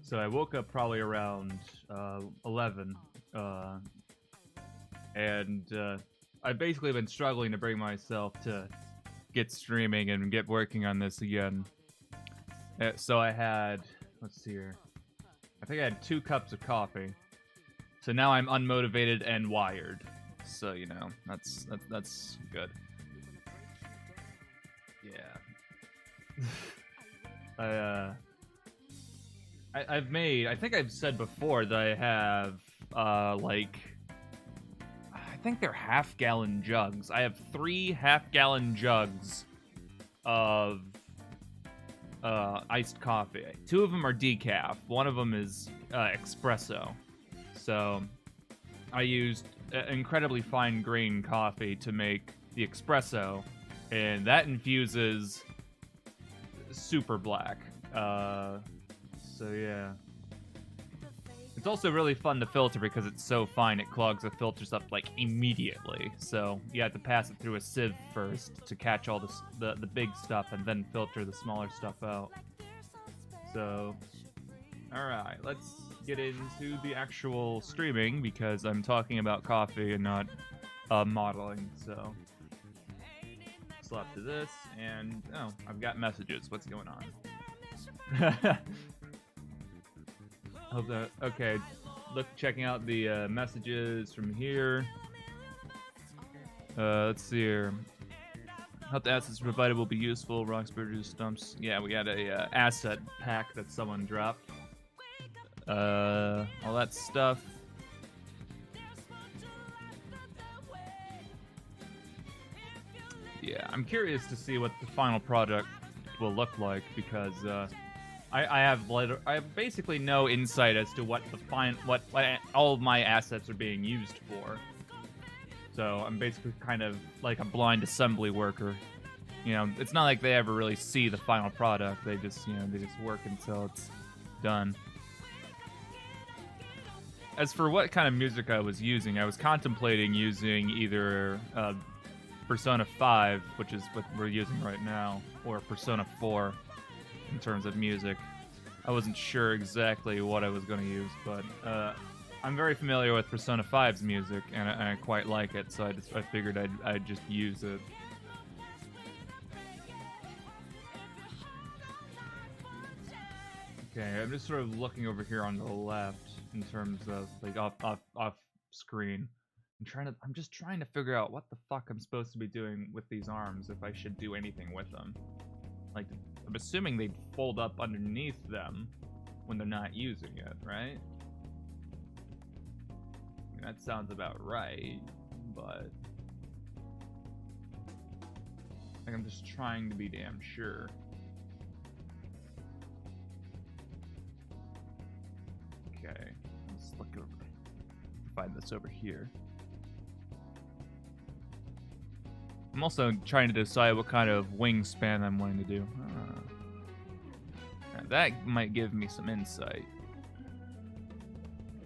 So I woke up probably around 11, and I've basically been struggling to bring myself to get streaming and get working on this again. So I had, let's see here, I think I had 2 cups of coffee. So now I'm unmotivated and wired. So you know that's good. Yeah. I've made. I think I've said before that I have like I think they're half-gallon jugs. I have 3 half-gallon jugs of iced coffee. 2 of them are decaf. One of them is espresso. So I used incredibly fine grain coffee to make the espresso, and that infuses super black. So yeah. It's also really fun to filter because it's so fine it clogs the filters up like immediately. So you have to pass it through a sieve first to catch all the big stuff and then filter the smaller stuff out. So, alright, let's get into the actual streaming because I'm talking about coffee and not modeling. So, slap to this and oh, I've got messages. What's going on? Hope that, okay, look, checking out the messages from here. Let's see here. Hope the assets provided will be useful. Rocks, bridges, stumps. Yeah, we got a asset pack that someone dropped. All that stuff. Yeah, I'm curious to see what the final product will look like because I have basically no insight as to what what all of my assets are being used for. So I'm basically kind of like a blind assembly worker. You know, it's not like they ever really see the final product. They just, they just work until it's done. As for what kind of music I was using, I was contemplating using either Persona 5, which is what we're using right now, or Persona 4 in terms of music. I wasn't sure exactly what I was going to use, but I'm very familiar with Persona 5's music, and I quite like it, so I figured I'd just use it. Okay, I'm just sort of looking over here on the left in terms of like off screen. I'm just trying to figure out what the fuck I'm supposed to be doing with these arms, if I should do anything with them. Like, I'm assuming they'd fold up underneath them when they're not using it, right? I mean, that sounds about right, but like, I'm just trying to be damn sure. Okay, let's look over. Find this over here. I'm also trying to decide what kind of wingspan I'm wanting to do. That might give me some insight.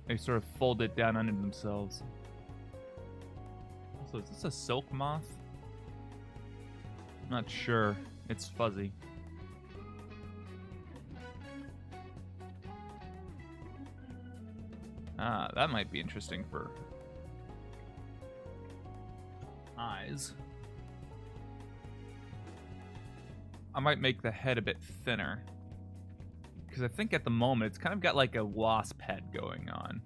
They sort of fold it down under themselves. Also, is this a silk moth? I'm not sure. It's fuzzy. Ah, that might be interesting for eyes. I might make the head a bit thinner. Because I think at the moment it's kind of got like a wasp head going on.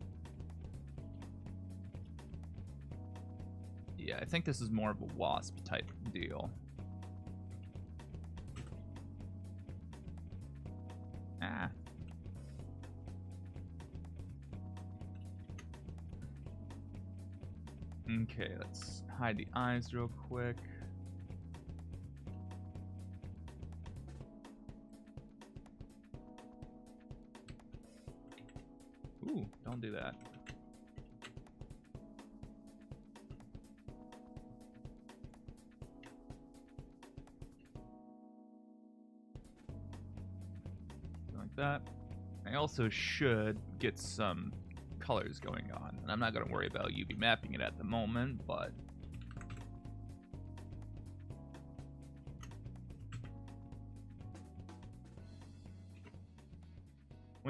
Yeah, I think this is more of a wasp type deal. Ah. Okay, let's hide the eyes real quick. Ooh, don't do that. Like that. I also should get some colors going on, and I'm not going to worry about UV mapping it at the moment, but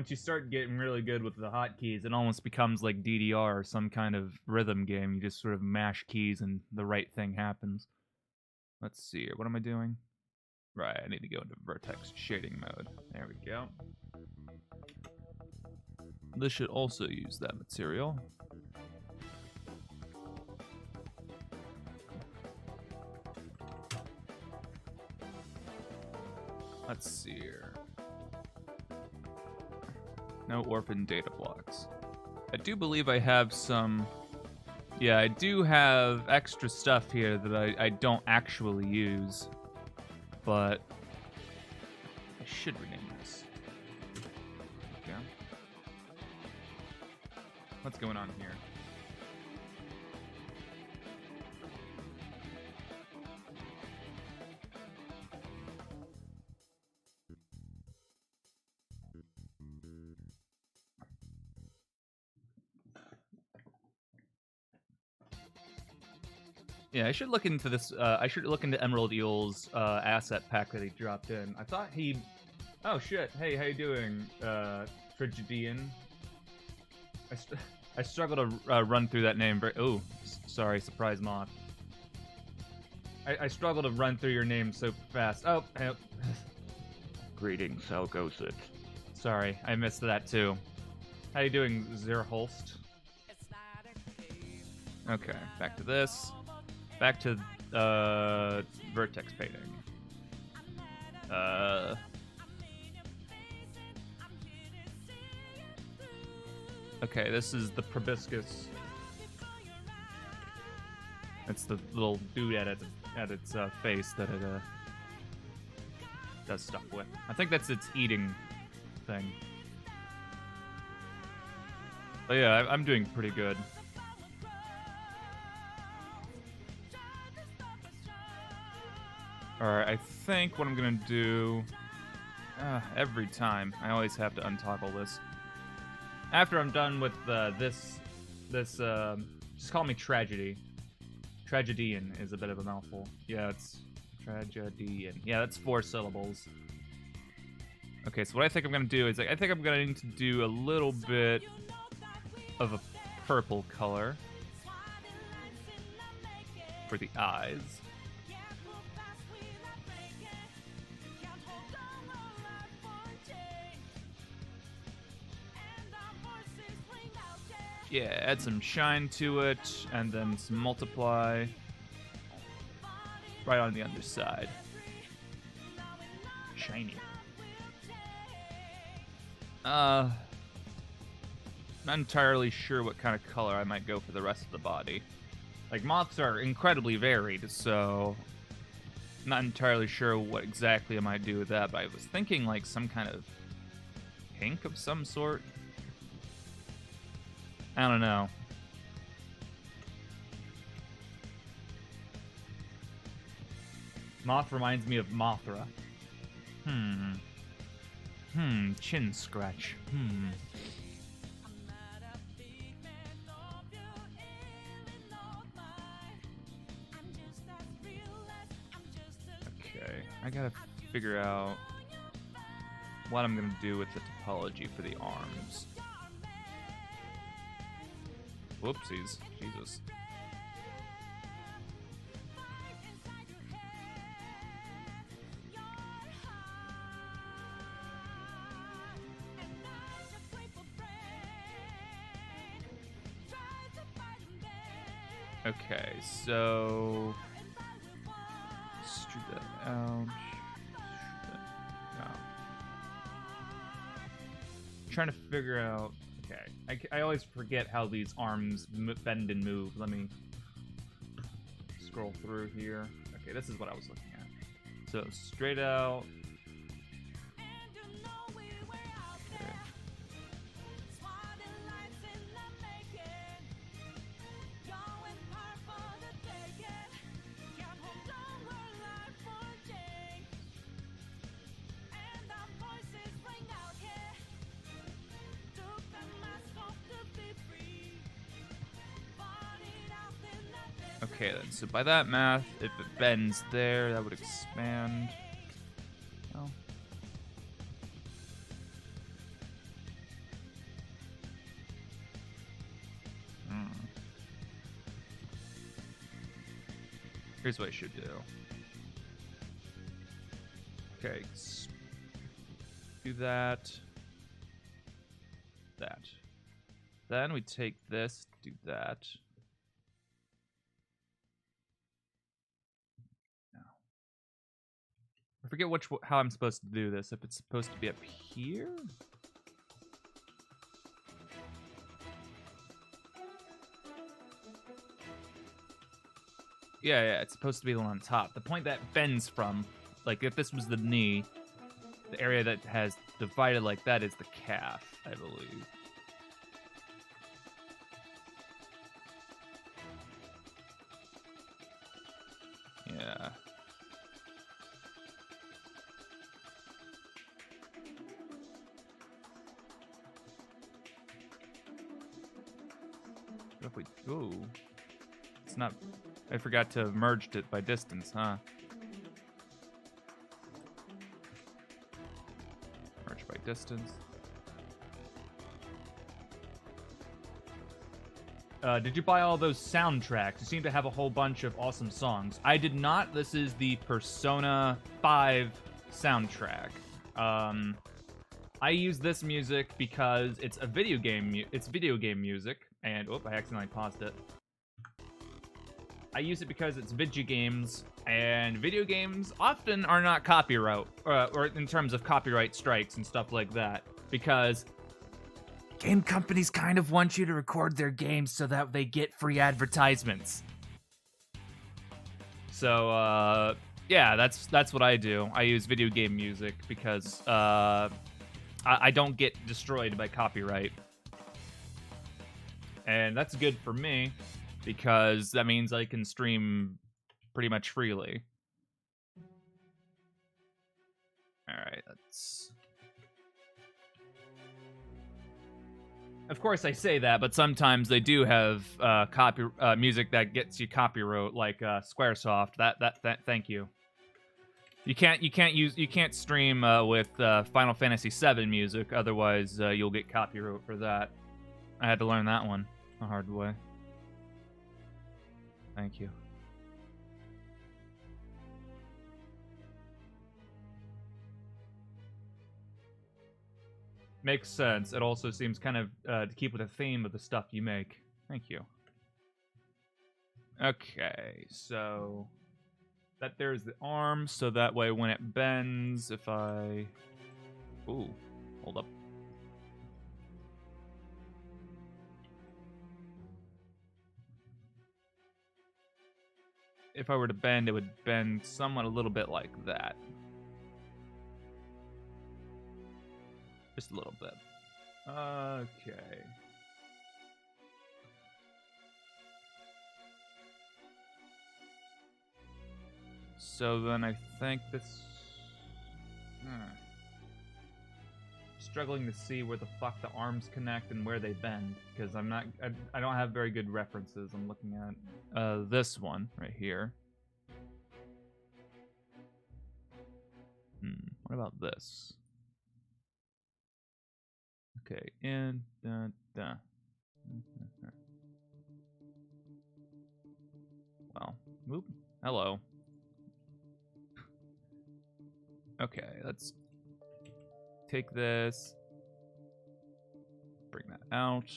once you start getting really good with the hotkeys, it almost becomes like DDR or some kind of rhythm game. You just sort of mash keys and the right thing happens. Let's see here. What am I doing? Right, I need to go into Vertex shading mode. There we go. This should also use that material. Let's see here. No orphan data blocks. I do believe I have some... Yeah, I do have extra stuff here that I don't actually use. But I should rename this. Okay. What's going on here? Yeah, I should look into this. I should look into Emerald Eel's asset pack that he dropped in. I thought he... Oh, shit. Hey, how you doing, Tragedian? I struggle to run through that name. Oh, sorry, surprise moth. I struggle to run through your name so fast. Oh, help. Greetings, how goes it? Sorry, I missed that too. How you doing, Zerholst? Okay, back to this. Back to Vertex painting. Okay, this is the proboscis. It's the little dude at its face that it does stuff with. I think that's its eating thing. But yeah, I'm doing pretty good. Alright, I think what I'm gonna do... every time, I always have to untoggle this. After I'm done with this, just call me Tragedy. Tragedian is a bit of a mouthful. Yeah, it's Tragedian. Yeah, that's 4 syllables. Okay, so what I think I'm gonna do is, I think I'm gonna need to do a little bit of a purple color for the eyes. Yeah, add some shine to it, and then some multiply right on the underside. Shiny. Not entirely sure what kind of color I might go for the rest of the body. Like, moths are incredibly varied, so not entirely sure what exactly I might do with that, but I was thinking like some kind of pink of some sort. I don't know. Moth reminds me of Mothra. Chin scratch. Okay, I gotta figure out what I'm gonna do with the topology for the arms. Whoopsies. Jesus. Okay, so... Street that out. No. Trying to figure out... Okay, I always forget how these arms bend and move. Let me scroll through here. Okay, this is what I was looking at. So, straight out. Okay. Okay then, so by that math, if it bends there, that would expand. Oh. Here's what I should do. Okay, do that. That. Then we take this, do that. No. I forget how I'm supposed to do this. If it's supposed to be up here? Yeah, it's supposed to be the one on top. The point that bends from, like if this was the knee, the area that has divided like that is the calf, I believe. Yeah. What if we... Ooh. It's not... I forgot to have merged it by distance, huh? Merge by distance. Did you buy all those soundtracks? You seem to have a whole bunch of awesome songs. I did not. This is the Persona 5 soundtrack. I use this music because it's a video game. It's video game music, and I accidentally paused it. I use it because it's video games, and video games often are not copyright, or in terms of copyright strikes and stuff like that, because game companies kind of want you to record their games so that they get free advertisements. So, yeah, that's what I do. I use video game music because I don't get destroyed by copyright. And that's good for me, because that means I can stream pretty much freely. Alright, let's... Of course I say that, but sometimes they do have music that gets you copyright, like Squaresoft. Thank you. You can't stream with Final Fantasy VII music, otherwise you'll get copyright for that. I had to learn that one the hard way. Thank you. Makes sense. It also seems kind of to keep with the theme of the stuff you make. Thank you. Okay, so that there's the arm, so that way when it bends, if I... Ooh, hold up. If I were to bend, it would bend somewhat a little bit like that. Just a little bit. Okay. So then I think this... Struggling to see where the fuck the arms connect and where they bend, because I don't have very good references. I'm looking at this one right here. What about this? Okay, and well, whoop. Hello. Okay, let's take this, bring that out.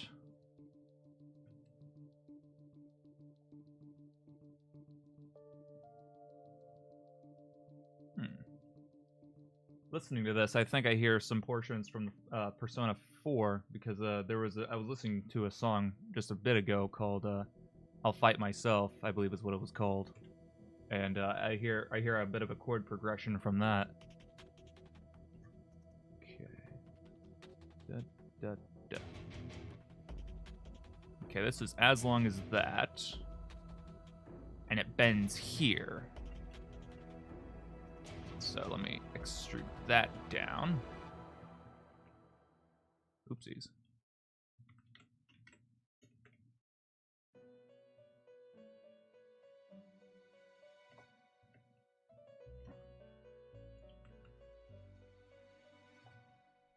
Listening to this, I think I hear some portions from Persona 4, because I was listening to a song just a bit ago called "I'll Fight Myself," I believe is what it was called, and I hear a bit of a chord progression from that. Okay. Da. Okay, this is as long as that, and it bends here. So let me extrude that down. Oopsies.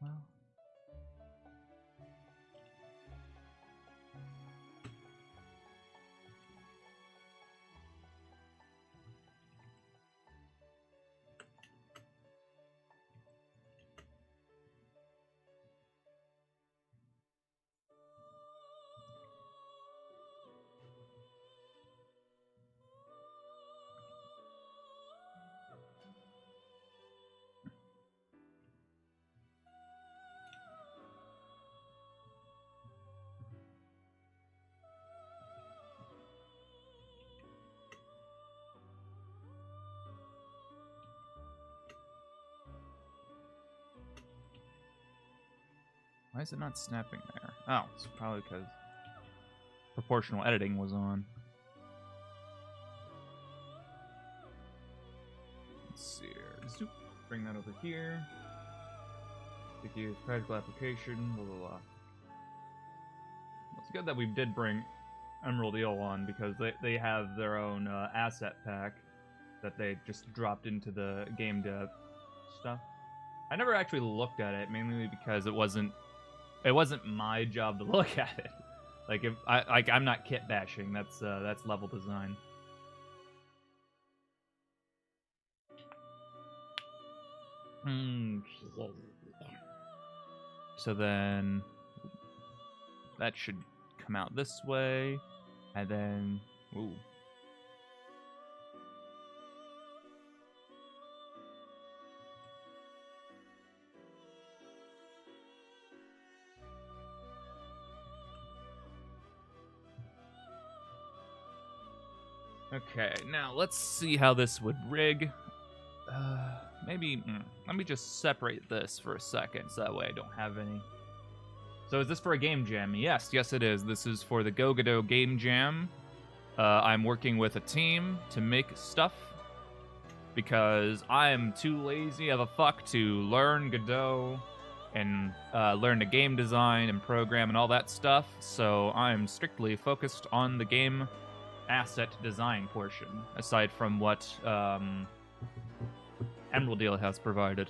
Well. Why is it not snapping there? Oh, it's probably because proportional editing was on. Let's see here. Zoop. Bring that over here. Use practical application, blah, blah, blah. It's good that we did bring Emerald Eel on, because they have their own asset pack that they just dropped into the game dev stuff. I never actually looked at it, mainly because it wasn't my job to look at it. Like, I'm not kit bashing. That's level design. So then that should come out this way, and then ooh. Okay, now let's see how this would rig. Maybe, let me just separate this for a second, so that way I don't have any. So is this for a game jam? Yes, it is. This is for the GoGodot game jam. I'm working with a team to make stuff because I am too lazy of a fuck to learn Godot and learn the game design and program and all that stuff. So I'm strictly focused on the game asset design portion, aside from what Emerald Eel has provided.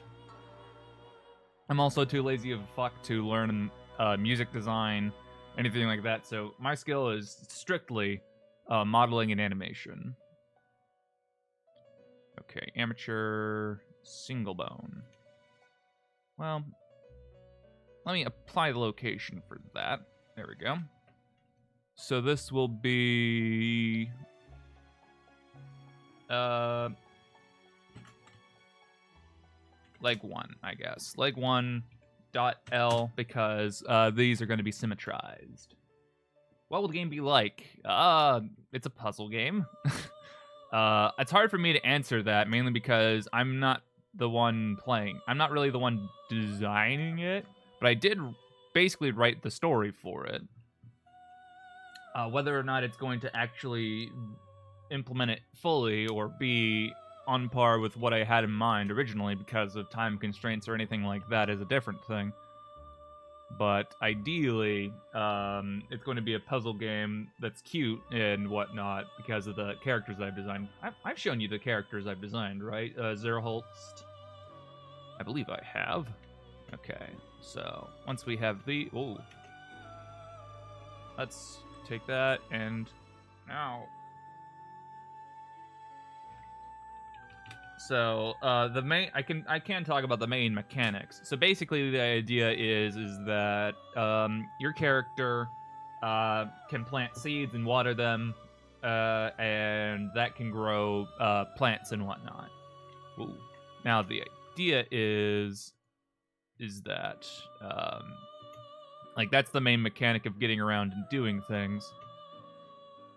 I'm also too lazy of a fuck to learn music design, anything like that, so my skill is strictly modeling and animation. Okay, amateur single bone. Well, let me apply the location for that. There we go. So this will be leg 1, I guess. Leg 1 .l, because these are going to be symmetrized. What will the game be like? It's a puzzle game. It's hard for me to answer that, mainly because I'm not the one playing. I'm not really the one designing it, but I did basically write the story for it. Whether or not it's going to actually implement it fully or be on par with what I had in mind originally because of time constraints or anything like that is a different thing. But ideally, it's going to be a puzzle game that's cute and whatnot because of the characters I've designed. I've shown you the characters I've designed, right? Zerholst. I believe I have. Okay, so once we have the... Ooh. Let's take that and... Now... So the main I can talk about the main mechanics. So basically, the idea is that your character can plant seeds and water them, and that can grow plants and whatnot. Ooh. Now the idea is that like that's the main mechanic of getting around and doing things.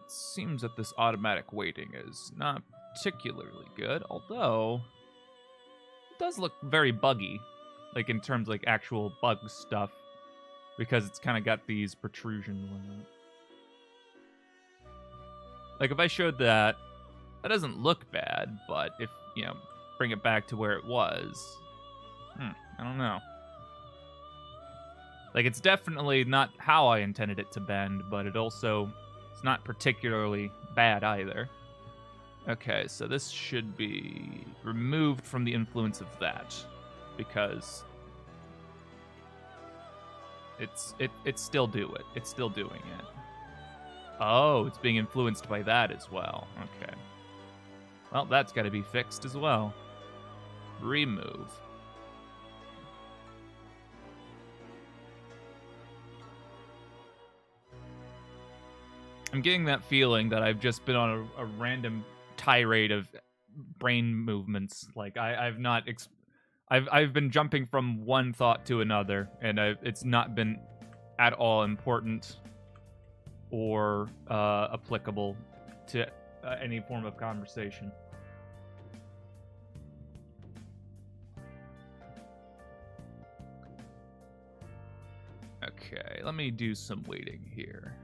It seems that this automatic weighting is not particularly good, although it does look very buggy, like in terms of like actual bug stuff, because it's kind of got these protrusions on it. Like if I showed that, that doesn't look bad, but if, you know, bring it back to where it was, I don't know. Like it's definitely not how I intended it to bend, but it also, it's not particularly bad either. Okay, so this should be removed from the influence of that, because it's still it's still doing it. Oh, it's being influenced by that as well. Okay. Well, that's got to be fixed as well. Remove. I'm getting that feeling that I've just been on a random tirade of brain movements. Like I've not I've been jumping from one thought to another, and it's not been at all important or applicable to any form of conversation. Okay, let me do some waiting here.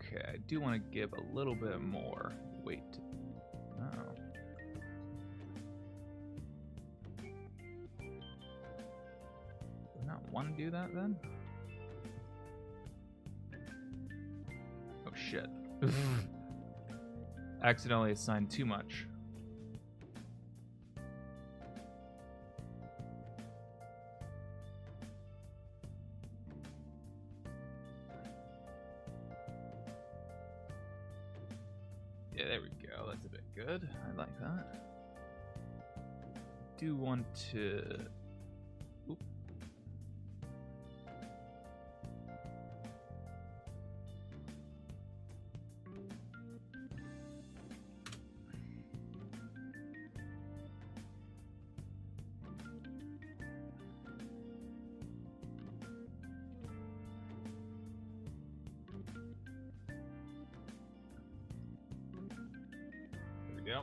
Okay, I do want to give a little bit more weight. Oh. Do I not want to do that then? Oh shit. Accidentally assigned too much. Yeah, there we go. That's a bit good. I like that. Do want to... Oop. There we go.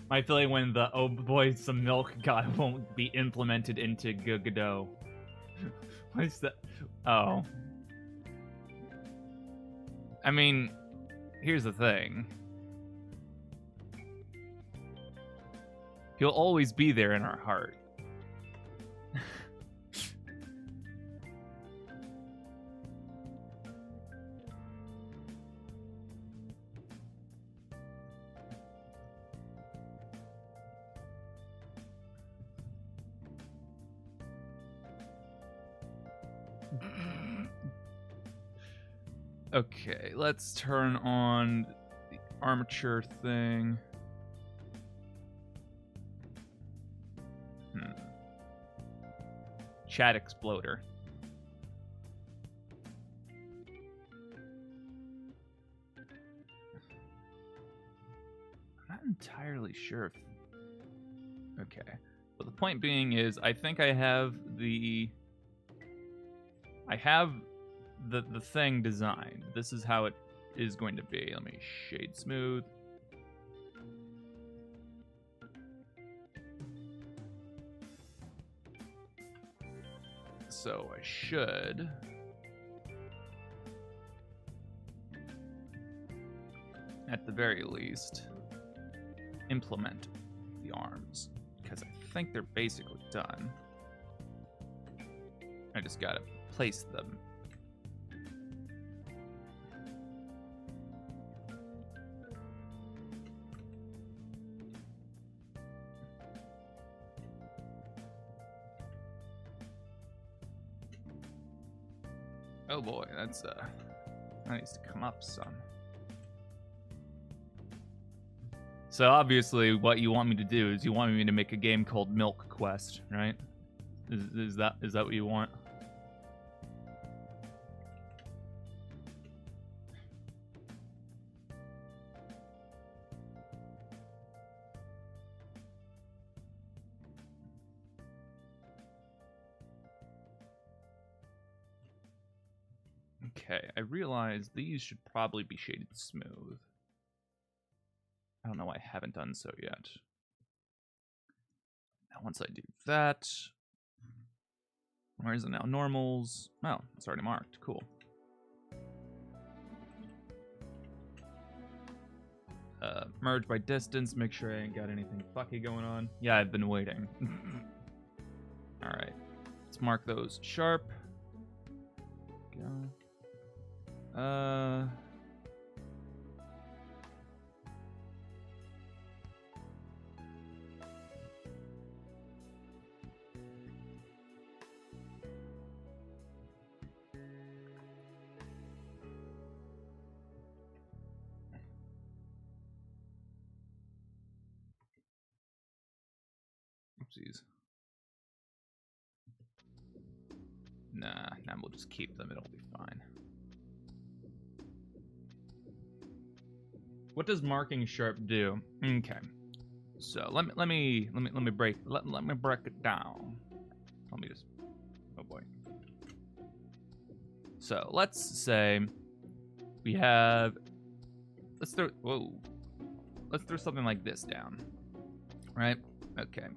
My feeling when the oh boy some milk guy won't be implemented into GoGodot. What is that? Oh. I mean, here's the thing. He'll always be there in our heart. Okay, let's turn on the armature thing. Chat exploder. I'm not entirely sure if... Okay. But the point being is, I think I have the... the thing designed. This is how it is going to be. Let me shade smooth. So I should... at the very least, implement the arms, because I think they're basically done. I just gotta place them. Oh boy, that's that needs to come up some. So obviously what you want me to do is you want me to make a game called Milk Quest, right? Is that what you want? Okay, I realize these should probably be shaded smooth. I don't know why I haven't done so yet. Now once I do that, where is it now? Normals. Oh, it's already marked. Cool. Merge by distance. Make sure I ain't got anything fucky going on. Yeah, I've been waiting. All right. Let's mark those sharp. Go. Oopsies. Nah, we'll just keep them. It'll be fine. What does marking sharp do? Okay. So let me break it down. Let me just. Oh boy. So let's say we have. Let's throw something like this down. Right? Okay.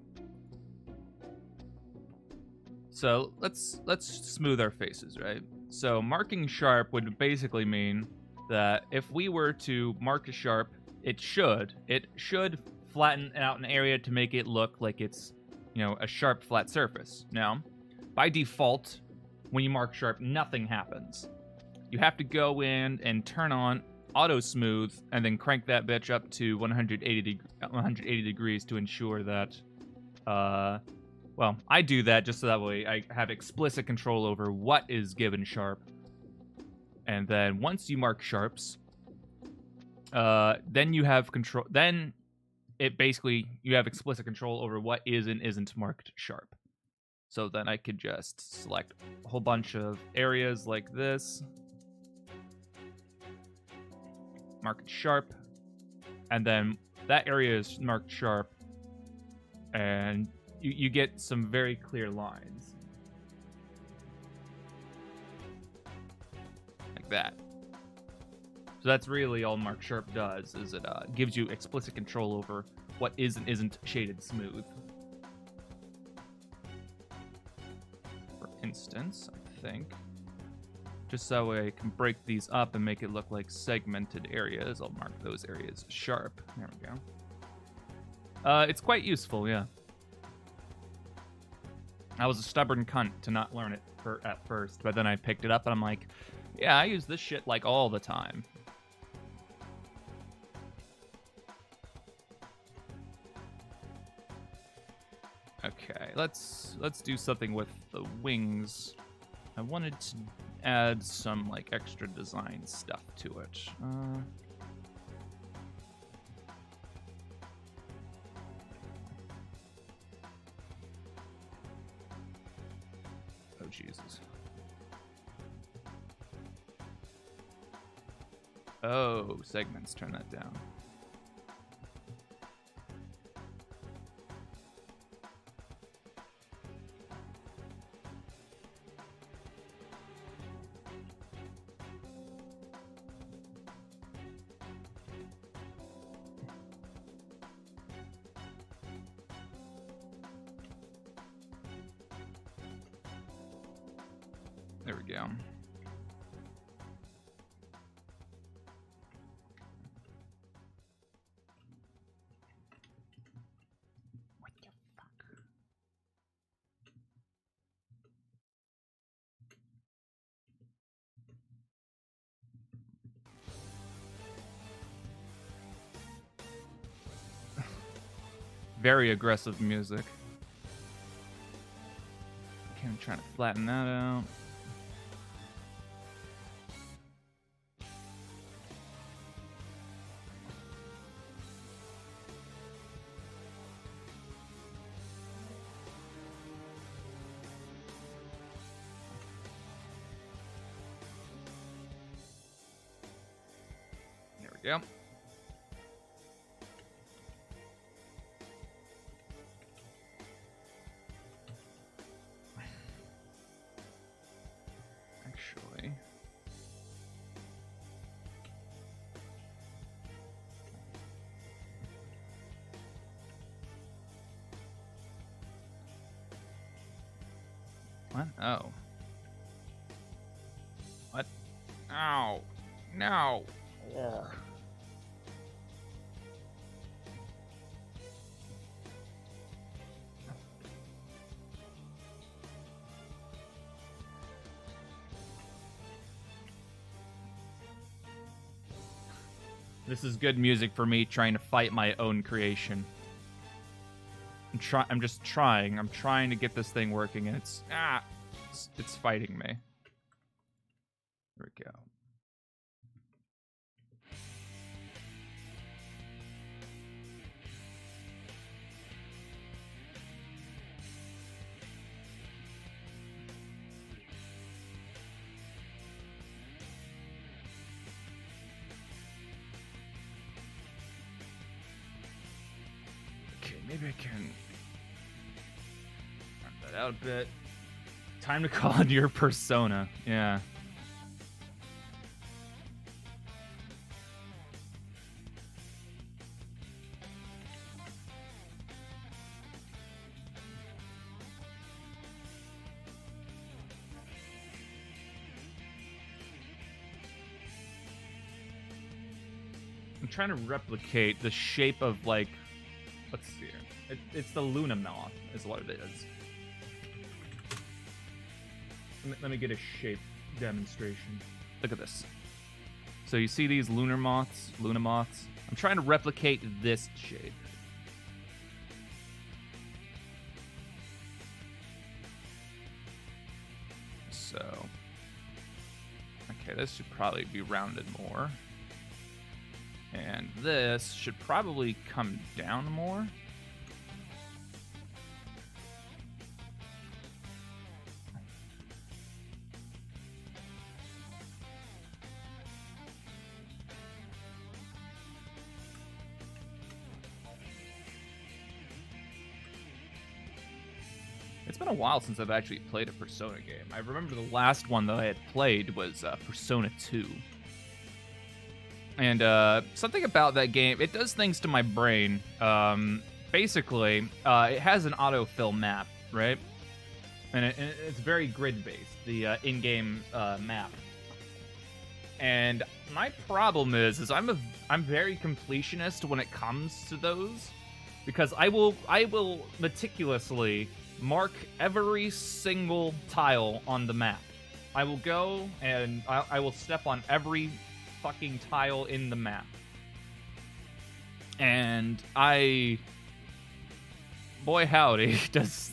So let's smooth our faces, right? So marking sharp would basically mean that if we were to mark a sharp, it should flatten out an area to make it look like it's, a sharp flat surface. Now, by default, when you mark sharp, nothing happens. You have to go in and turn on auto smooth and then crank that bitch up to 180 degrees to ensure that well, I do that just so that way I have explicit control over what is given sharp. And then once you mark sharps, then you have control. Then you have explicit control over what is and isn't marked sharp. So then I could just select a whole bunch of areas like this, mark it sharp, and then that area is marked sharp, and you get some very clear lines. Like that. So that's really all mark sharp does, is it gives you explicit control over what is and isn't shaded smooth. For instance, I think, just so I can break these up and make it look like segmented areas, I'll mark those areas sharp. There we go. It's quite useful, yeah. I was a stubborn cunt to not learn it at first, but then I picked it up and I'm like, yeah, I use this shit like all the time. Okay, let's do something with the wings. I wanted to add some like extra design stuff to it. Oh, Jesus. Oh, segments, turn that down. There we go. What the fuck? Very aggressive music. Okay, I'm trying to flatten that out. There we go. Actually, what? Oh. What? Ow. No. Ugh. This is good music for me trying to fight my own creation. I'm just trying. I'm trying to get this thing working, and it's fighting me. There we go. maybe I can round that out a bit. Time to call in your persona. Yeah. I'm trying to replicate the shape of, like, let's see here. It's the Luna moth is what it is. Let me get a shape demonstration. Look at this. So you see these Luna moths? I'm trying to replicate this shape. So, okay, this should probably be rounded more. And this should probably come down more. It's been a while since I've actually played a Persona game. I remember the last one that I had played was Persona 2. And something about that game, it does things to my brain. Basically, it has an autofill map, right? And it's very grid-based, the in-game map. And my problem is I'm very completionist when it comes to those, because I will meticulously mark every single tile on the map. I will go and I will step on every fucking tile in the map. And boy howdy, does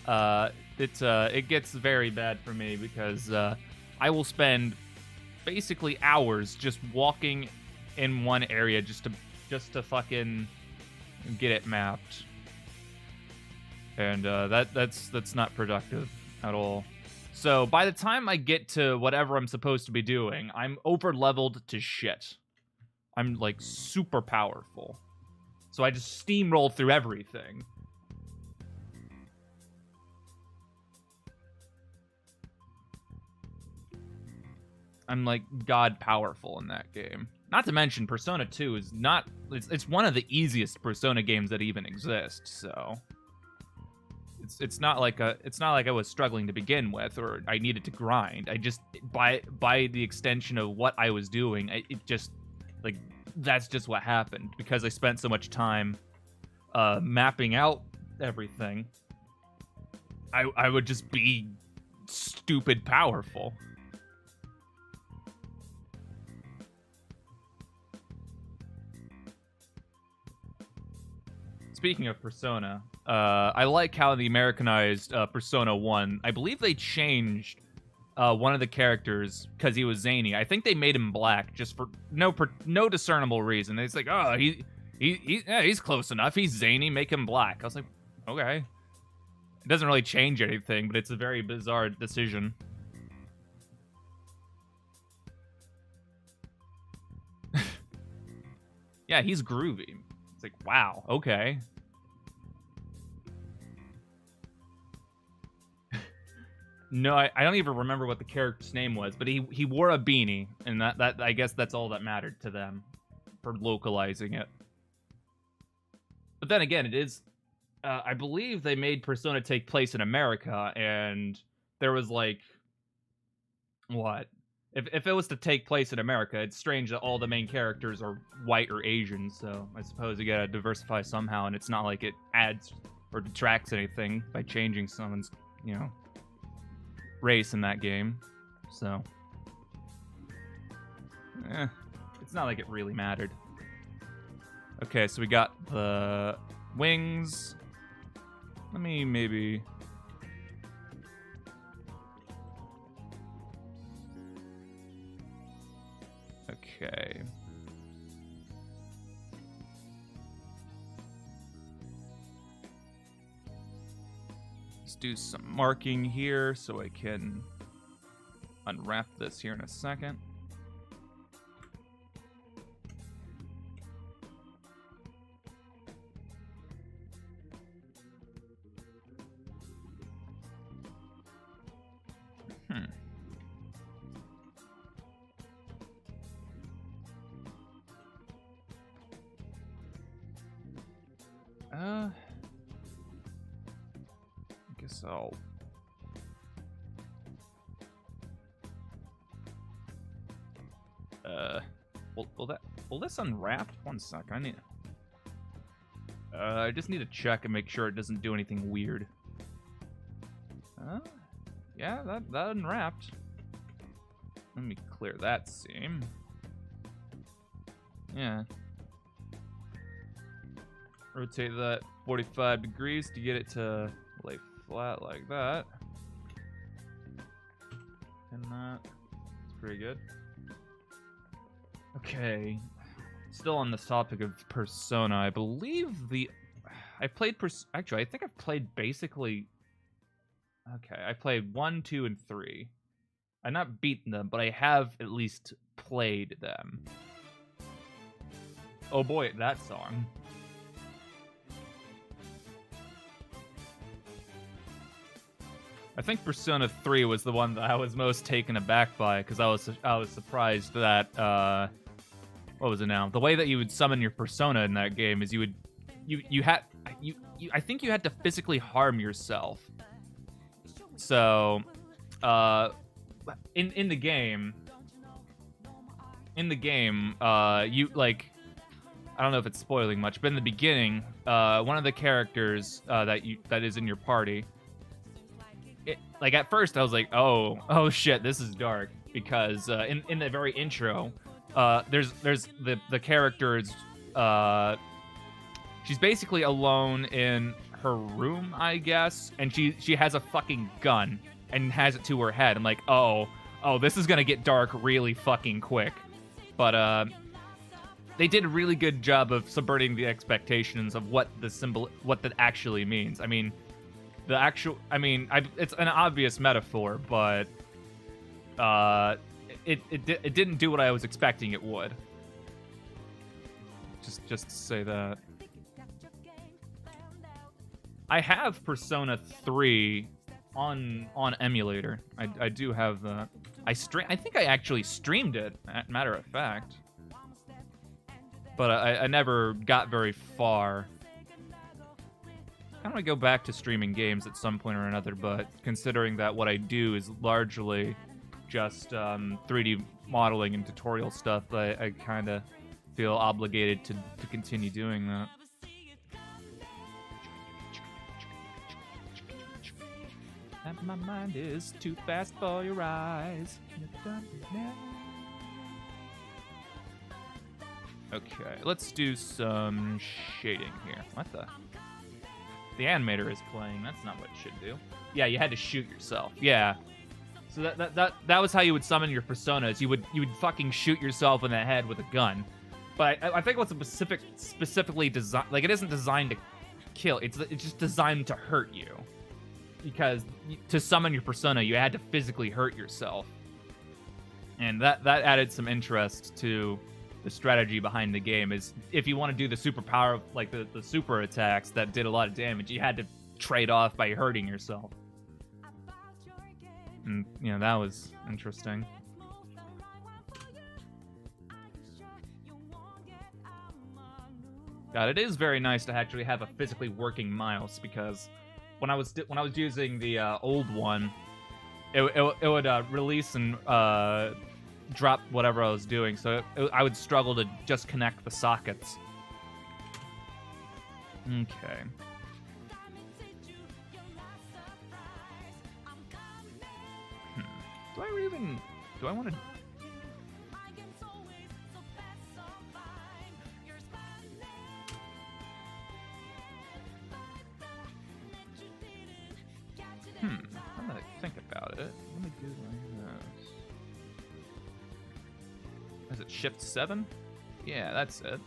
it gets very bad for me, because I will spend basically hours just walking in one area just to fucking get it mapped. And that's not productive at all. So by the time I get to whatever I'm supposed to be doing, I'm over-leveled to shit. I'm, like, super powerful. So I just steamroll through everything. I'm, like, god powerful in that game. Not to mention, Persona 2 is not... It's one of the easiest Persona games that even exist, so... It's not like I was struggling to begin with, or I needed to grind. I just, by the extension of what I was doing, it just, like, that's just what happened, because I spent so much time mapping out everything. I would just be stupid powerful. Speaking of Persona, I like how the Americanized Persona 1, I believe they changed one of the characters because he was zany. I think they made him black just for no discernible reason. It's like, oh, he's close enough. He's zany, make him black. I was like, okay. It doesn't really change anything, but it's a very bizarre decision. Yeah, he's groovy. It's like, wow, okay. No, I don't even remember what the character's name was, but he wore a beanie, and that I guess that's all that mattered to them for localizing it. But then again, it is, I believe they made Persona take place in America, and there was like, what? If it was to take place in America, it's strange that all the main characters are white or Asian, so I suppose you gotta diversify somehow, and it's not like it adds or detracts anything by changing someone's, race in that game. So, it's not like it really mattered. Okay, so we got the wings. Let me maybe... Okay. Let's do some marking here so I can unwrap this here in a second. I guess I'll... Will this unwrap? One sec, I need... I just need to check and make sure it doesn't do anything weird. Yeah, that unwrapped. Let me clear that seam. Yeah. Rotate that 45 degrees to get it to lay flat like that. And that's pretty good. Okay. Still on this topic of Persona, I believe actually, I think I've played basically... Okay, I played 1, 2, and 3. I've not beaten them, but I have at least played them. Oh boy, that song. I think Persona 3 was the one that I was most taken aback by, because I was surprised that what was it now? The way that you would summon your persona in that game is you I think you had to physically harm yourself. So, in the game, you like, I don't know if it's spoiling much, but in the beginning, one of the characters that is in your party, like at first I was like, oh shit, this is dark, because in the very intro, there's the character's she's basically alone in her room, I guess, and she has a fucking gun and has it to her head. I'm like, oh, this is gonna get dark really fucking quick. But they did a really good job of subverting the expectations of what that actually means. I mean, it's an obvious metaphor, but it didn't do what I was expecting it would. Just to say that. I have Persona 3 on emulator. I do have that. I think I actually streamed it, matter of fact. But I never got very far. I want to go back to streaming games at some point or another, but considering that what I do is largely just 3D modeling and tutorial stuff, I kind of feel obligated to continue doing that. And my mind is too fast for your eyes. Okay, let's do some shading here. What the? The animator is playing. That's not what it should do. Yeah, you had to shoot yourself. Yeah. So that was how you would summon your personas. You would fucking shoot yourself in the head with a gun. But I think what's specifically designed, like, it isn't designed to kill. It's just designed to hurt you. Because to summon your persona, you had to physically hurt yourself. And that added some interest to the strategy behind the game. Is if you want to do the superpower, like the super attacks that did a lot of damage, you had to trade off by hurting yourself. And, you know, that was interesting. God, it is very nice to actually have a physically working mouse, because when I was using the old one, it would release and drop whatever I was doing, so I would struggle to just connect the sockets. Okay. Do I want to? I'm gonna think about it. Let me do like this. Is it Shift 7? Yeah, that's it.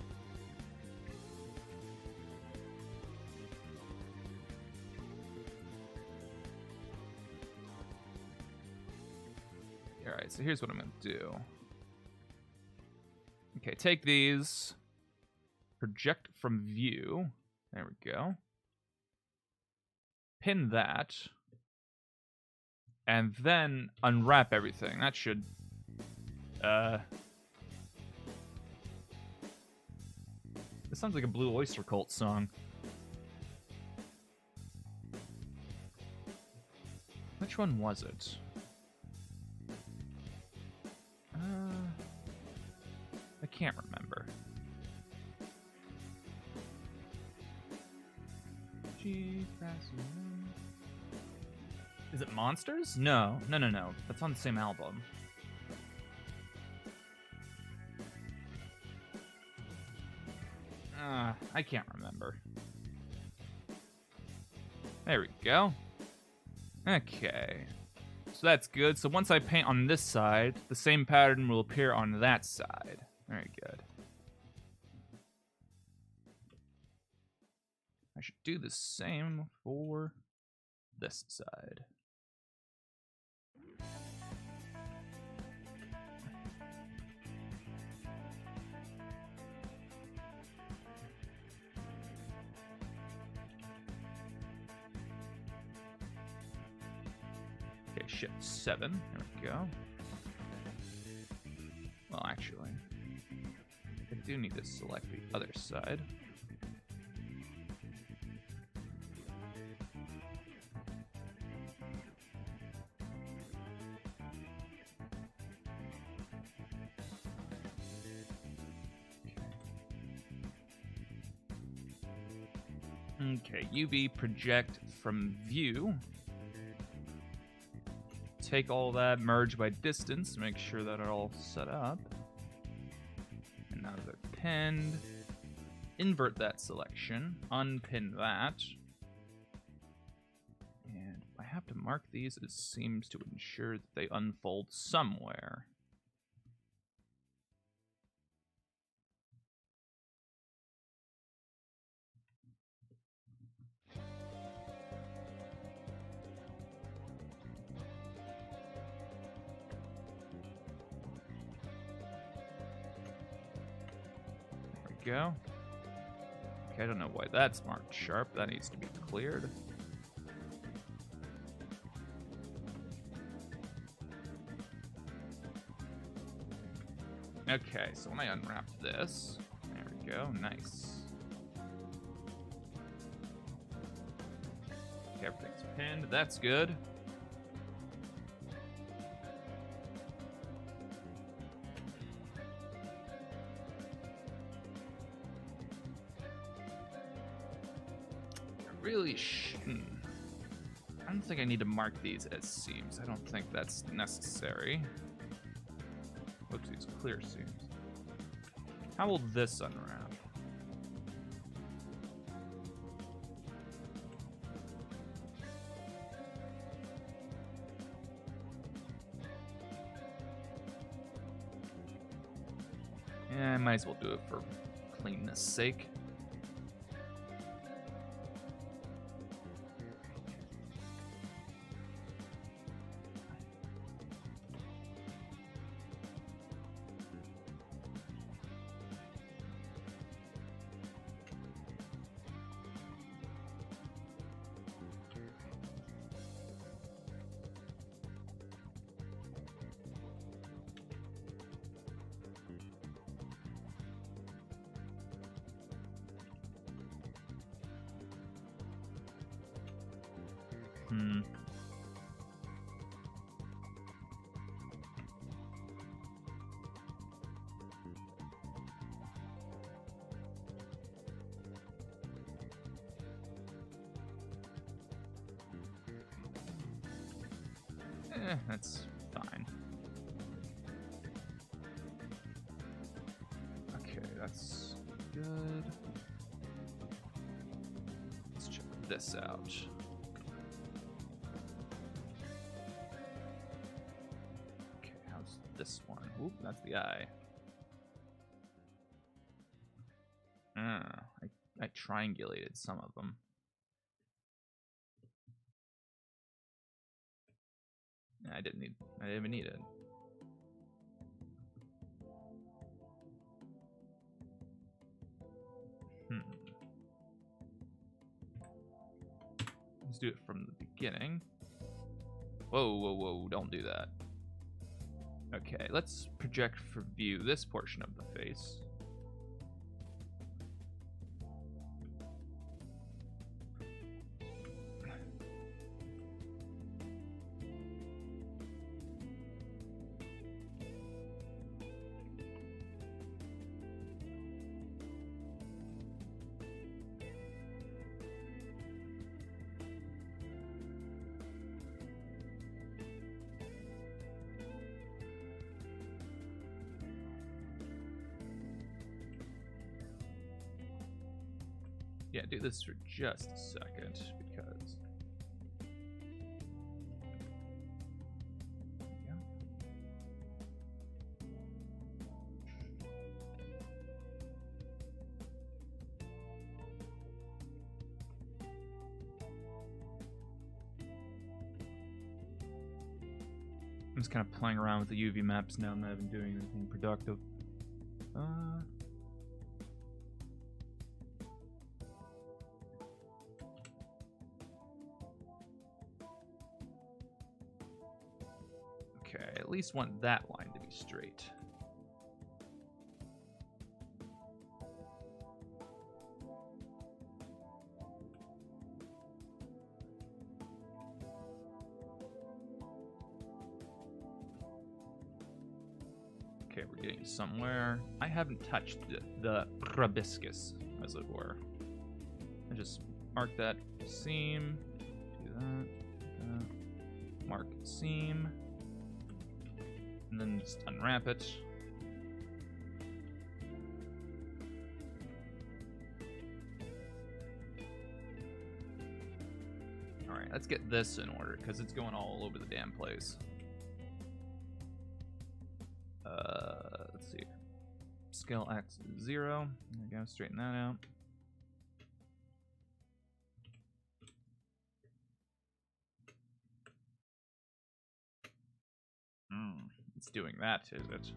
Alright, so here's what I'm gonna do. Okay, take these. Project from view. There we go. Pin that. And then unwrap everything. That should... This sounds like a Blue Oyster Cult song. Which one was it? I can't remember. Is it Monsters? No. That's on the same album. I can't remember. There we go. Okay. So that's good. So once I paint on this side, the same pattern will appear on that side. Very good. I should do the same for this side. Okay, shift 7. There we go. Well, actually, I do need to select the other side. Okay, UV project from view. Take all that, merge by distance, make sure that are all set up. And now they're pinned. Invert that selection, unpin that. And I have to mark these, it seems to ensure that they unfold somewhere. Go. Okay, I don't know why that's marked sharp. That needs to be cleared. Okay, so when I unwrap this, there we go, nice. Okay, everything's pinned, that's good. I don't think I need to mark these as seams. I don't think that's necessary. Whoopsies, clear seams. How will this unwrap? Yeah, I might as well do it for cleanness sake. That's fine. Okay, that's good. Let's check this out. Okay, how's this one? Oop, that's the eye. I triangulated some of them. I didn't even need it. Let's do it from the beginning. Whoa, don't do that. Okay, let's project for view this portion of the face. Yeah, do this for just a second because. Yeah. I'm just kind of playing around with the UV maps now. I'm not even doing anything productive. Okay, I at least want that line to be straight. Okay, we're getting somewhere. I haven't touched the proboscis, as it were. I just mark that seam, do that, mark seam, and then just unwrap it. All right, let's get this in order because it's going all over the damn place. Let's see. Scale X is 0. There we go, straighten that out. It's doing that, is it?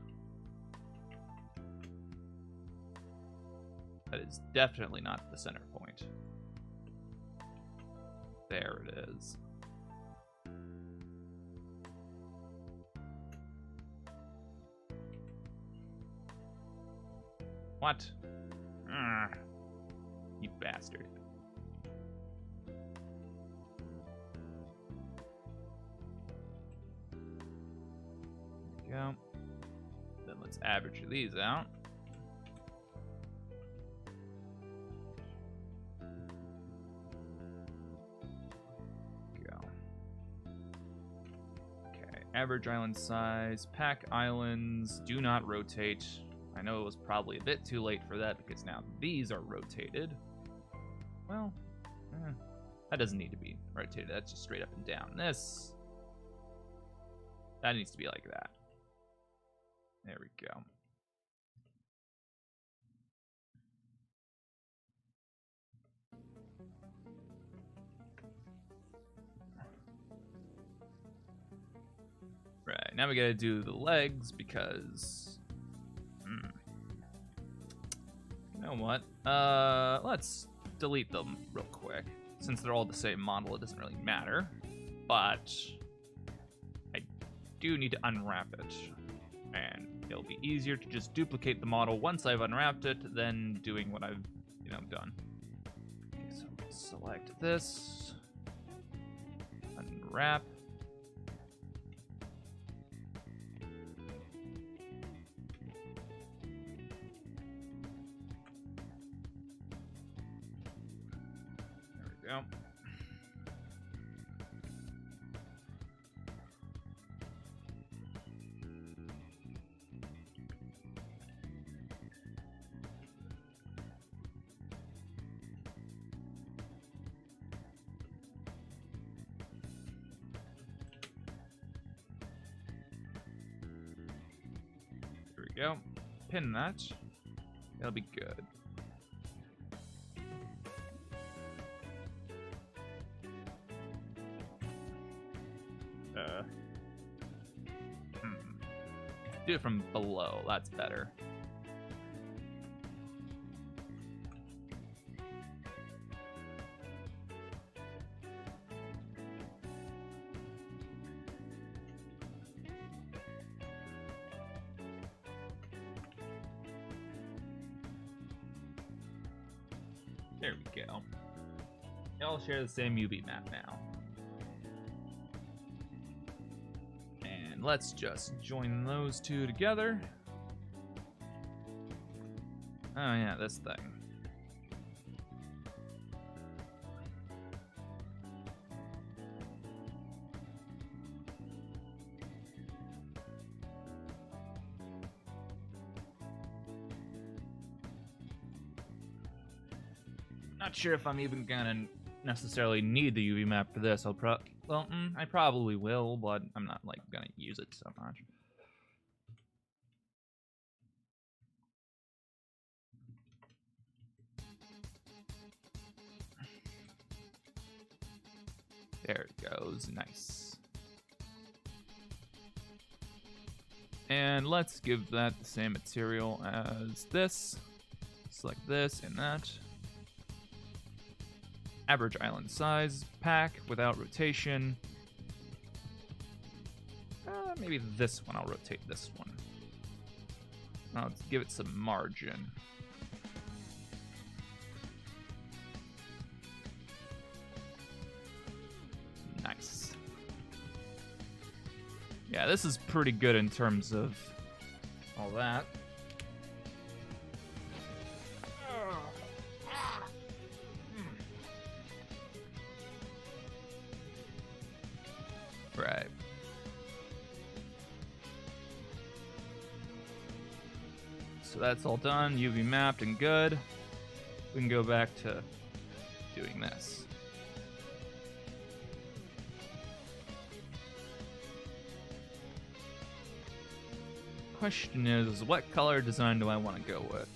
That is definitely not the center point. There it is. What? You bastard. There we go. Then let's average these out. Go. Okay, average island size. Pack islands. Do not rotate. I know it was probably a bit too late for that because now these are rotated. Well, that doesn't need to be rotated. That's just straight up and down. This, that needs to be like that. There we go. Right, now we gotta do the legs because you know what? Let's delete them real quick. Since they're all the same model, it doesn't really matter. But I do need to unwrap it. And it'll be easier to just duplicate the model once I've unwrapped it than doing what I've, done. Okay, so select this. Unwrap. Go. There we go. Pin that. That'll be good. Do it from below, that's better. There we go. They all share the same UV map now. Let's just join those two together. Oh yeah, this thing. Not sure if I'm even gonna necessarily need the UV map for this. I probably will, but I'm not like gonna use it so much. There it goes, nice. And let's give that the same material as this. Select this and that. Average island size, pack without rotation. Maybe this one, I'll rotate this one. I'll give it some margin. Nice. Yeah, this is pretty good in terms of all that. Right. So that's all done, UV mapped and good. We can go back to doing this. Question is, what color design do I want to go with?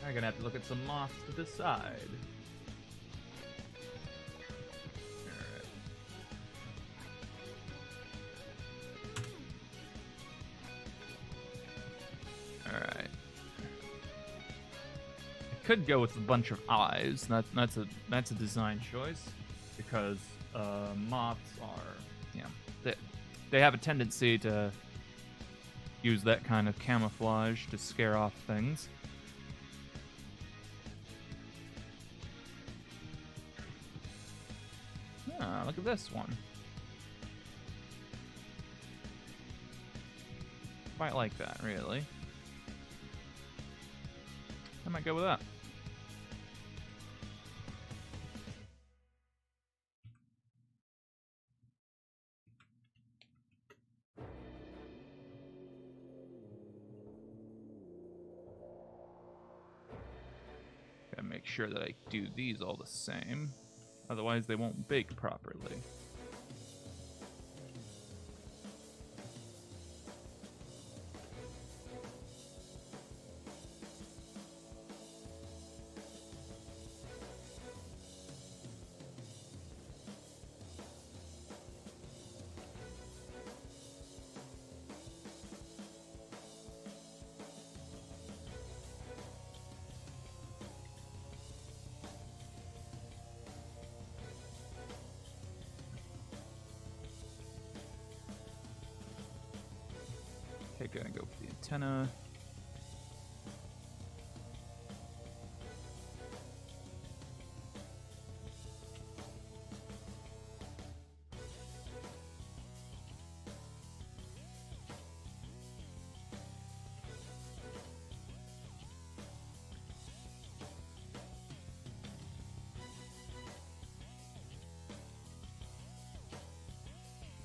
I'm gonna have to look at some moss to decide. Alright. I could go with a bunch of eyes. That's a design choice because moths are they have a tendency to use that kind of camouflage to scare off things. Look at this one. Quite like that, really. I might go with that. Gotta make sure that I do these all the same. Otherwise, they won't bake properly. Okay, gonna go for the antenna.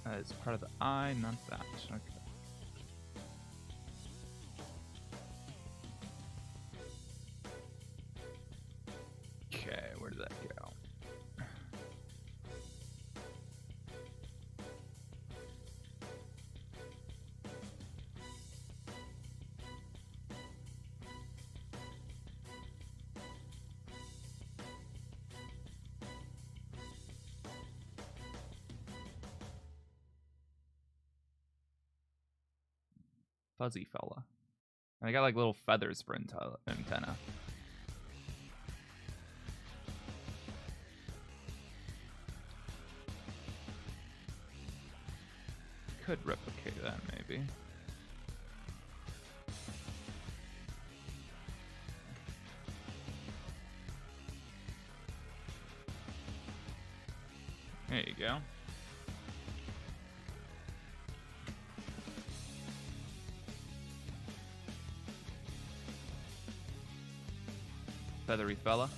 That is part of the eye, not that. Okay. Where did that go? Fuzzy fella. And I got like little feathers for antenna. Could replicate that maybe. There you go. feathery fella.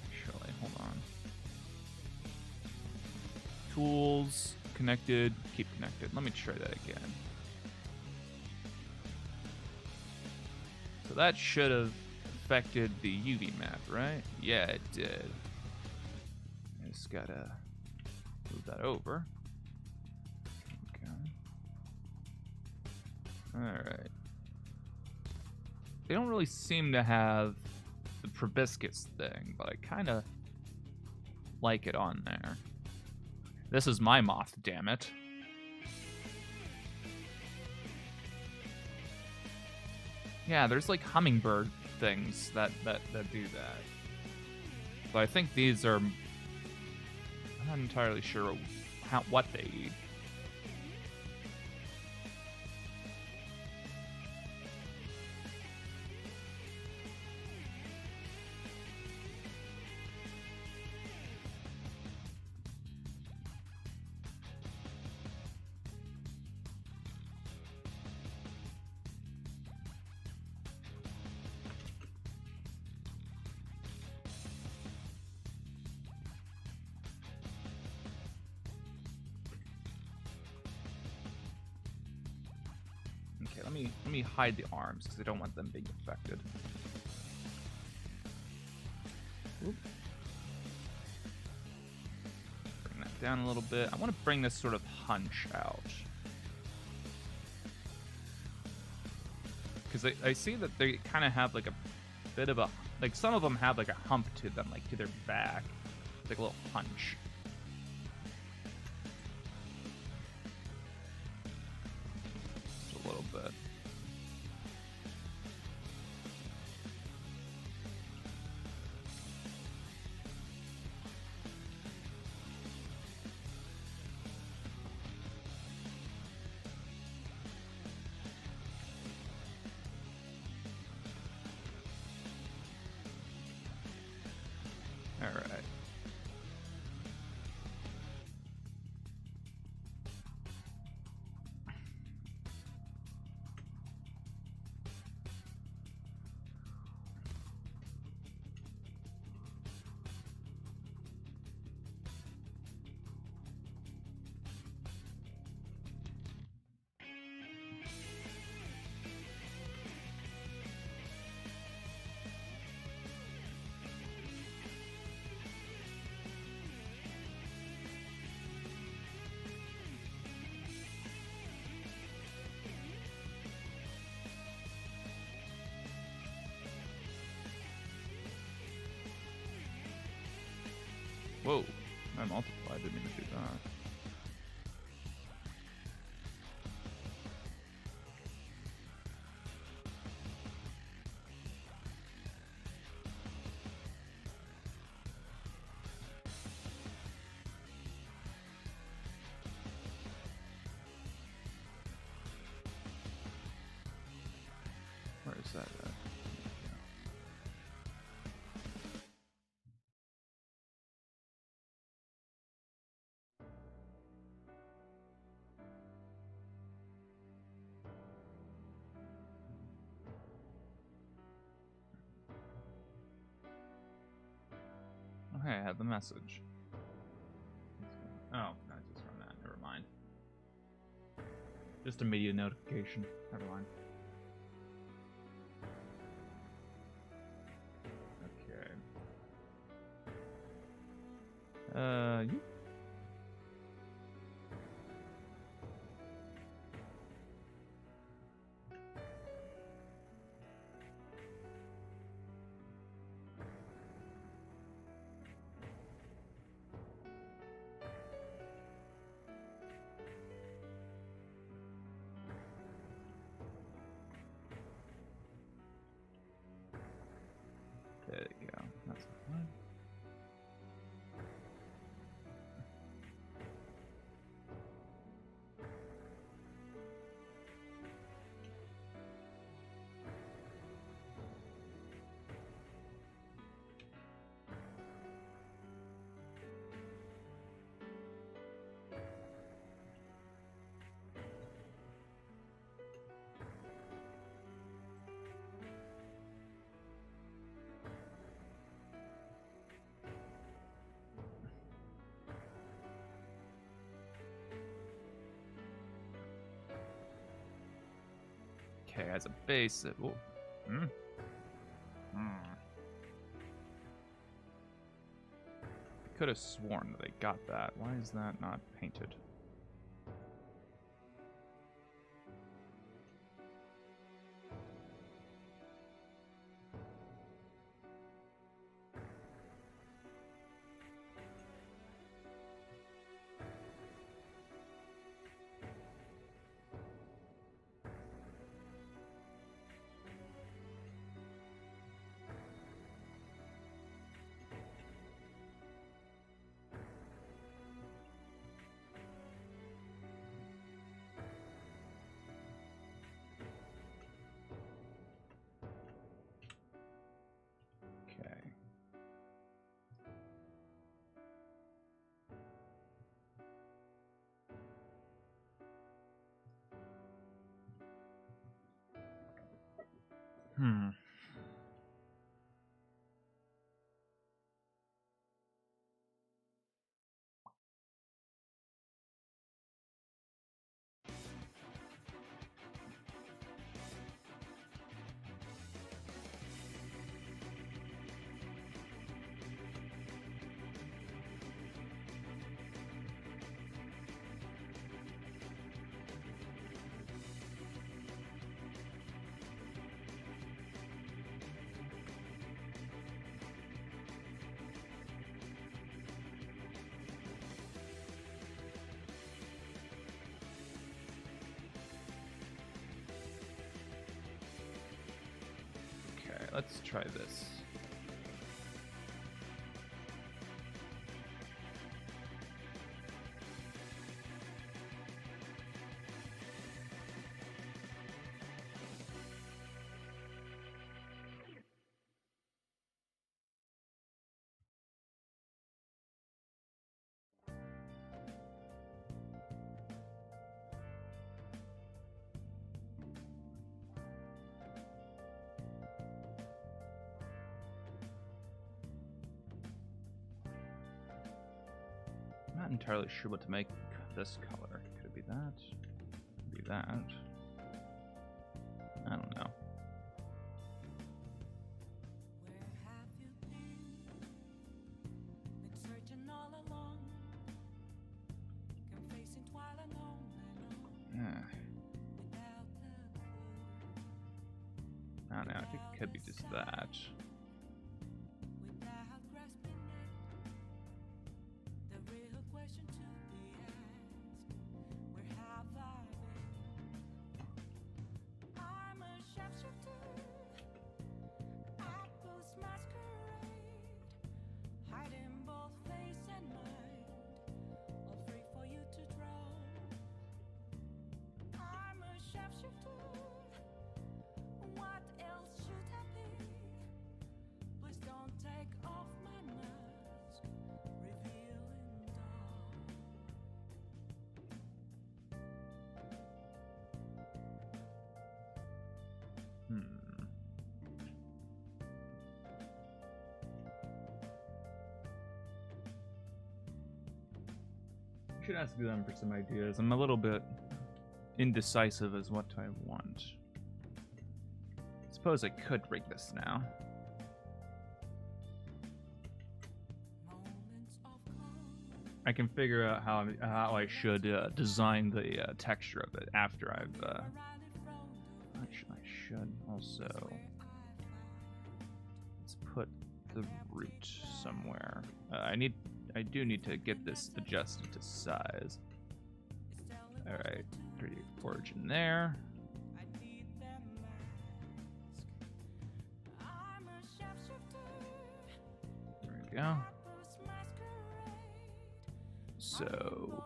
Actually, hold on. Tools, connected, keep connected. Let me try that again. So that should have affected the UV map, right? Yeah, it did. I just gotta move that over. Okay. Alright. They don't really seem to have the proboscis thing, but I kind of like it on there. This is my moth, damn it. Yeah, there's like hummingbird things that do that. But I think these are... I'm not entirely sure what they eat. Okay, let me hide the arms because I don't want them being affected. Oop. Bring that down a little bit. I want to bring this sort of hunch out. Because I see that they kind of have like a bit of a... Like some of them have like a hump to them, like to their back. It's like a little hunch. Just a little bit. All right. Whoa, I multiplied, didn't even do that. Where is that at? Okay, I have the message. Oh, not just from that. Never mind. Just a media notification. Never mind. Okay. You. There you go. That's fine. Okay, as a base, oh, hmm. I could have sworn that I got that. Why is that not painted? Okay. Okay, let's try this. I'm not entirely sure what to make this color. Could it be that? Could it be that? I don't know. I don't know. I think it could be just that. I should ask them for some ideas. I'm a little bit indecisive as what I want. I suppose I could rig this now. I can figure out how I should design the texture of it after I've. Actually, I should also. Let's put the root somewhere. I do need to get this adjusted to size. All right, 3D origin there. There we go. So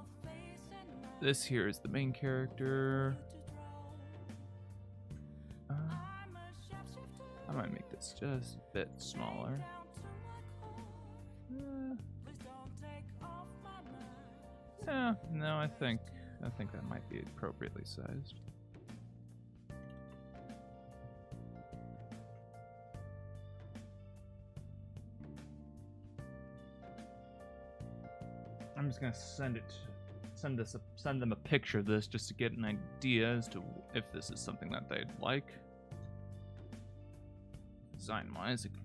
this here is the main character. I might make this just a bit smaller. Yeah, no, I think that might be appropriately sized. I'm just gonna send it send them a picture of this just to get an idea as to if this is something that they'd like. Design-wise, it could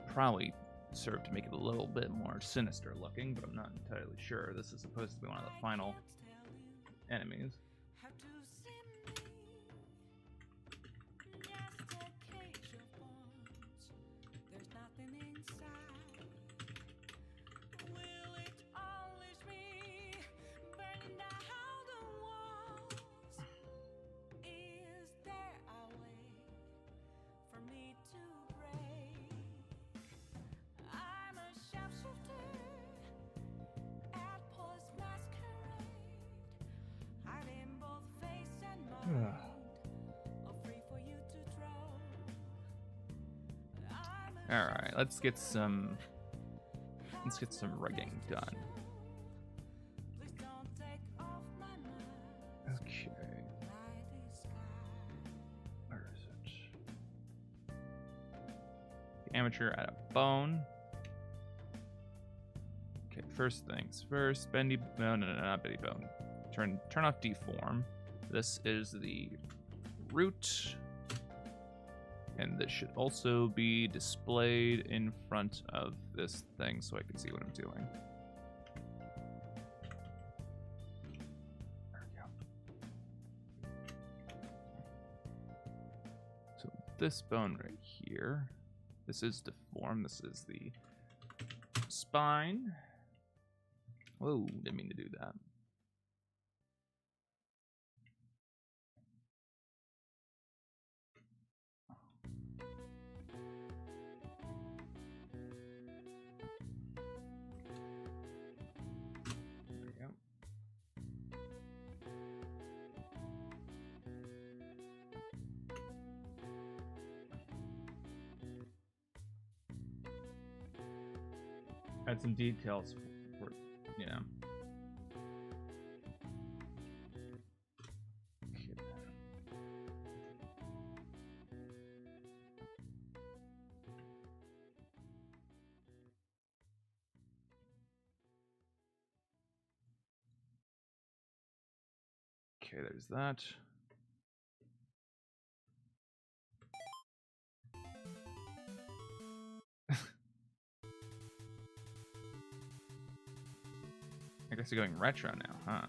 probably serve to make it a little bit more sinister looking, but I'm not entirely sure. This is supposed to be one of the final enemies. All right, let's get some rigging done. Okay. Where is it? The amateur add a bone. Okay, first things first. Bendy. No, not bendy bone. Turn off deform. This is the root. And this should also be displayed in front of this thing so I can see what I'm doing. There we go. So this bone right here, this is deformed. This is the spine. Whoa, didn't mean to do that. Add some details for, you know. Okay, there's that. I guess you're going retro now, huh?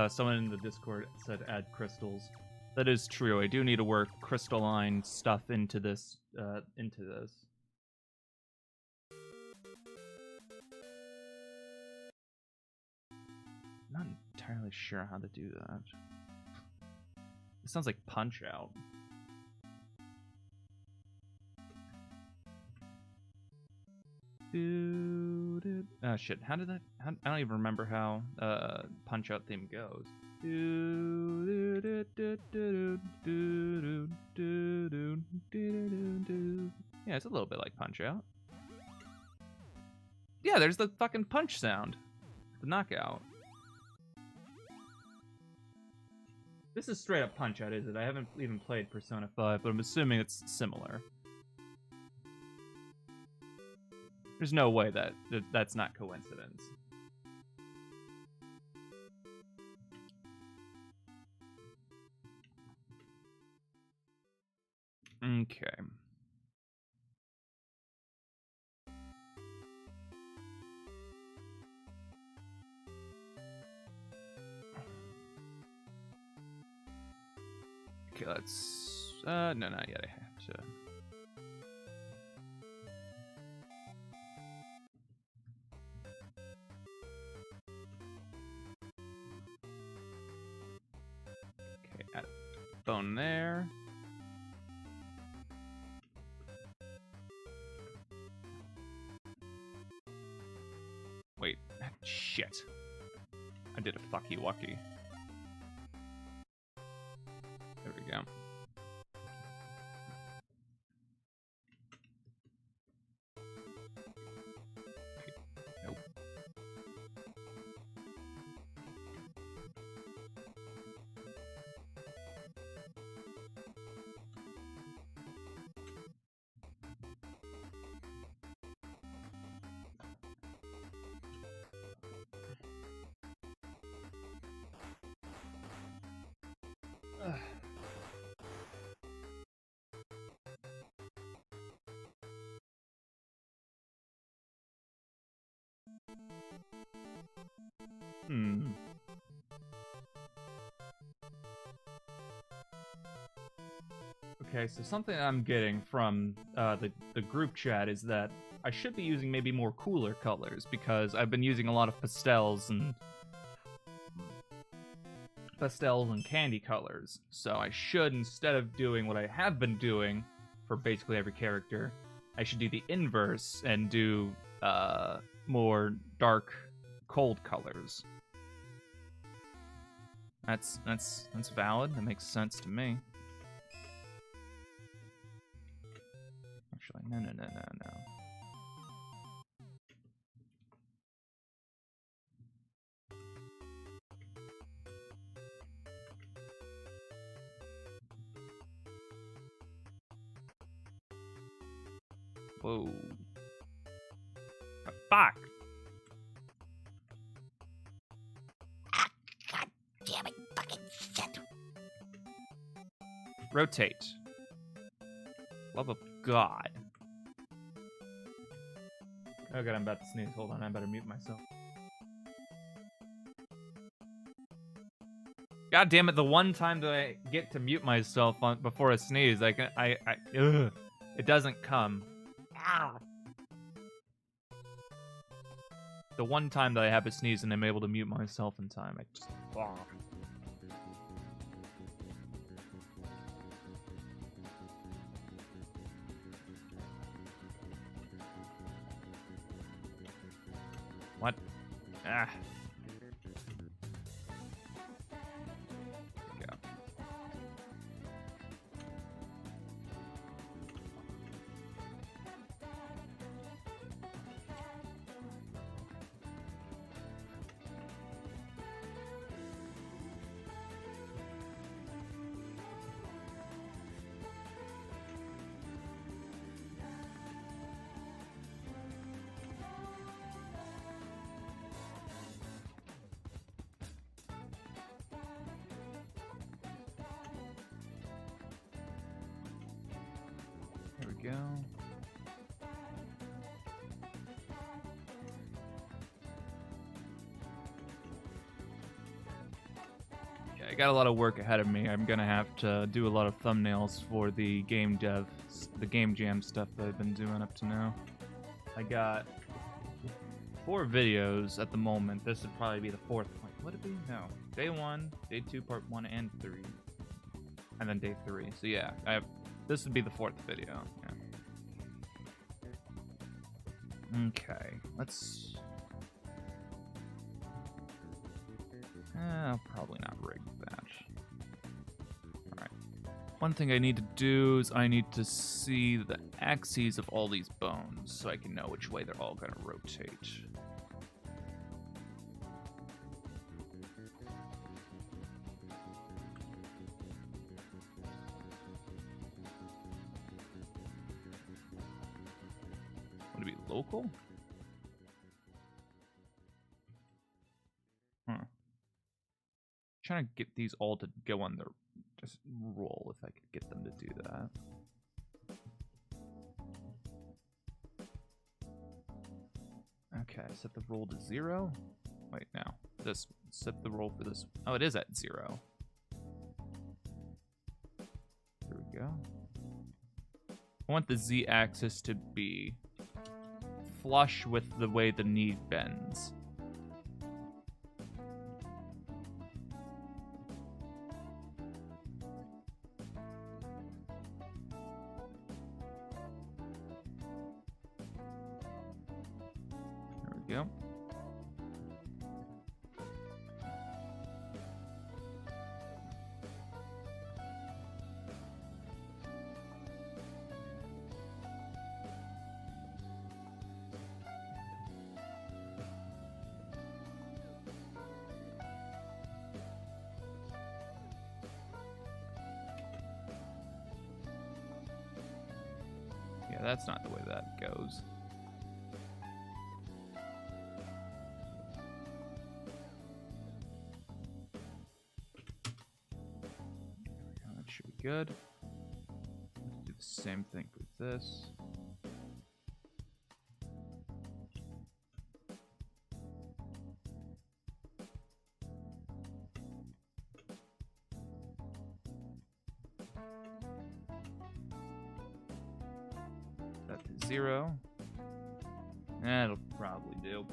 Someone in the Discord said add crystals. That is true. I do need to work crystalline stuff into this. Not entirely sure how to do that. It sounds like Punch Out. Oh shit! How did that? I don't even remember how Punch Out theme goes. Yeah, it's a little bit like Punch Out. Yeah, there's the fucking punch sound. The knockout. This is straight up Punch Out, is it? I haven't even played Persona 5, but I'm assuming it's similar. There's no way that that's not coincidence. Okay. Okay, let's... no, not yet. I have to... Okay, add a bone there. Wait, shit. I did a fucky wucky. There we go. Okay, so something I'm getting from the group chat is that I should be using maybe more cooler colors because I've been using a lot of pastels and candy colors. So I should, instead of doing what I have been doing for basically every character, I should do the inverse and do more dark, cold colors. That's valid. That makes sense to me. Actually, no. Whoa. Fuck! God damn it, fucking shit. Rotate. Love of God. Oh god, I'm about to sneeze. Hold on, I better mute myself. God damn it, the one time that I get to mute myself before I sneeze, ugh, it doesn't come. Ow. The one time that I have a sneeze and I'm able to mute myself in time, I just... What? Ah. There we go. There we go. Yeah, I got a lot of work ahead of me. I'm gonna have to do a lot of thumbnails for the game jam stuff that I've been doing up to now. I got 4 videos at the moment. This would probably be the 4th one. Would it be? No. Day 1, day 2, part 1 and 3. And then day 3. So yeah, this would be the 4th video. Yeah. Okay, let's... I'll probably not rig that. Alright. One thing I need to do is I need to see the axes of all these bones so I can know which way they're all going to rotate. Would it be local? Trying to get these all to go on the just roll if I could get them to do that. Okay, set the roll to 0. Wait, no. This set the roll for this. Oh, it is at 0. There we go. I want the Z-axis to be flush with the way the knee bends. There we go. Yeah, that's not the way that goes. good. Let's do the same thing with this. That to 0. That'll probably do.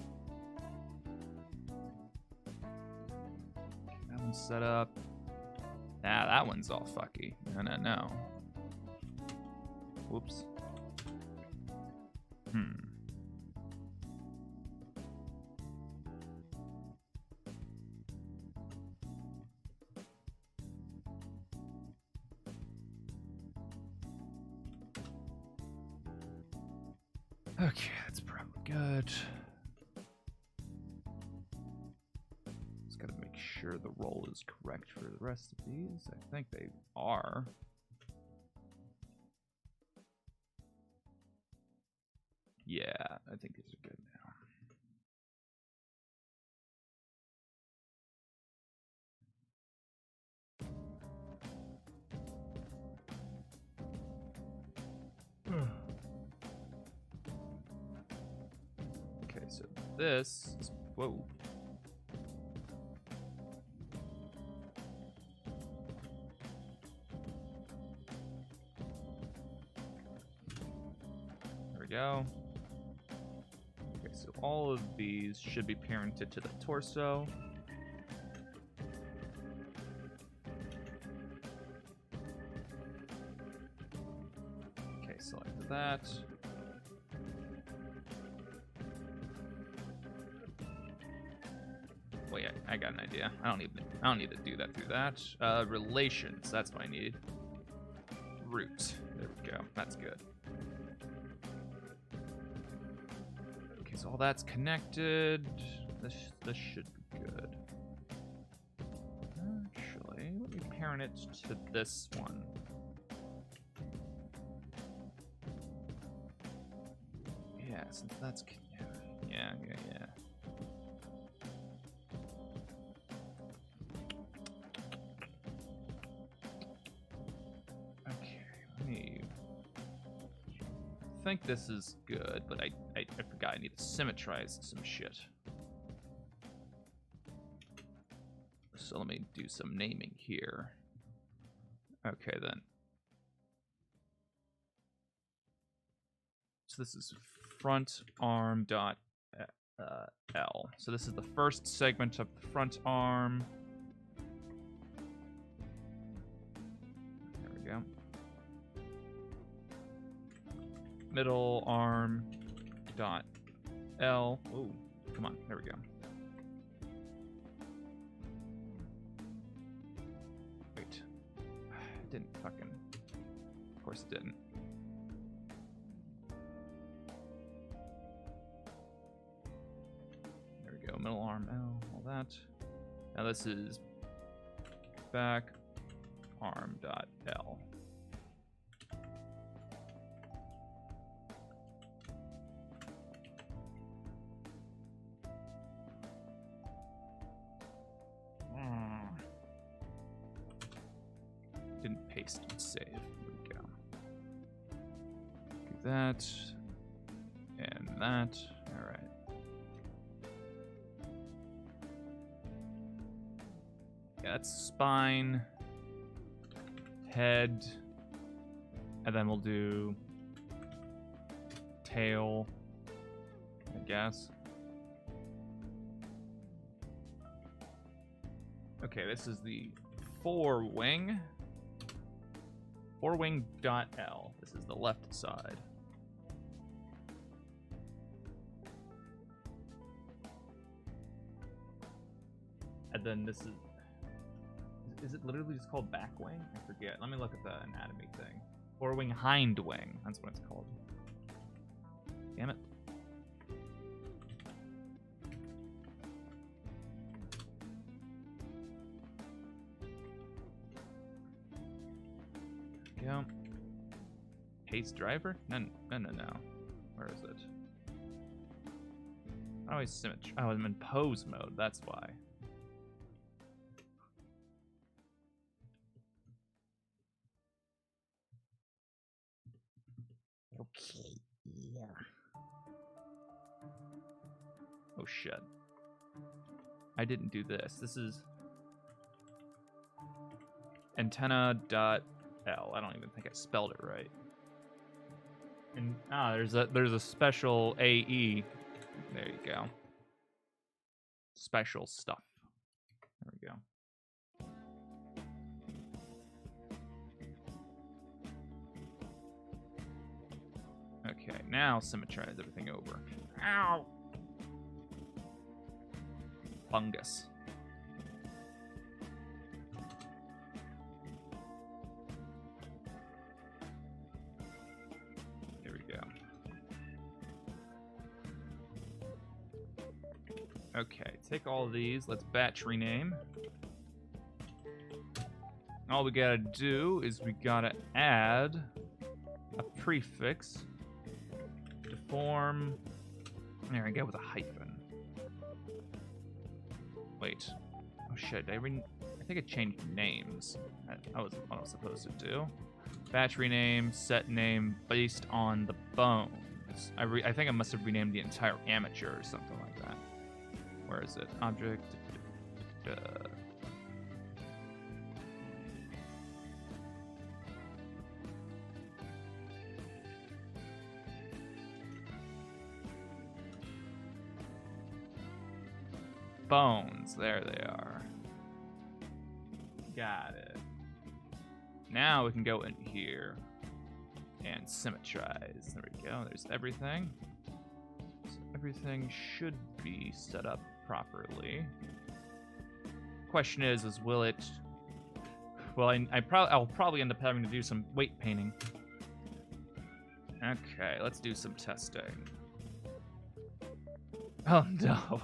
That one's set up. Nah, that one's all fucky. No. Whoops. Okay, that's probably good. Just gotta make sure the roll is correct for the rest of these. I think they are. Yeah, I think these are good now. Okay, so this is, whoa. There we go. Okay, so all of these should be parented to the torso. Okay, select that. Wait, I got an idea. I don't need to do that through that. Relations, that's what I need. Root. There we go. That's good. Okay, so all that's connected. This should be good. Actually, let me parent it to this one. Yeah, since that's yeah. I think this is good, but I forgot I need to symmetrize some shit. So let me do some naming here. Okay then. So this is front arm dot L. So this is the first segment of the front arm. There we go. Middle arm dot L. Oh, come on. There we go. Wait. It didn't fucking. Of course it didn't. There we go. Middle arm L. All that. Now this is back arm dot L. Didn't paste and save. There we go. Do that. And that. Alright. Yeah, that's spine. Head. And then we'll do tail, I guess. Okay, this is the forewing. Forewing.L. This is the left side. And then this is it literally just called back wing? I forget. Let me look at the anatomy thing. Forewing hind wing. That's what it's called. Damn it. Go. Paste driver? No. Where is it? I always symmetry. Oh, I'm in pose mode. That's why. Oh shit. I didn't do this. This is antenna.l. I don't even think I spelled it right. And there's a special AE. There you go. Special stuff. There we go. Okay, now symmetrize everything over. Ow! Fungus. There we go. Okay, take all of these. Let's batch rename. All we gotta do is we gotta add a prefix to form. There we go, with a hyphen. Wait. Oh shit, I think it changed names. That was what I was supposed to do. Batch rename, set name based on the bones. I think I must have renamed the entire amateur or something like that. Where is it? Object. Bones. There they are. Got it. Now we can go in here and symmetrize. There we go. There's everything. So everything should be set up properly. Question is will it? Well, I'll probably end up having to do some weight painting. Okay, let's do some testing. Oh no.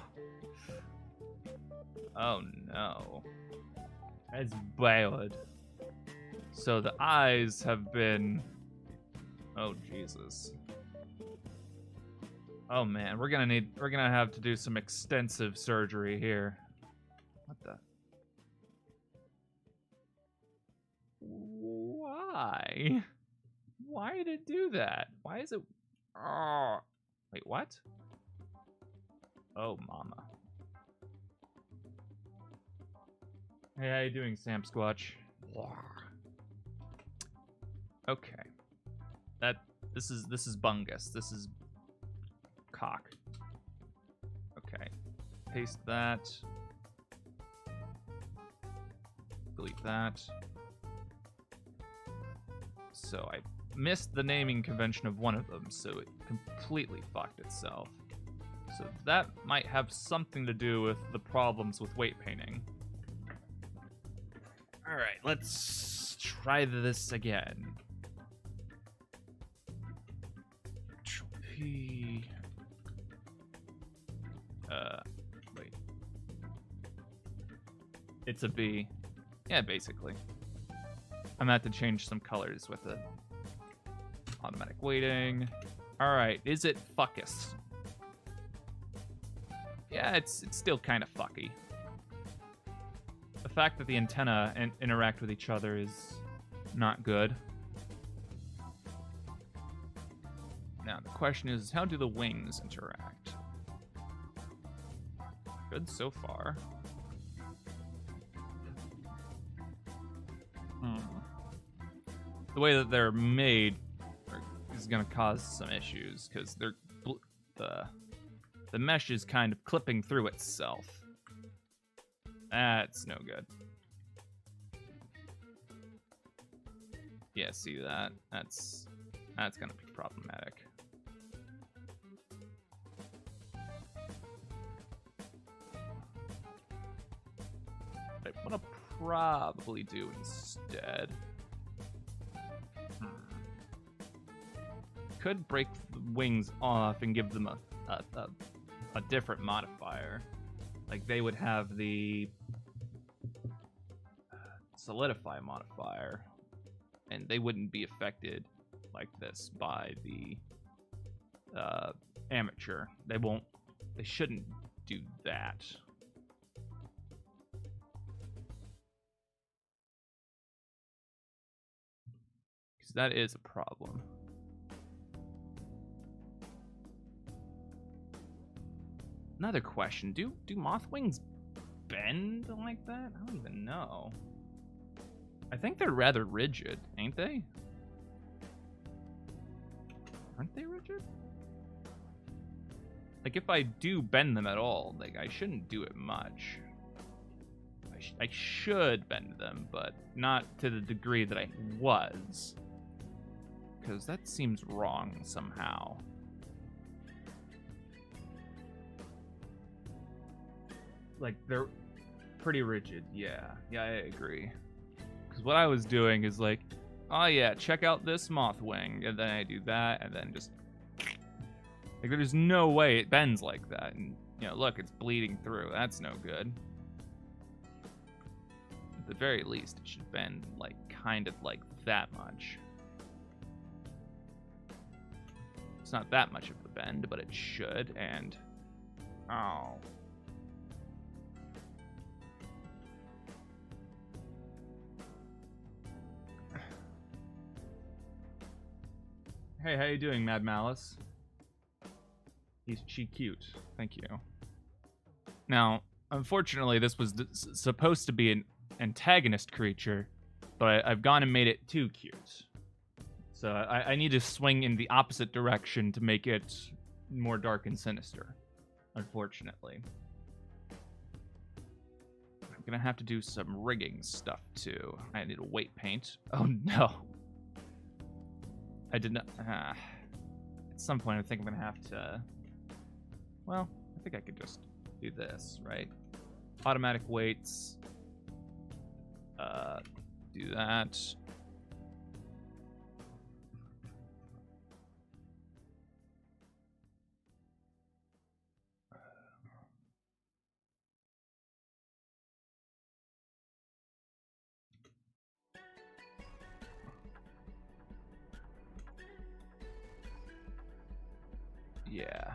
Oh no. That's bad. So the eyes have been... Oh Jesus. Oh man, we're gonna have to do some extensive surgery here. What the? Why? Why did it do that? Why is it... Oh. Wait, what? Oh mama. Hey, how you doing, Sam Squatch? Okay. This is bungus. This is cock. Okay. Paste that. Delete that. So I missed the naming convention of one of them, so it completely fucked itself. So that might have something to do with the problems with weight painting. Alright, let's try this again. P. Wait. It's a B. Yeah, basically. I'm gonna have to change some colors with it. Automatic weighting. Alright, is it fuckus? Yeah, it's still kind of fucky. The fact that the antenna interact with each other is not good. Now, the question is, how do the wings interact? Good so far. The way that they're made is going to cause some issues, because the mesh is kind of clipping through itself. That's no good. Yeah, see that? That's gonna be problematic. But what I'll probably do instead... Could break the wings off and give them a different modifier. Like, they would have the solidify modifier, and they wouldn't be affected like this by the amateur. They shouldn't do that. Because that is a problem. Another question. Do moth wings bend like that? I don't even know. I think they're rather rigid, ain't they? Aren't they rigid? Like, if I do bend them at all, like, I shouldn't do it much. I should bend them, but not to the degree that I was. Because that seems wrong somehow. Like, they're pretty rigid, yeah. Yeah, I agree. Because what I was doing is like, oh yeah, check out this moth wing, and then I do that, and then just... Like, there's no way it bends like that. And, you know, look, it's bleeding through. That's no good. At the very least, it should bend, like, kind of like that much. It's not that much of a bend, but it should, and... Oh. Hey, how you doing, Mad Malice? She cute. Thank you. Now, unfortunately, this was supposed to be an antagonist creature, but I've gone and made it too cute. So I need to swing in the opposite direction to make it more dark and sinister, unfortunately. I'm gonna have to do some rigging stuff, too. I need a weight paint. Oh, no. I did not... at some point, I think I'm gonna have to... Well, I think I could just do this, right? Automatic weights. Do that. Yeah.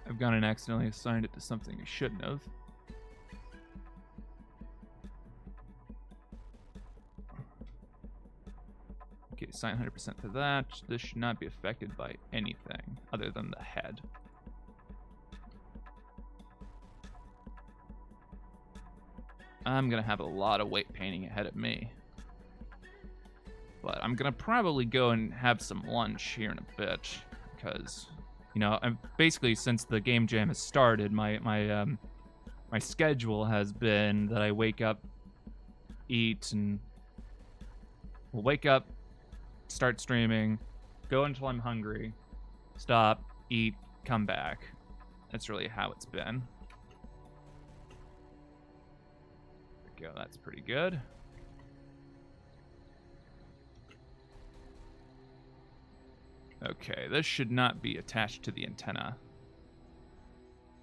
I've gone and accidentally assigned it to something I shouldn't have. Okay, assign 100% to that. This should not be affected by anything other than the head. I'm gonna have a lot of weight painting ahead of me. But I'm gonna probably go and have some lunch here in a bit, because... You know, I'm basically, since the game jam has started, my schedule has been that I wake up, eat, and we'll wake up, start streaming, go until I'm hungry, stop, eat, come back. That's really how it's been. There we go, that's pretty good. Okay, this should not be attached to the antenna.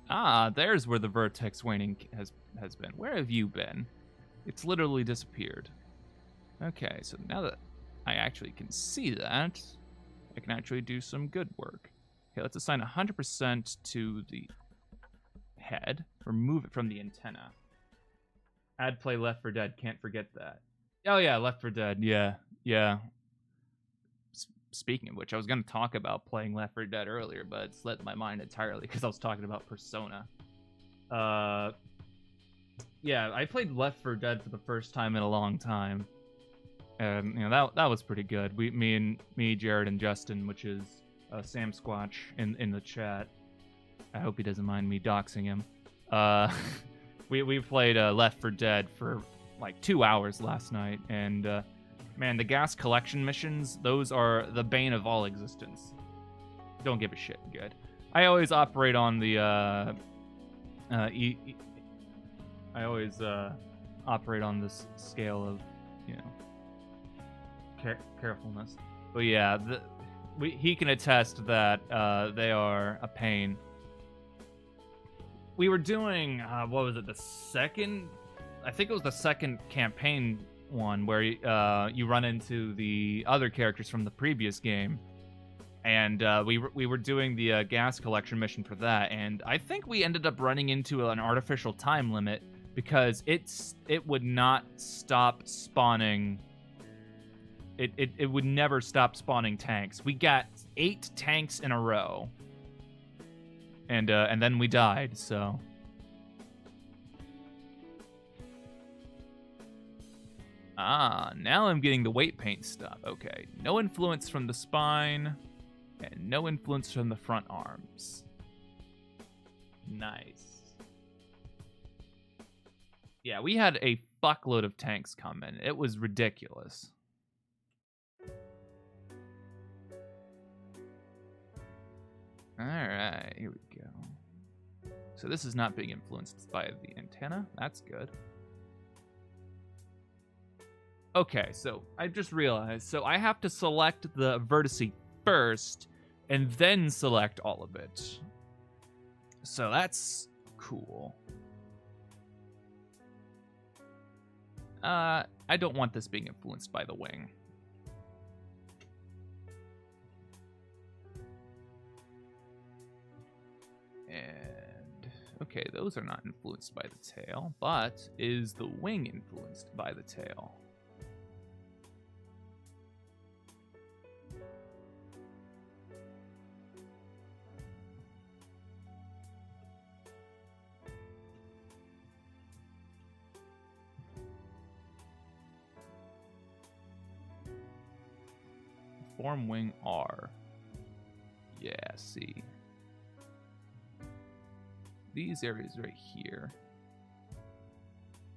Ah, there's where the vertex waning has been. Where have you been? It's literally disappeared. Okay, so now that I actually can see that, I can actually do some good work. Okay, let's assign 100% to the head. Remove it from the antenna. Add play Left 4 Dead, can't forget that. Oh yeah, Left 4 Dead, yeah. Speaking of which, I was going to talk about playing Left 4 Dead earlier, but it slipped my mind entirely because I was talking about Persona. Yeah, I played Left 4 Dead for the first time in a long time. And, you know, that was pretty good. Me, Jared, and Justin, which is Sam Squatch in the chat. I hope he doesn't mind me doxing him. We played Left 4 Dead for like 2 hours last night, and... Man, the gas collection missions, those are the bane of all existence. Don't give a shit, good. I always operate on the, operate on this scale of, you know, carefulness. But yeah, he can attest that they are a pain. We were doing, what was it, I think it was the second campaign one where you run into the other characters from the previous game, and we were doing the gas collection mission for that, and I think we ended up running into an artificial time limit because it would not stop spawning. It would never stop spawning tanks. We got 8 tanks in a row, And then we died, so. Ah, now I'm getting the weight paint stuff. Okay, no influence from the spine, and no influence from the front arms. Nice. Yeah, we had a fuckload of tanks come in. It was ridiculous. Alright, here we go. So this is not being influenced by the antenna. That's good. Okay, so I just realized. So I have to select the vertice first and then select all of it. So that's cool. I don't want this being influenced by the wing. And, okay, those are not influenced by the tail, but is the wing influenced by the tail? Form wing R. Yeah, see. These areas right here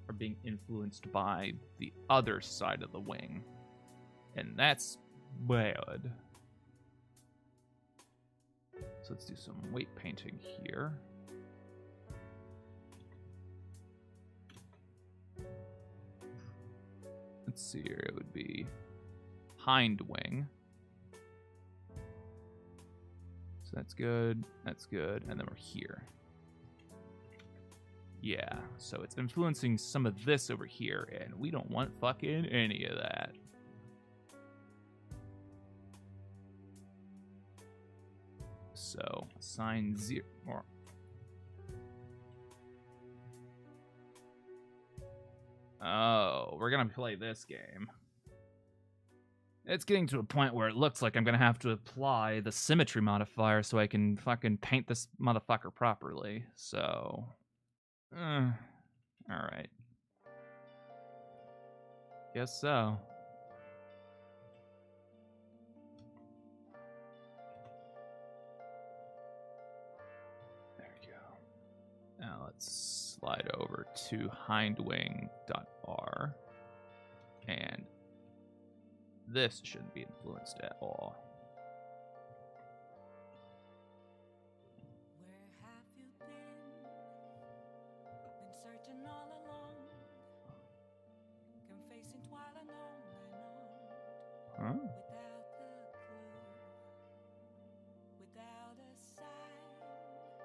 are being influenced by the other side of the wing. And that's bad. So let's do some weight painting here. Let's see here, it would be hind wing. So that's good, and then we're here. Yeah, so it's influencing some of this over here, and we don't want fucking any of that. So, assign 0, or... Oh, we're gonna play this game. It's getting to a point where it looks like I'm gonna have to apply the symmetry modifier so I can fucking paint this motherfucker properly, so... Alright. Guess so. There we go. Now let's slide over to hindwing.r. And this shouldn't be influenced at all. Huh?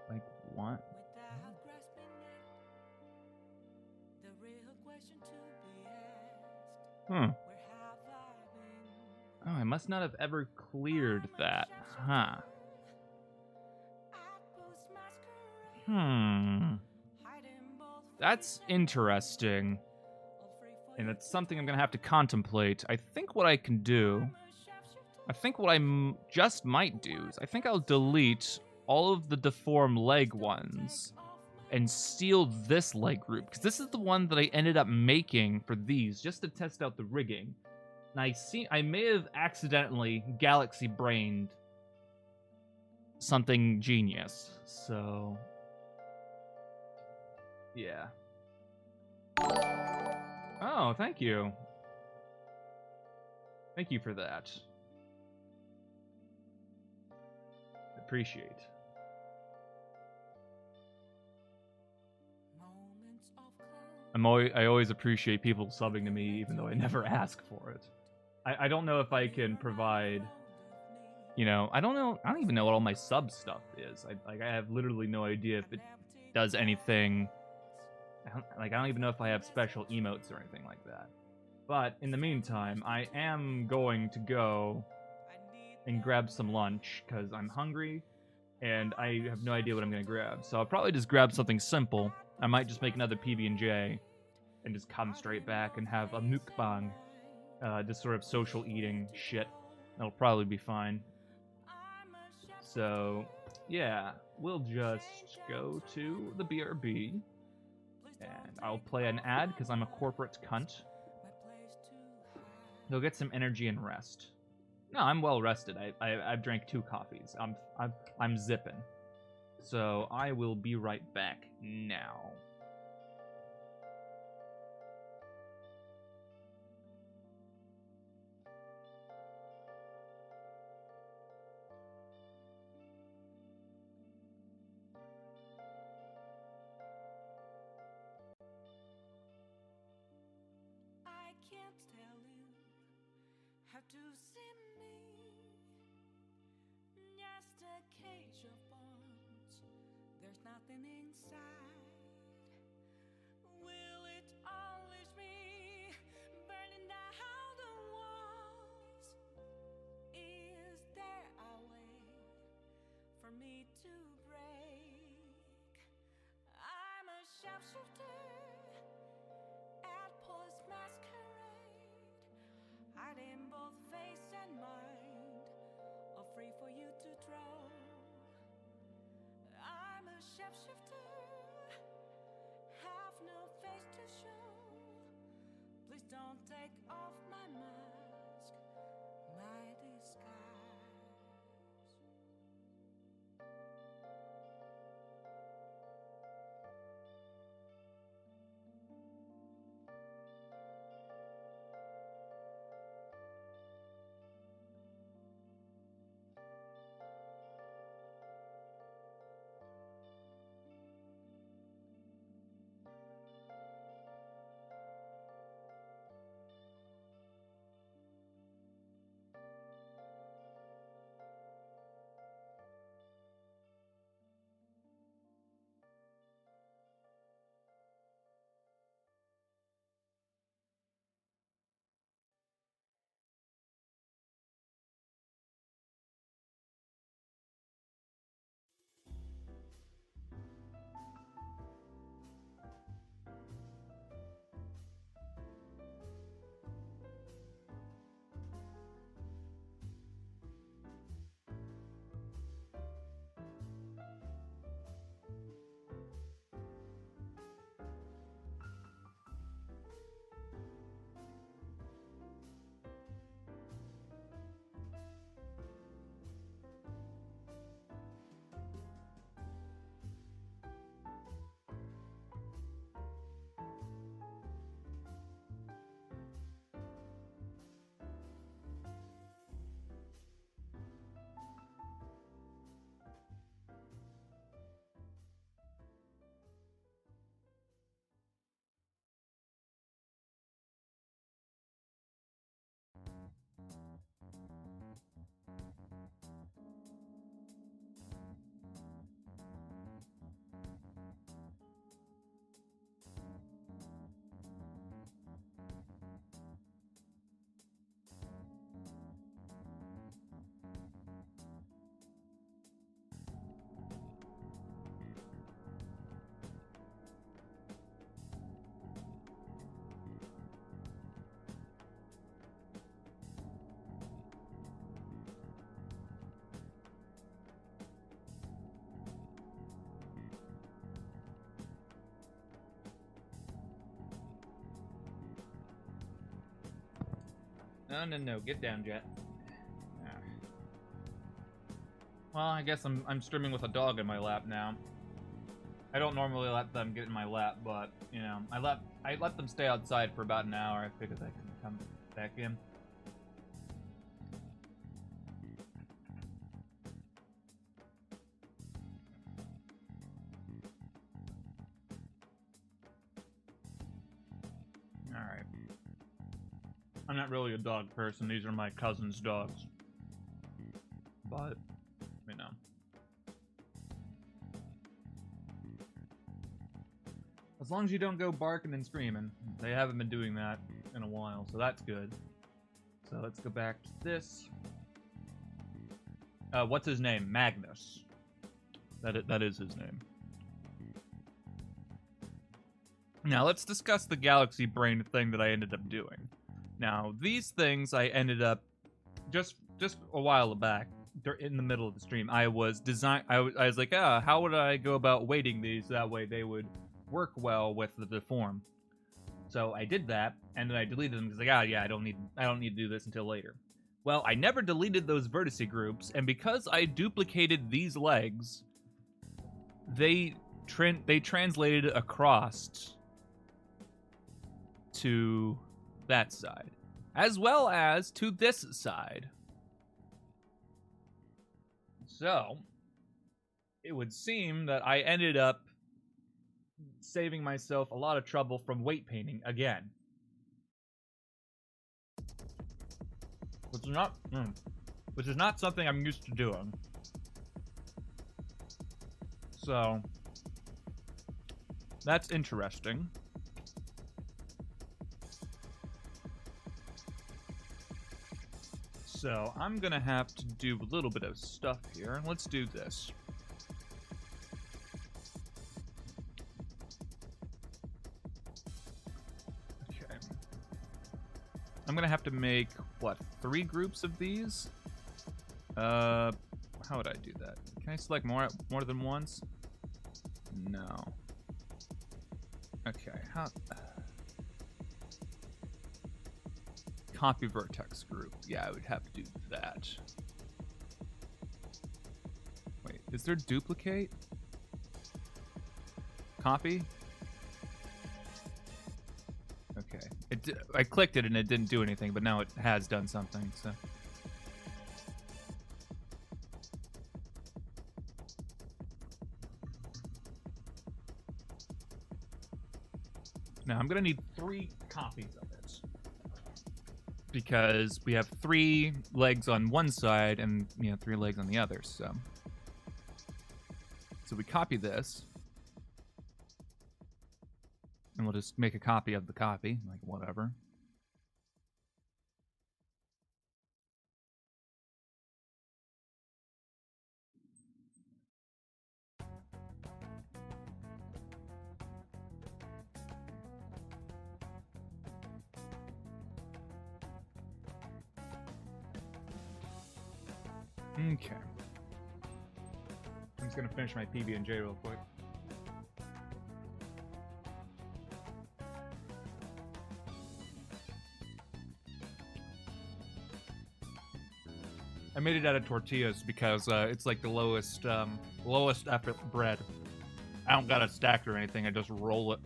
Like what? Hmm. Oh, I must not have ever cleared that. Huh. That's interesting. And it's something I'm going to have to contemplate. I think what I can do... I think what I just might do is I think I'll delete all of the deform leg ones and steal this leg group. Because this is the one that I ended up making for these just to test out the rigging. And I may have accidentally galaxy brained something genius. So... yeah. Oh, thank you. Thank you for that. Appreciate. I always appreciate people subbing to me, even though I never ask for it. I don't know if I can provide... You know, I don't even know what all my sub stuff is. I have literally no idea if it does anything... I don't even know if I have special emotes or anything like that. But in the meantime, I am going to go and grab some lunch because I'm hungry and I have no idea what I'm going to grab. So I'll probably just grab something simple. I might just make another PB&J and just come straight back and have a mukbang, just sort of social eating shit. That'll probably be fine. So, yeah. we'll just go to the BRB, and I'll play an ad because I'm a corporate cunt. He'll get some energy and rest. No, I'm well rested. I've drank 2 coffees. I'm zipping. So I will be right back now. I can't tell you how to see me. Just a cage of bones. There's nothing inside. Will it always be burning down the walls? Is there a way for me to break? I'm a sharpshooter at Post Masquerade, hiding both face and mind, all free for you to throw. I'm a sharpshooter, have no face to show. Please don't take off my mask, my disguise. No. Get down, Jet. Ah. Well, I guess I'm streaming with a dog in my lap now. I don't normally let them get in my lap, but you know, I let them stay outside for about an hour. I figured I can come back in. All right. I'm not really a dog person. These are my cousin's dogs. But, you know. As long as you don't go barking and screaming. They haven't been doing that in a while, so that's good. So let's go back to this. What's his name? Magnus. That is his name. Now, let's discuss the galaxy brain thing that I ended up doing. Now, these things I ended up just a while back. in the middle of the stream, I was I was like, how would I go about weighting these that way they would work well with the deform? So I did that, and then I deleted them because like, yeah, I don't need to do this until later. Well, I never deleted those vertice groups, and because I duplicated these legs, they translated across to that side, as well as to this side. So, it would seem that I ended up saving myself a lot of trouble from weight painting again. Which is not something I'm used to doing. So, that's interesting. So, I'm gonna have to do a little bit of stuff here. Let's do this. Okay. I'm gonna have to make, what, 3 groups of these? How would I do that? Can I select more than once? No. Okay, how... Copy vertex group. Yeah, I would have to do that. Wait, is there duplicate? Copy? Okay. I clicked it and it didn't do anything, but now it has done something, so... Now, I'm gonna need 3 copies of it. Because we have 3 legs on one side and, 3 legs on the other, so... So we copy this. And we'll just make a copy of the copy, like whatever. Okay. I'm just gonna finish my PB&J real quick. I made it out of tortillas because it's like the lowest effort bread. I don't got it stacked or anything. I just roll it.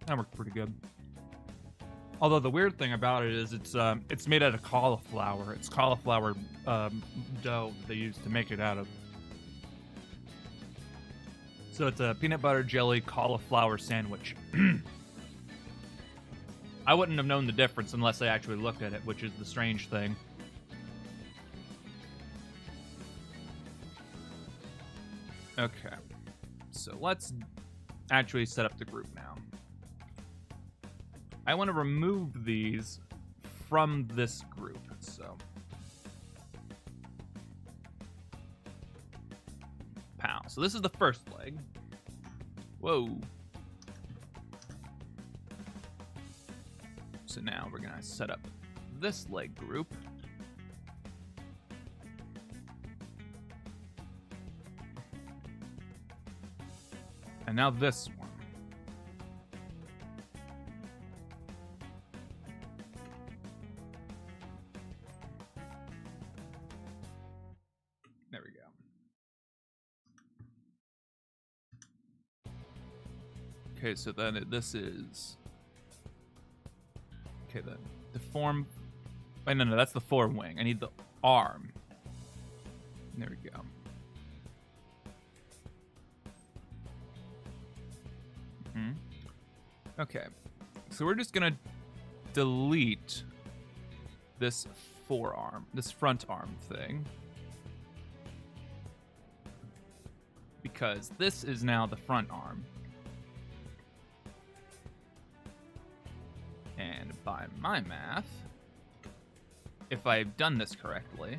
That worked pretty good. Although the weird thing about it is it's made out of cauliflower. It's cauliflower dough that they use to make it out of. So it's a peanut butter jelly cauliflower sandwich. I wouldn't have known the difference unless I actually looked at it, which is the strange thing. Okay. So let's actually set up the group now. I want to remove these from this group, so. Pow. So this is the first leg. Whoa. So now we're gonna set up this leg group. And now this one. There we go. Okay, so then this is... Okay, then. The form... Wait, no, that's the forewing. I need the arm. There we go. Okay. So we're just gonna delete this forearm, this front arm thing. Because this is now the front arm. And by my math, if I've done this correctly,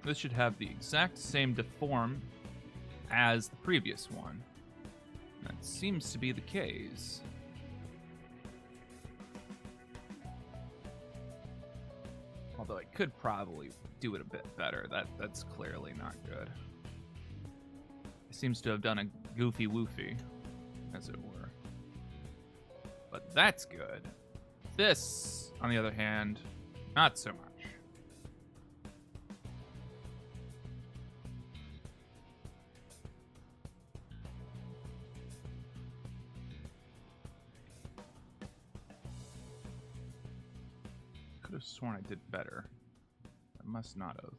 this should have the exact same deform as the previous one. seems to be the case. Although I could probably do it a bit better. That's clearly not good. It seems to have done a goofy woofy, as it were. But that's good. This, on the other hand, not so much. Could have sworn I did better. I must not have.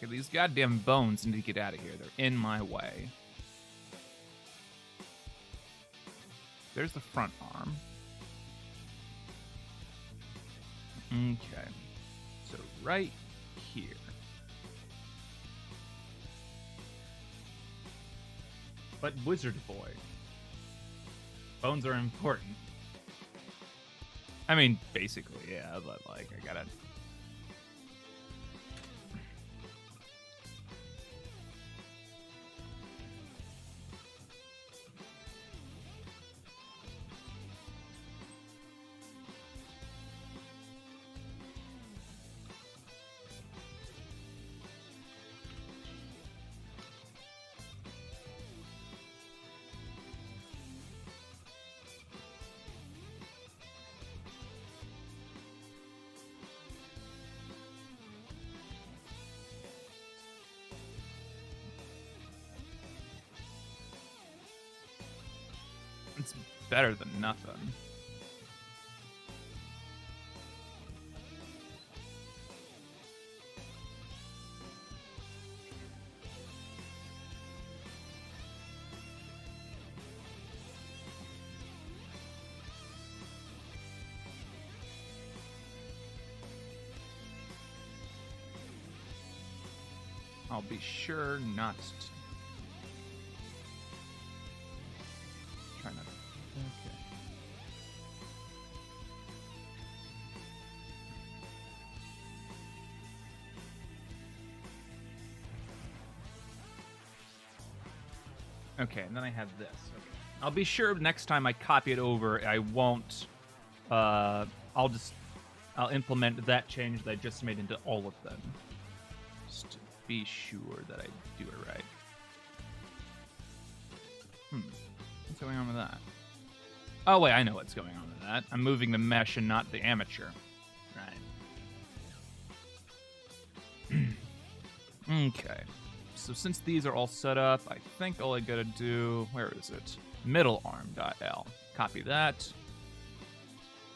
Okay, these goddamn bones need to get out of here. They're in my way. There's the front arm. Okay. So right here. But Wizard Boy. Bones are important. I mean, basically, yeah, but like, I gotta... It's better than nothing. I'll be sure not to. Try not to. Okay. Okay, and then I have this. Okay. I'll be sure next time I copy it over, I won't. I'll implement that change that I just made into all of them. Just to be sure that I do it right. What's going on with that? Oh, wait, I know what's going on with that. I'm moving the mesh and not the amateur. Right. Okay. So since these are all set up, I think all I gotta do... Where is it? Middle arm.l. Copy that.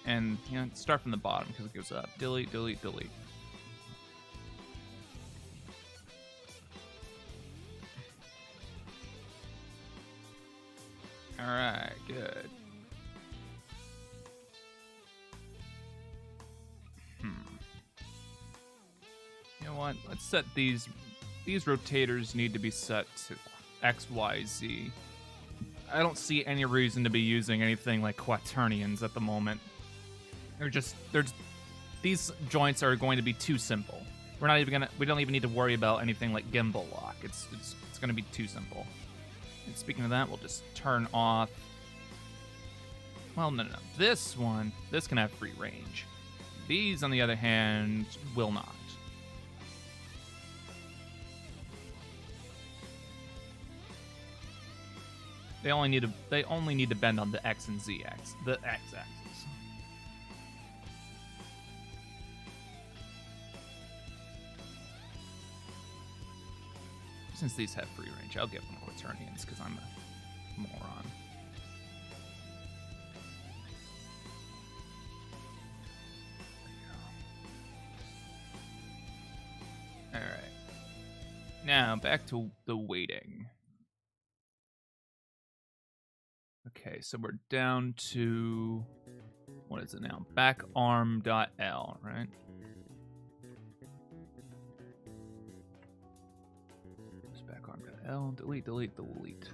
And, you know, start from the bottom because it goes up. Delete, delete, delete. Alright, good. You know what? Let's set these rotators need to be set to X, Y, Z. I don't see any reason to be using anything like quaternions at the moment. These joints are going to be too simple. We don't even need to worry about anything like gimbal lock. It's going to be too simple. And speaking of that, we'll just turn off. Well, no. This can have free range. These, on the other hand, will not. They only need to bend on the X and Z axis, the X axis. Since these have free range, I'll give them quaternions because I'm a moron. All right. Now back to the weighting. Okay, so we're down to, what is it now? Back arm.l, right? Just back arm.l, delete, delete, delete.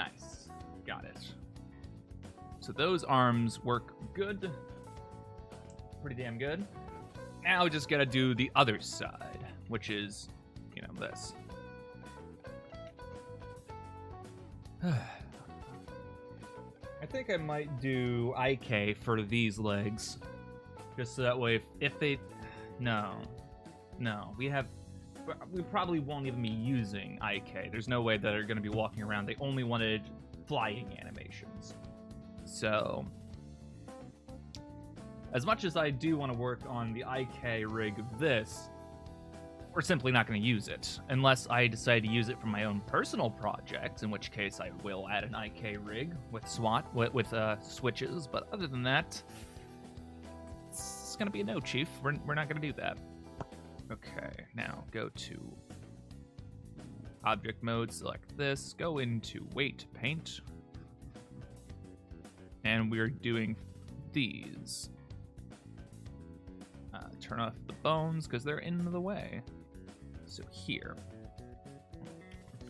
Nice. Got it. So those arms work good. Pretty damn good. Now we just gotta do the other side, which is, you know, this. I think I might do IK for these legs. Just so that way, if they... No. We probably won't even be using IK. There's no way that they're going to be walking around. They only wanted flying animations. So, as much as I do want to work on the IK rig of this, we're simply not going to use it. Unless I decide to use it for my own personal projects, in which case I will add an IK rig with with switches. But other than that, it's going to be a no, Chief. We're not going to do that. Okay, now go to object mode, select this, go into weight paint, and we're doing these. Turn off the bones because they're in the way. So here,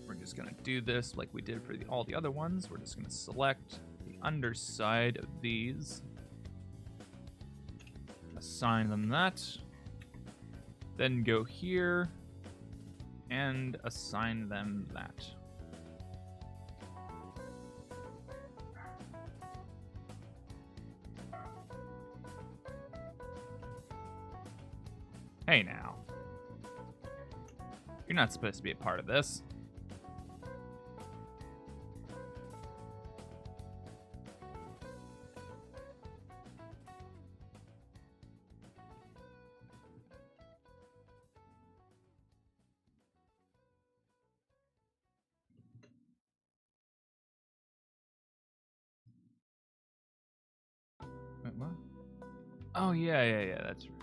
we're just gonna do this like we did for all the other ones. We're just gonna select the underside of these, assign them that. Then go here and assign them that. Hey now. You're not supposed to be a part of this. Wait, what? Oh, yeah, that's right.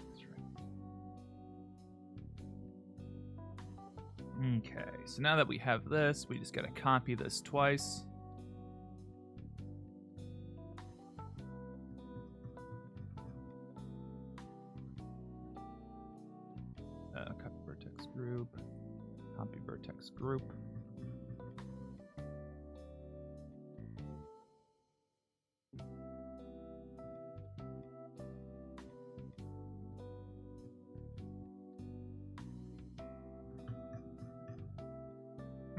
Okay, so now that we have this, we just gotta copy this twice. Copy vertex group, copy vertex group.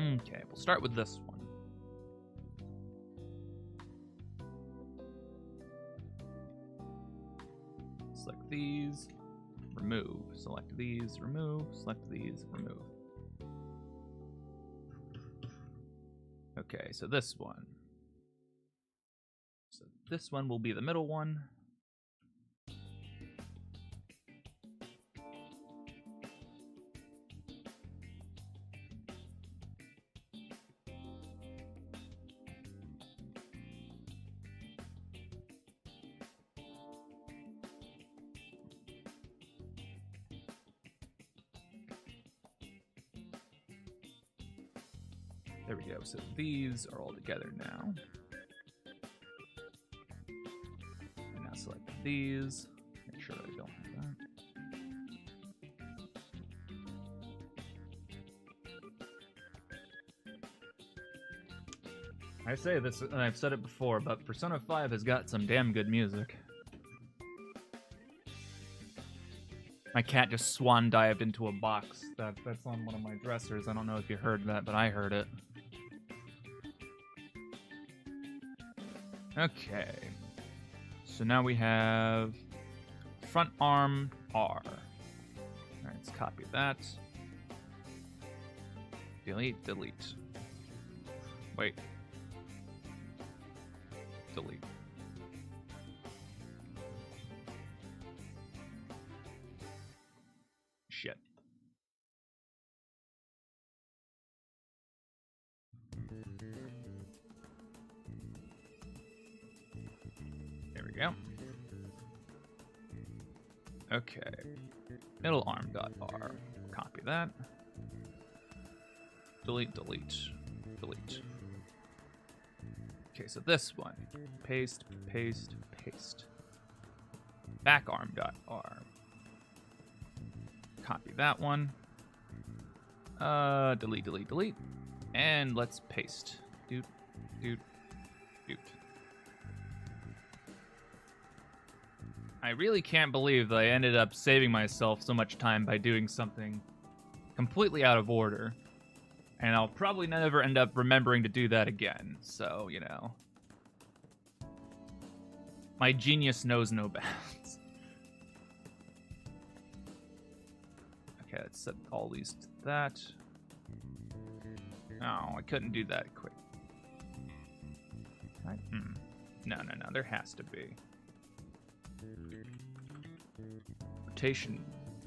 Okay, we'll start with this one. Select these, remove. Select these, remove. Select these, remove. Okay, so this one. So this one will be the middle one. There we go. So these are all together now. And now select these. Make sure that I don't have that. I say this, and I've said it before, but Persona 5 has got some damn good music. My cat just swan dived into a box. That's on one of my dressers. I don't know if you heard that, but I heard it. Okay. So now we have front arm R. Alright, let's copy that. Delete, delete. Wait. Delete. Shit. There we go. Okay. Middle arm dot R. Copy that. Delete, delete, delete. Okay, so this one. Paste, paste, paste. Back arm dot R. Copy that one. Delete, delete, delete. And let's paste. Doot, Dude. Dude. I really can't believe that I ended up saving myself so much time by doing something completely out of order. And I'll probably never end up remembering to do that again. So, you know. My genius knows no bounds. Okay, let's set all these to that. Oh, I couldn't do that quick. Right? No. There has to be. Rotation.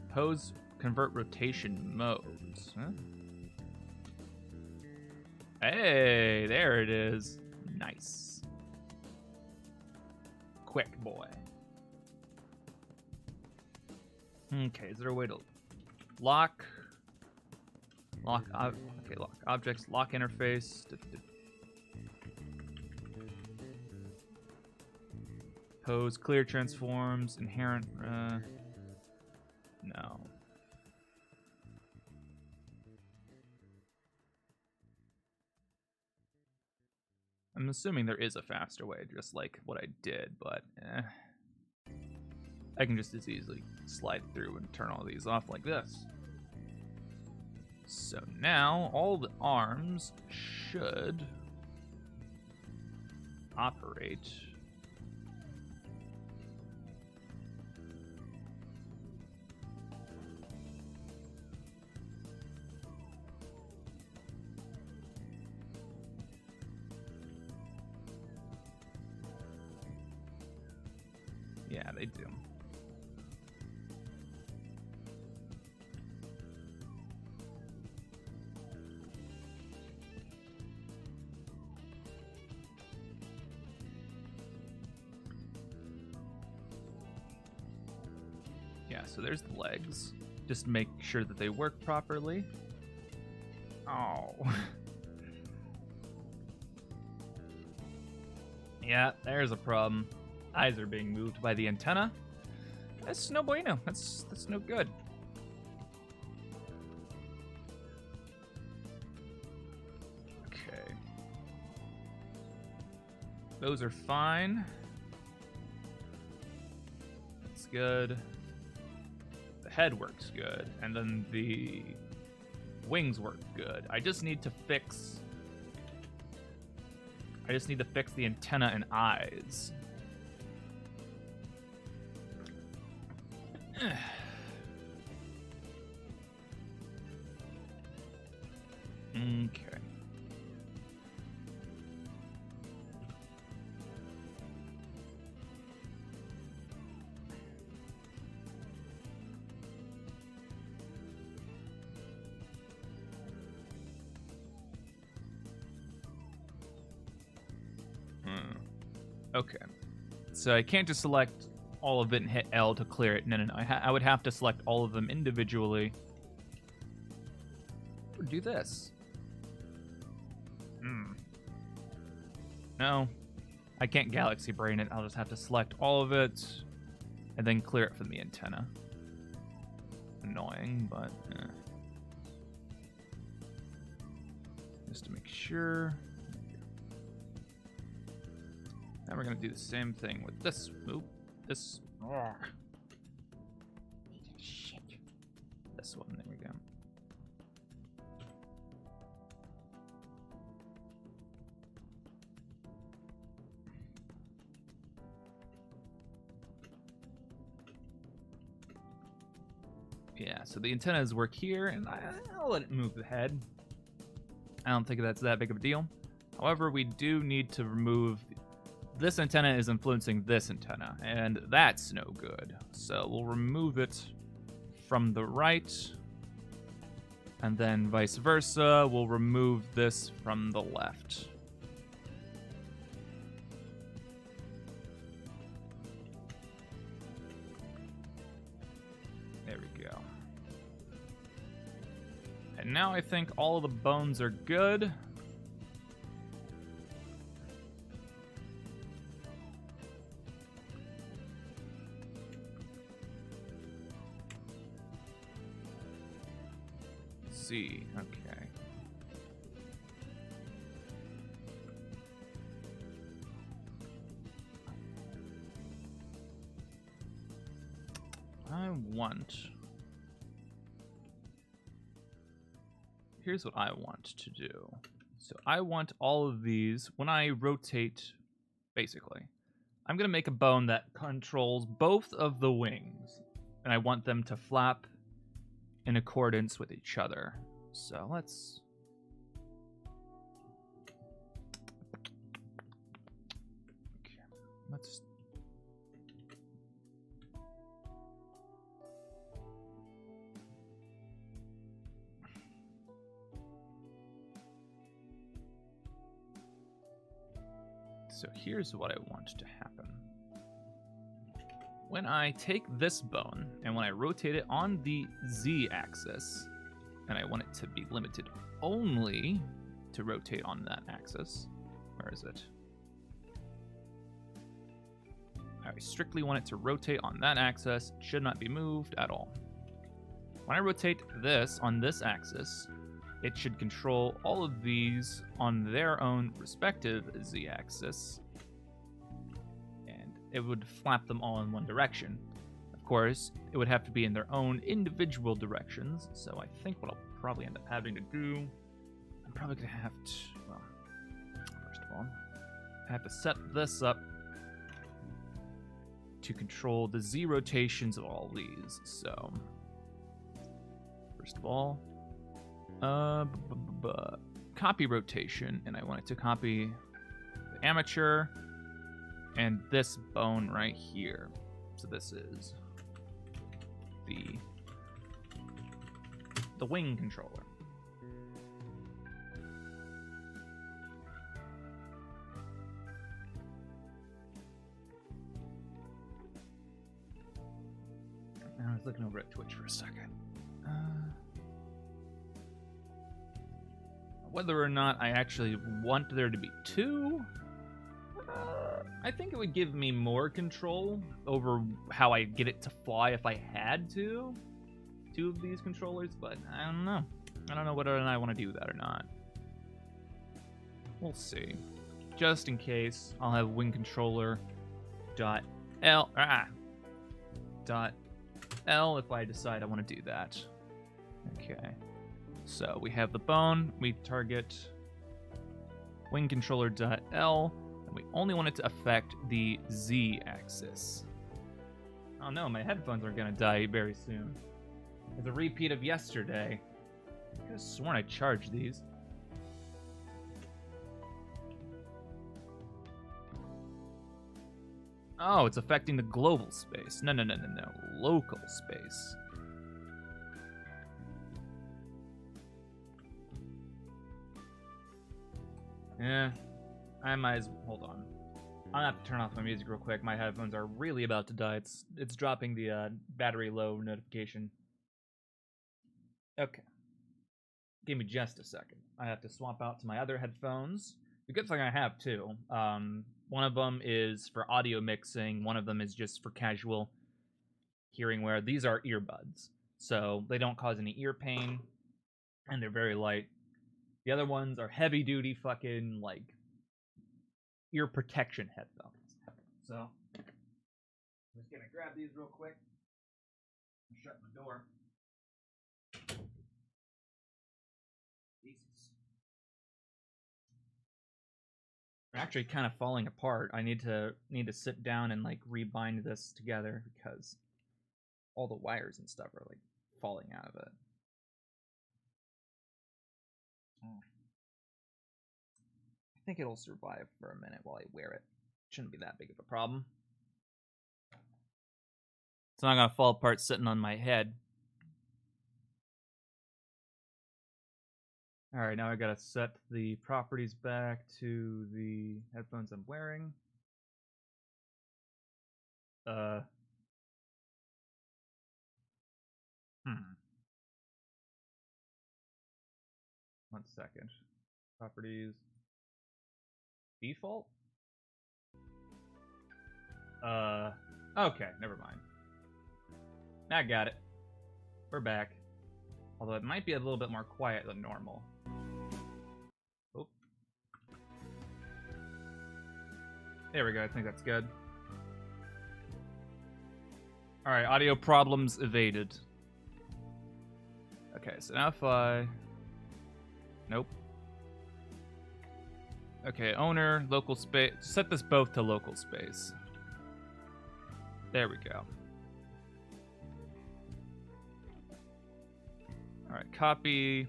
Pose, convert rotation modes. Huh? Hey, there it is. Nice. Quick, boy. Okay, is there a way to lock objects, lock interface. Pose, clear transforms, inherent, no. I'm assuming there is a faster way, just like what I did, but I can just as easily slide through and turn all these off like this. So now all the arms should operate. Yeah, they do. Yeah, so there's the legs. Just make sure that they work properly. Oh. Yeah, there's a problem. Eyes are being moved by the antenna. That's no bueno. That's no good. Okay. Those are fine. That's good. The head works good. And then the wings work good. I just need to fix the antenna and eyes. Okay. Okay. So I can't just select all of it and hit L to clear it. No. I would have to select all of them individually. Or do this. No. I can't galaxy brain it. I'll just have to select all of it and then clear it from the antenna. Annoying, but just to make sure. Now we're gonna do the same thing with this. Oop, this. Shit. This one. There we go. Yeah, so the antennas work here, and I'll let it move the head. I don't think that's that big of a deal. However, we do need to remove... This antenna is influencing this antenna, and that's no good. So we'll remove it from the right, and then vice versa, we'll remove this from the left. There we go. And now I think all of the bones are good. Okay. Here's what I want to do. So I want all of these, when I rotate, basically, I'm going to make a bone that controls both of the wings. And I want them to flap in accordance with each other. So let's... Okay, let's... So here's what I want to happen. When I take this bone and when I rotate it on the Z-axis, and I want it to be limited only to rotate on that axis. Where is it? I strictly want it to rotate on that axis. It should not be moved at all. When I rotate this on this axis, it should control all of these on their own respective Z-axis, and it would flap them all in one direction. Of course, it would have to be in their own individual directions, so I think what I'll probably end up having to do, I'm probably going to have to, well, first of all, I have to set this up to control the Z rotations of all these, so, first of all, copy rotation, and I want it to copy the amateur and this bone right here. So this is the wing controller. I was looking over at Twitch for a second. Whether or not I actually want there to be two, I think it would give me more control over how I get it to fly if I had two of these controllers, but I don't know. I don't know whether or not I want to do that or not. We'll see. Just in case, I'll have wing controller dot L if I decide I want to do that. Okay. So we have the bone, we target wing controller.L, and we only want it to affect the Z axis. Oh no, my headphones are gonna die very soon. It's a repeat of yesterday. I could have sworn I charged these. Oh, it's affecting the global space. No. Local space. Yeah, I might as well, hold on. I'm gonna have to turn off my music real quick. My headphones are really about to die. It's dropping the battery low notification. Okay. Give me just a second. I have to swap out to my other headphones. The good thing I have two. One of them is for audio mixing. One of them is just for casual hearing wear. These are earbuds, so they don't cause any ear pain, and they're very light. The other ones are heavy duty fucking like ear protection headphones. So I'm just gonna grab these real quick and shut my door. Jesus. They're actually kind of falling apart. I need to sit down and like rebind this together because all the wires and stuff are like falling out of it. I think it'll survive for a minute while I wear it. Shouldn't be that big of a problem. It's not gonna fall apart sitting on my head. Alright, now I gotta set the properties back to the headphones I'm wearing. One second. Properties. Default? Okay, never mind. I got it. We're back. Although it might be a little bit more quiet than normal. Oh. There we go, I think that's good. All right, audio problems evaded. Okay, so now if I... Nope. Okay, owner, local space. Set this both to local space. There we go. All right, copy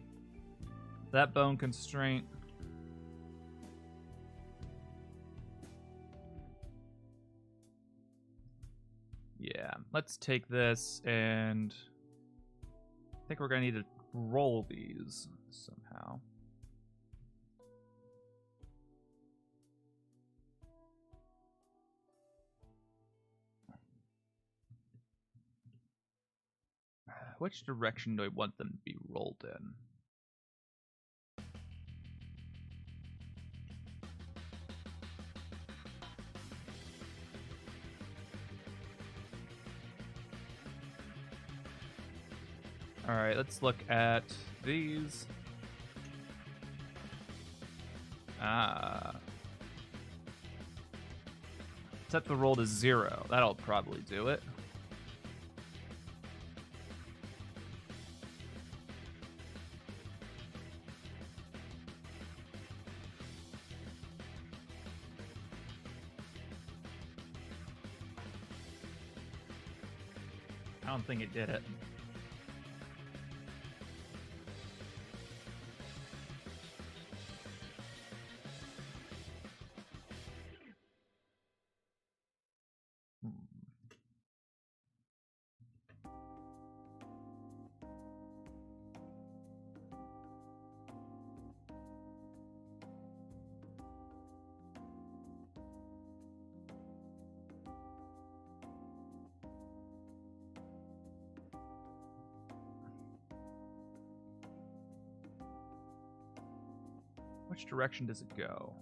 that bone constraint. Yeah, let's take this and I think we're gonna need to roll these somehow. Which direction do I want them to be rolled in? All right, let's look at these. Set the roll to 0. That'll probably do it. I don't think it did it. Which direction does it go?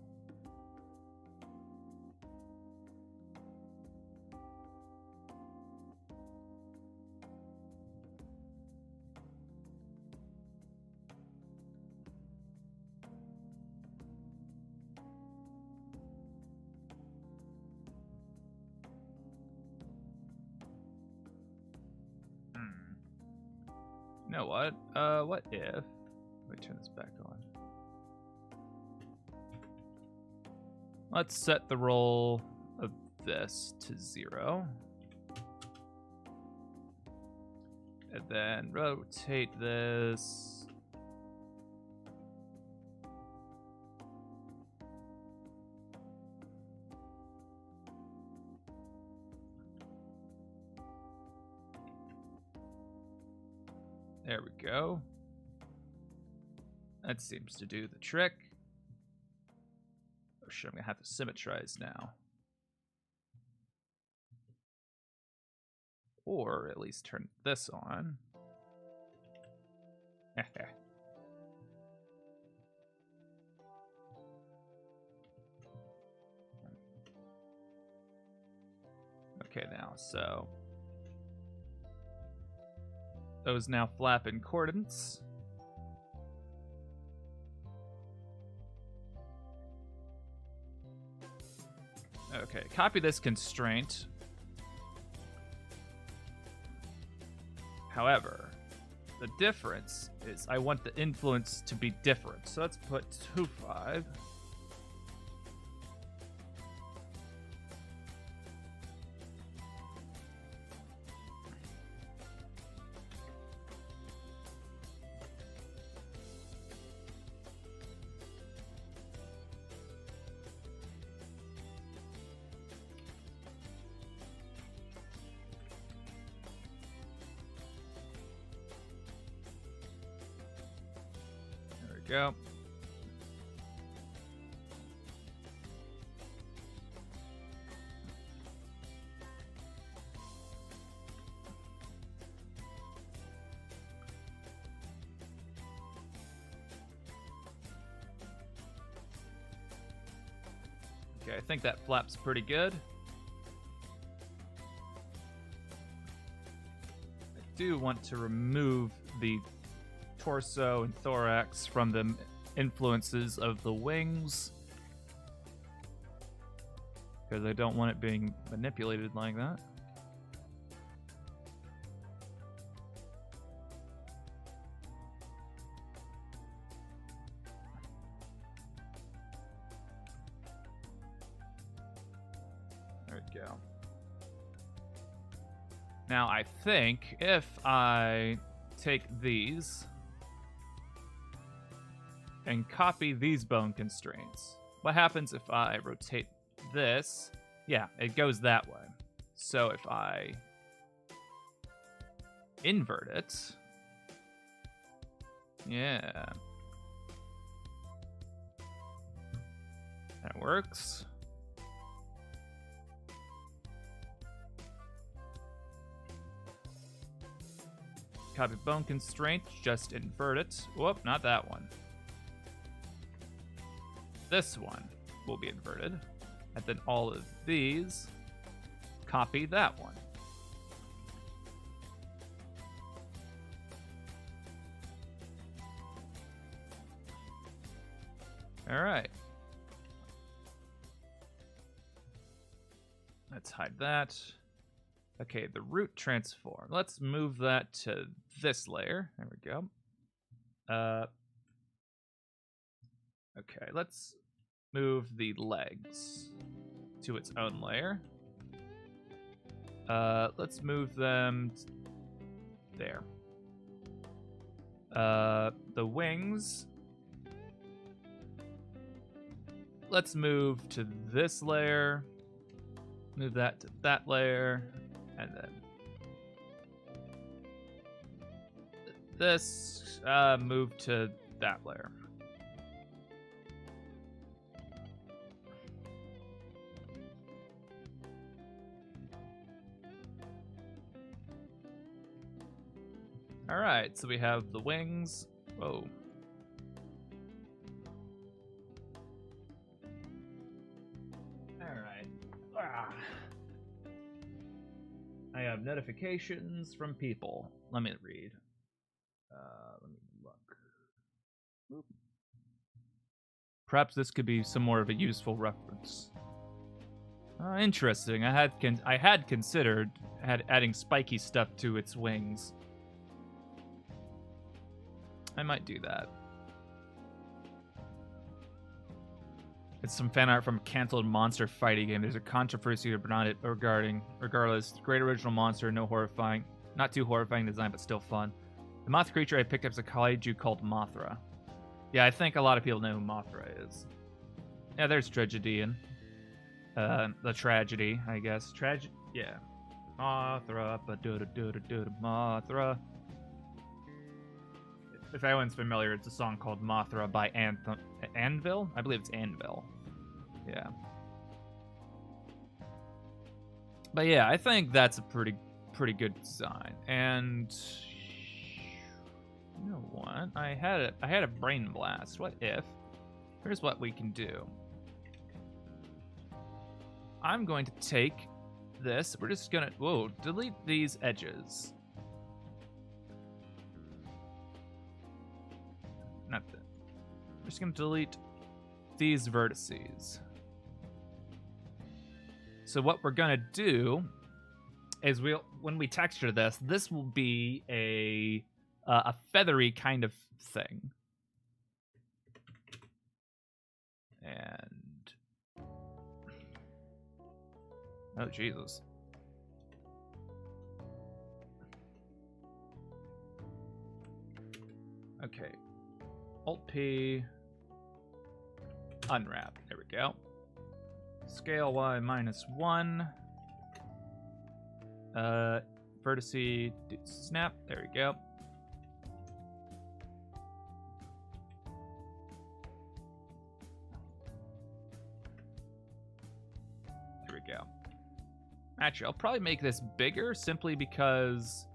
You know what? What if... Let me turn this back on. Let's set the roll of this to 0. And then rotate this. There we go. That seems to do the trick. Oh shit, I'm gonna have to symmetrize now. Or at least turn this on. Okay, now, so those now flap in accordance. Okay, copy this constraint. However, the difference is I want the influence to be different. So let's put 2.5. Go. Okay, I think that flaps pretty good. I do want to remove the torso and thorax from the influences of the wings, because I don't want it being manipulated like that. Now, I think if I take these and copy these bone constraints, what happens if I rotate this? Yeah, it goes that way. So if I invert it, yeah, that works. Copy bone constraint, just invert it. Whoop, not that one. This one will be inverted. And then all of these, copy that one. All right. Let's hide that. Okay, the root transform. Let's move that to this layer. There we go. Okay, let's move the legs to its own layer. Let's move them there. The wings. Let's move to this layer. Move that to that layer. And then this, move to that layer. All right, so we have the wings. Whoa. All right. I have notifications from people. Let me read. Let me look. Oop. Perhaps this could be some more of a useful reference. Interesting. I had considered adding spiky stuff to its wings. I might do that. It's some fan art from a canceled monster fighting game. There's a controversy regardless. Great original monster, not too horrifying design, but still fun. The moth creature I picked up is a kaiju called Mothra. Yeah, I think a lot of people know who Mothra is. Yeah, there's Tragedian. The tragedy, I guess. Yeah. Mothra, Mothra. If anyone's familiar, it's a song called Mothra by Anvil? I believe it's Anvil. Yeah. But yeah, I think that's a pretty good design. And you know what? I had a brain blast. What if? Here's what we can do. I'm going to take this. We're just gonna delete these edges. Not that. We're just gonna delete these vertices. So what we're gonna do is when we texture this will be a feathery kind of thing. And oh Jesus. Okay. Alt P, unwrap. There we go. Scale Y -1. Vertice snap. There we go. There we go. Actually, I'll probably make this bigger simply because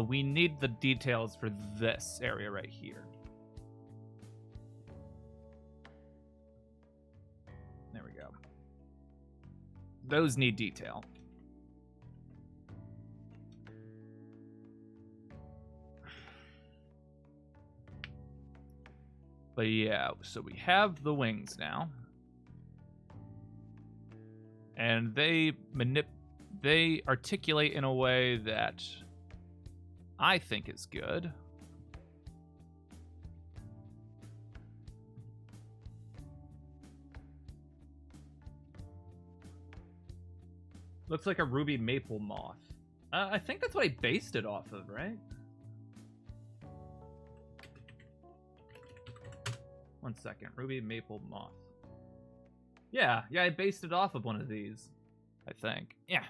we need the details for this area right here. There we go. Those need detail. But yeah, so we have the wings now. And they articulate in a way that I think is good. Looks like a ruby maple moth. I think that's what I based it off of, right? One second. Ruby Maple Moth. Yeah, I based it off of one of these. I think. Yeah.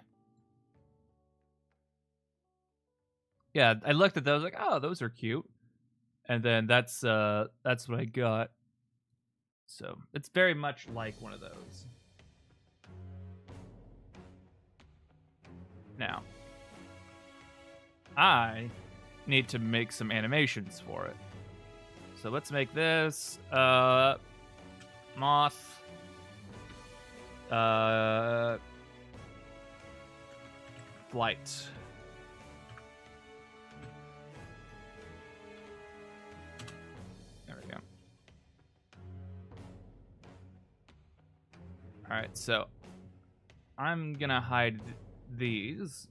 Yeah, I looked at those like, oh, those are cute. And then that's what I got. So it's very much like one of those. Now, I need to make some animations for it. So let's make this moth. Flight. There we go. All right, so I'm gonna hide these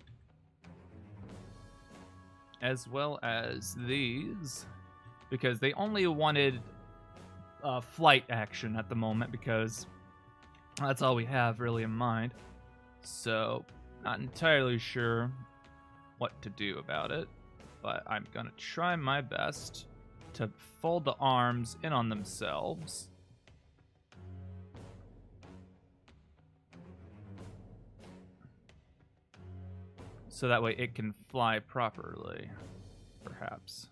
as well as these because they only wanted flight action at the moment because that's all we have really in mind. So not entirely sure what to do about it, but I'm gonna try my best to fold the arms in on themselves. So that way it can fly properly, perhaps.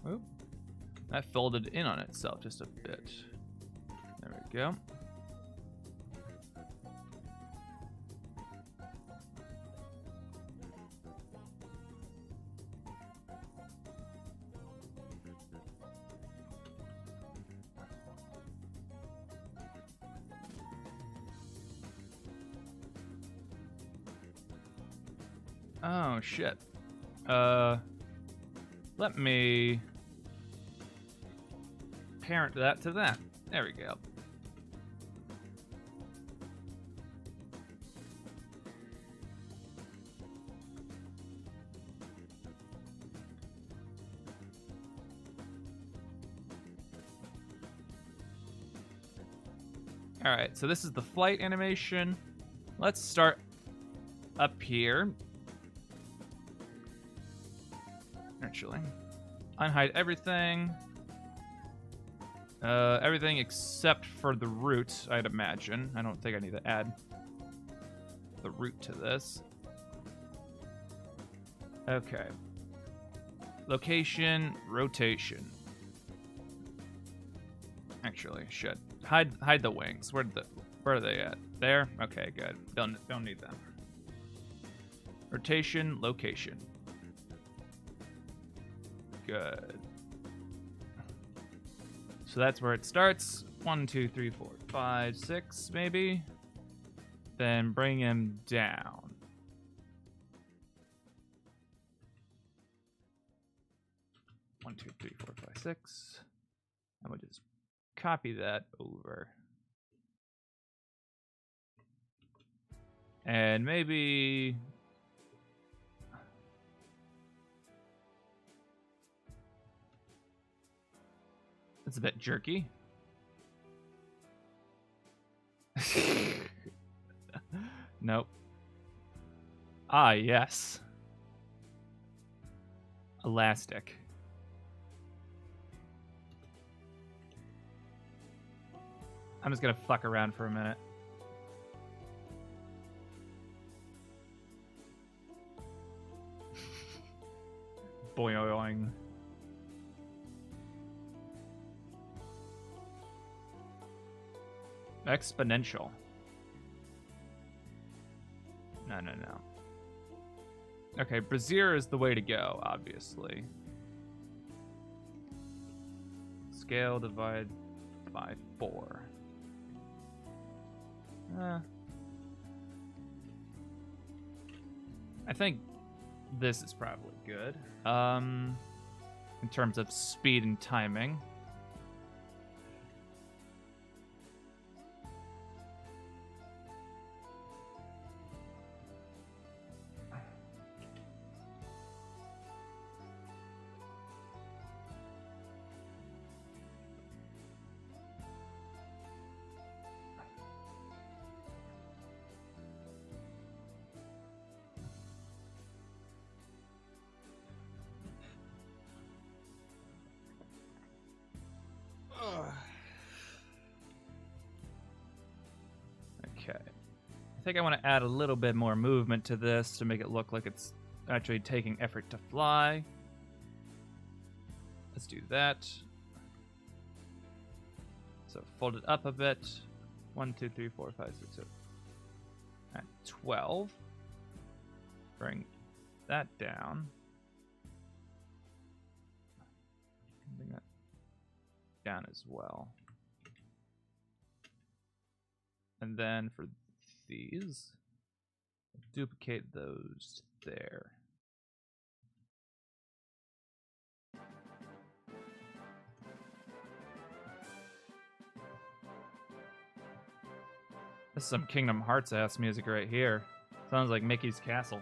Oop. That folded in on itself just a bit. There we go. Oh shit. Let me parent that to that. There we go. All right, so this is the flight animation. Let's start up here. Actually, unhide everything. Everything except for the root, I'd imagine. I don't think I need to add the root to this. Okay. Location, rotation. Actually, shit. Hide the wings. Where are they at? There? Okay, good. Don't need them. Rotation, location. Good. So that's where it starts. 1, 2, 3, 4, 5, 6, maybe. Then bring him down. One, 2, 3, 4, 5, 6. And we'll just copy that over. And maybe it's a bit jerky. Nope. Ah, yes. Elastic. I'm just gonna fuck around for a minute. Boing. Exponential. No. Okay, Brazier is the way to go, obviously. Scale divide by 4. I think this is probably good. In terms of speed and timing. Okay. I think I want to add a little bit more movement to this to make it look like it's actually taking effort to fly. Let's do that. So fold it up a bit. 1, 2, 3, 4, 5, 6, 7. At 12. Bring that down. Bring that down as well. And then for these, duplicate those there. This is some Kingdom Hearts ass music right here. Sounds like Mickey's Castle.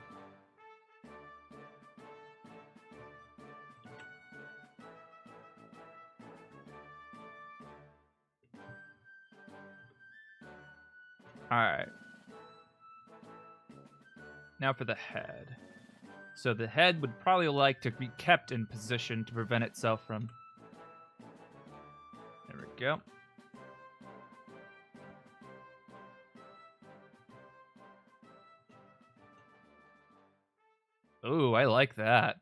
Alright. Now for the head. So the head would probably like to be kept in position to prevent itself from... There we go. Ooh, I like that.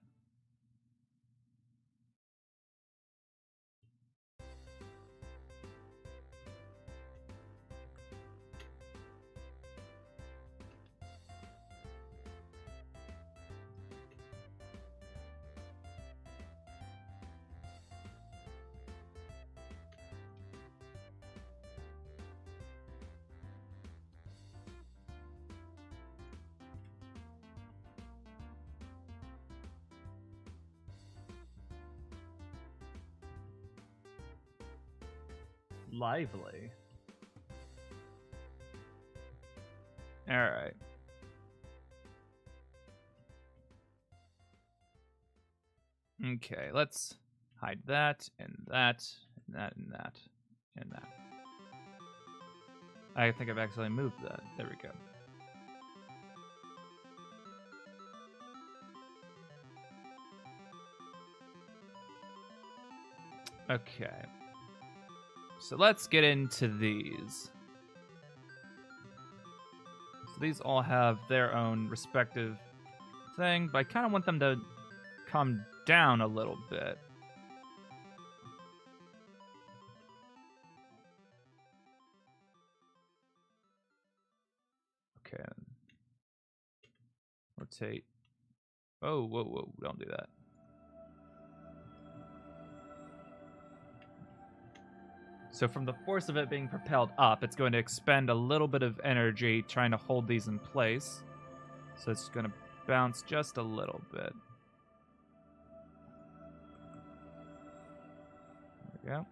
Lively. All right. Okay, let's hide that and that and that and that and that. I think I've accidentally moved that. There we go. Okay. So let's get into these. So these all have their own respective thing, but I kind of want them to come down a little bit. Okay. Rotate. Oh, whoa, whoa, don't do that. So from the force of it being propelled up, it's going to expend a little bit of energy trying to hold these in place. So it's going to bounce just a little bit. There we go.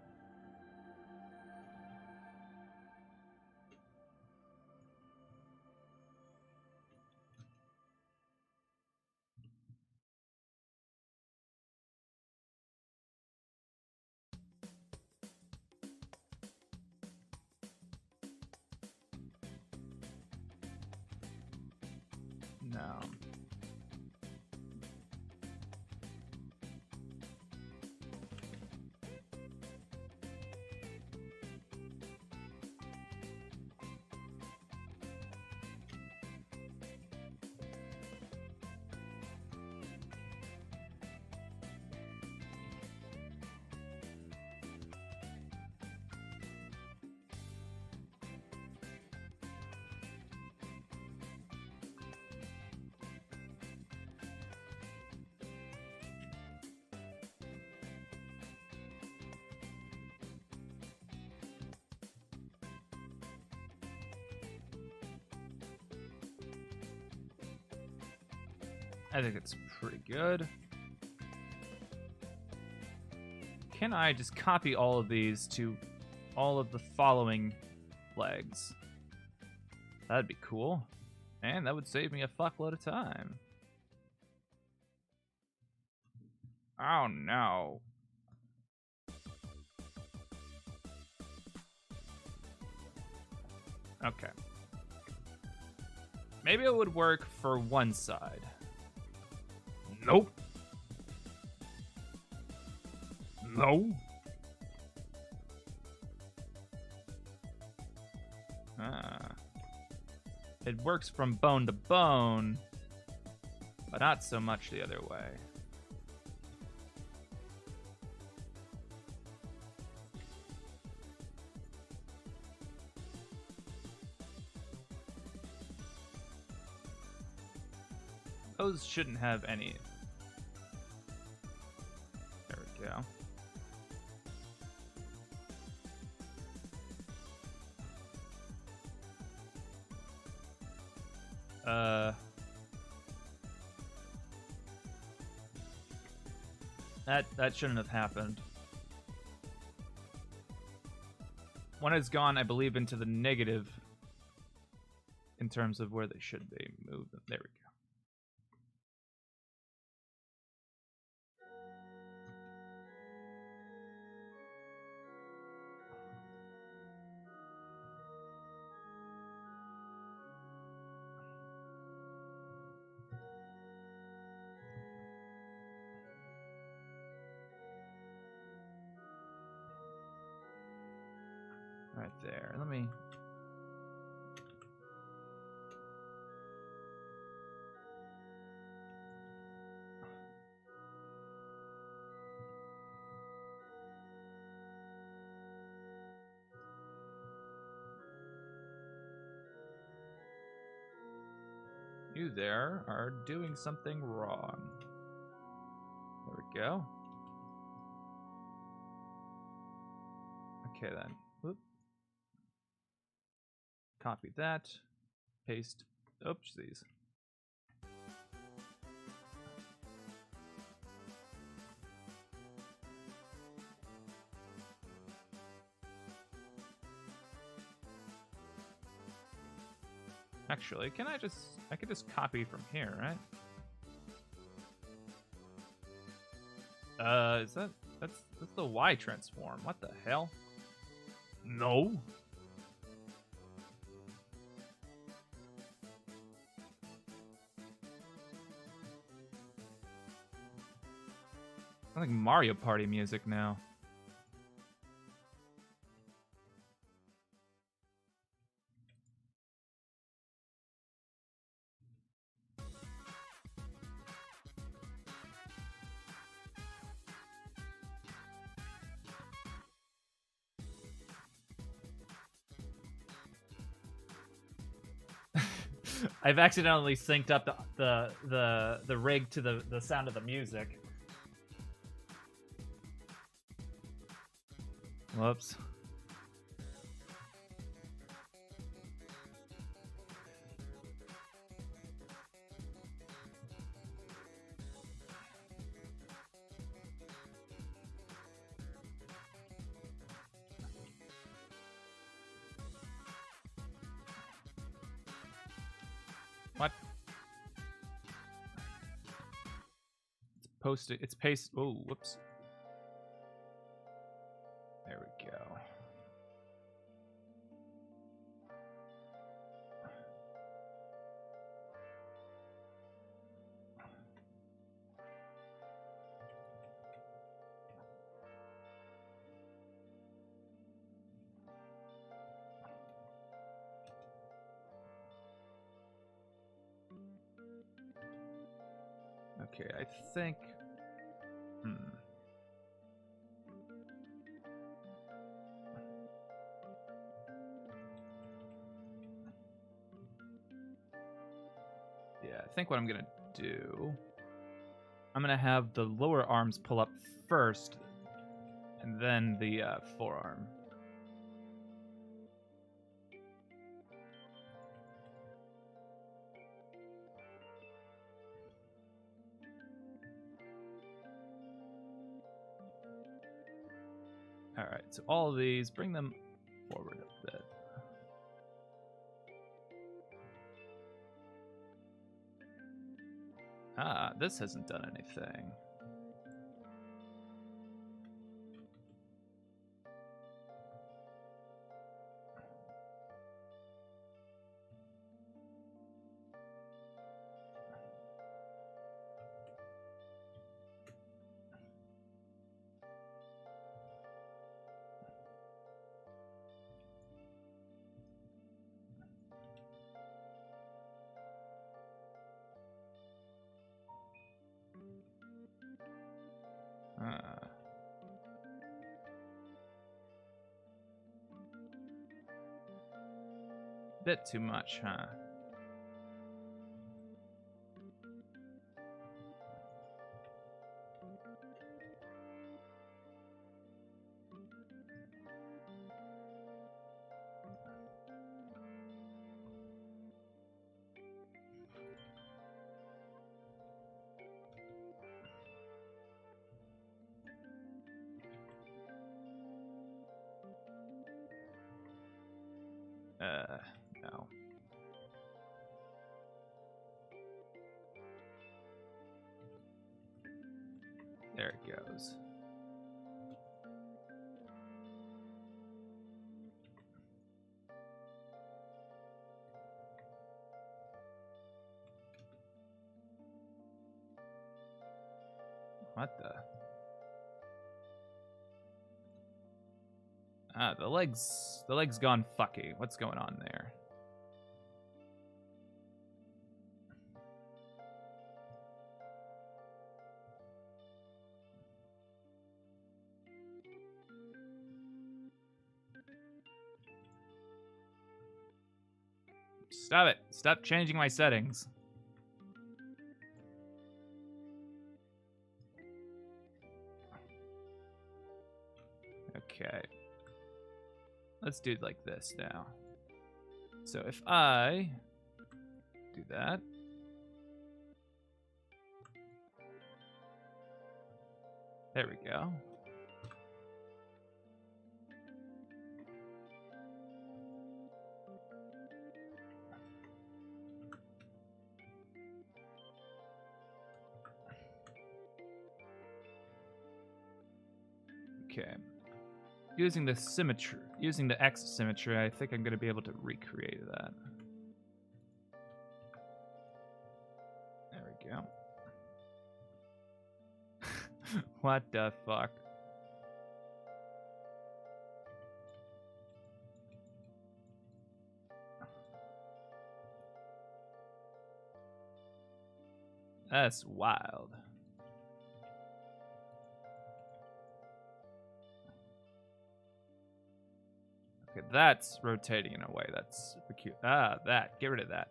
No. I think it's pretty good. Can I just copy all of these to all of the following flags? That'd be cool. And that would save me a fuckload of time. Oh no. Okay. Maybe it would work for one side. Nope. No. Ah. It works from bone to bone, but not so much the other way. Those shouldn't have any. There we go. That shouldn't have happened. One has gone, I believe, into the negative in terms of where they should be. Move them. There we go. Right there. Let me. You there are doing something wrong. There we go. Okay then. Whoop. Copy that. Paste. Oopsies. Actually, I could just copy from here, right? That's the Y transform. What the hell? No. I like Mario Party music now. I've accidentally synced up the rig to the sound of the music. Whoops. What? It's posted. It's paste. Oh, whoops. There we go. Okay, I think. Yeah, I think what I'm gonna do. I'm gonna have the lower arms pull up first, and then the forearm. All right, so all of these, bring them forward a bit. Ah, this hasn't done anything. Bit too much, huh? No. There it goes. What the? Ah, the leg's gone fucky. What's going on there? Stop it. Stop changing my settings. Okay. Let's do it like this now. So if I do that. There we go. Okay. Using the symmetry, using the X symmetry, I think I'm going to be able to recreate that. There we go. What the fuck? That's wild. Okay, that's rotating in a way that's super cute. Ah, that. Get rid of that.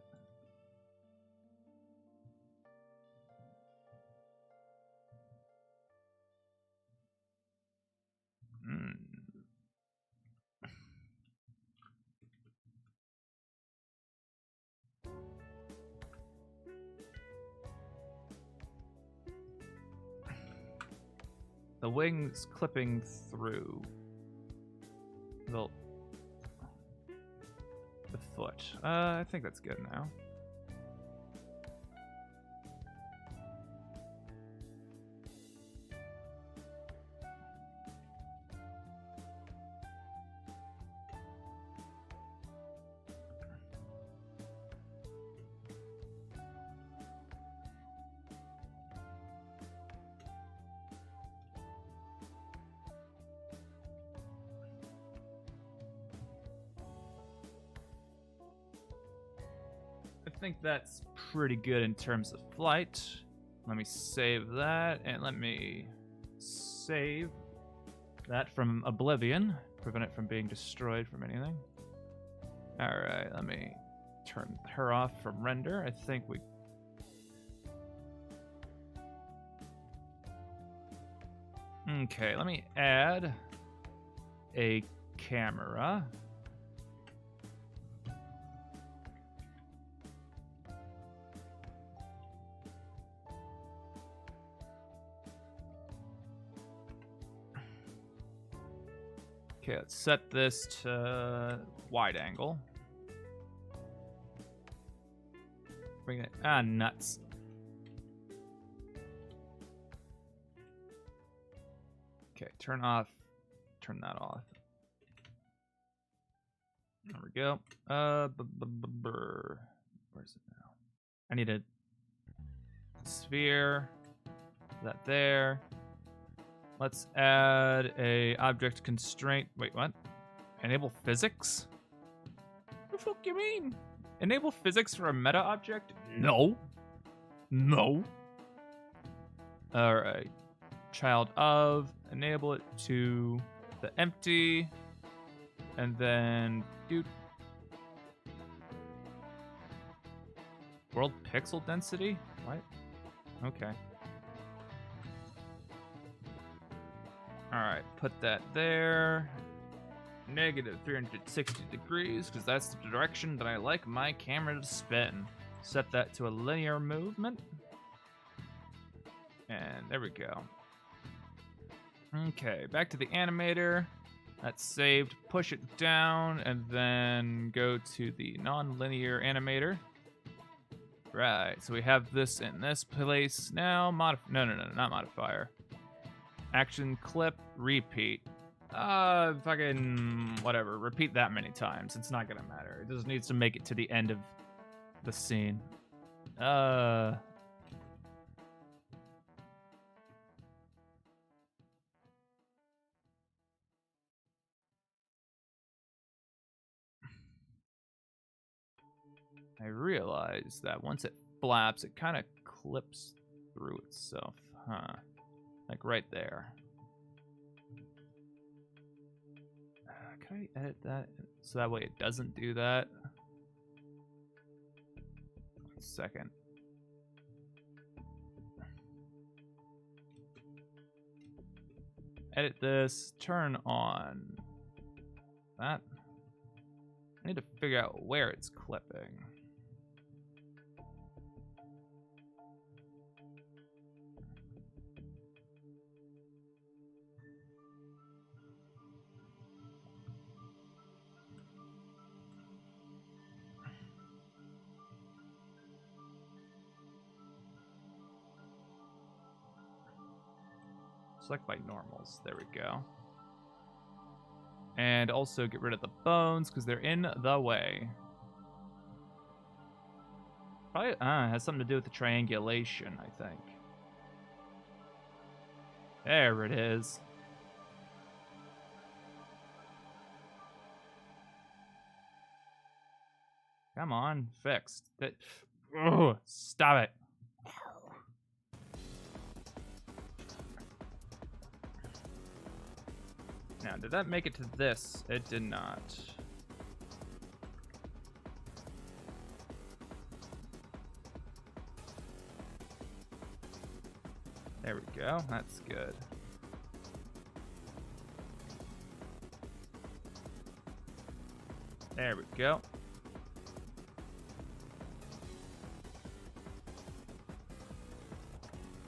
The wings clipping through the foot. I think that's good now. I think that's pretty good in terms of flight. Let me save that, and let me save that from oblivion. Prevent it from being destroyed from anything. Alright, let me turn her off from render. I think we... Okay, let me add a camera. Okay, let's set this to wide angle. Bring it. Ah, nuts. Okay, turn off. Turn that off. There we go. Where's it now? I need a sphere. That there. Let's add a object constraint. Wait, what? Enable physics? What the fuck you mean? Enable physics for a meta object? No. No. Alright. Child of. Enable it to the empty. And then dude. World pixel density? What? Okay. Alright, put that there. Negative 360 degrees, because that's the direction that I like my camera to spin. Set that to a linear movement. And there we go. Okay, back to the animator. That's saved. Push it down, and then go to the non-linear animator. Right, so we have this in this place now. No, not modifier. Action clip, repeat. Fucking whatever. Repeat that many times. It's not gonna matter. It just needs to make it to the end of the scene. I realize that once it flaps, it kind of clips through itself. Huh. Like right there. Can I edit that so that way it doesn't do that? 1 second. Edit this, turn on that. I need to figure out where it's clipping. Select by normals. There we go. And also get rid of the bones because they're in the way. Probably has something to do with the triangulation, I think. There it is. Come on, fixed. That. Ugh, stop it. Now, did that make it to this? It did not. There we go. That's good. There we go.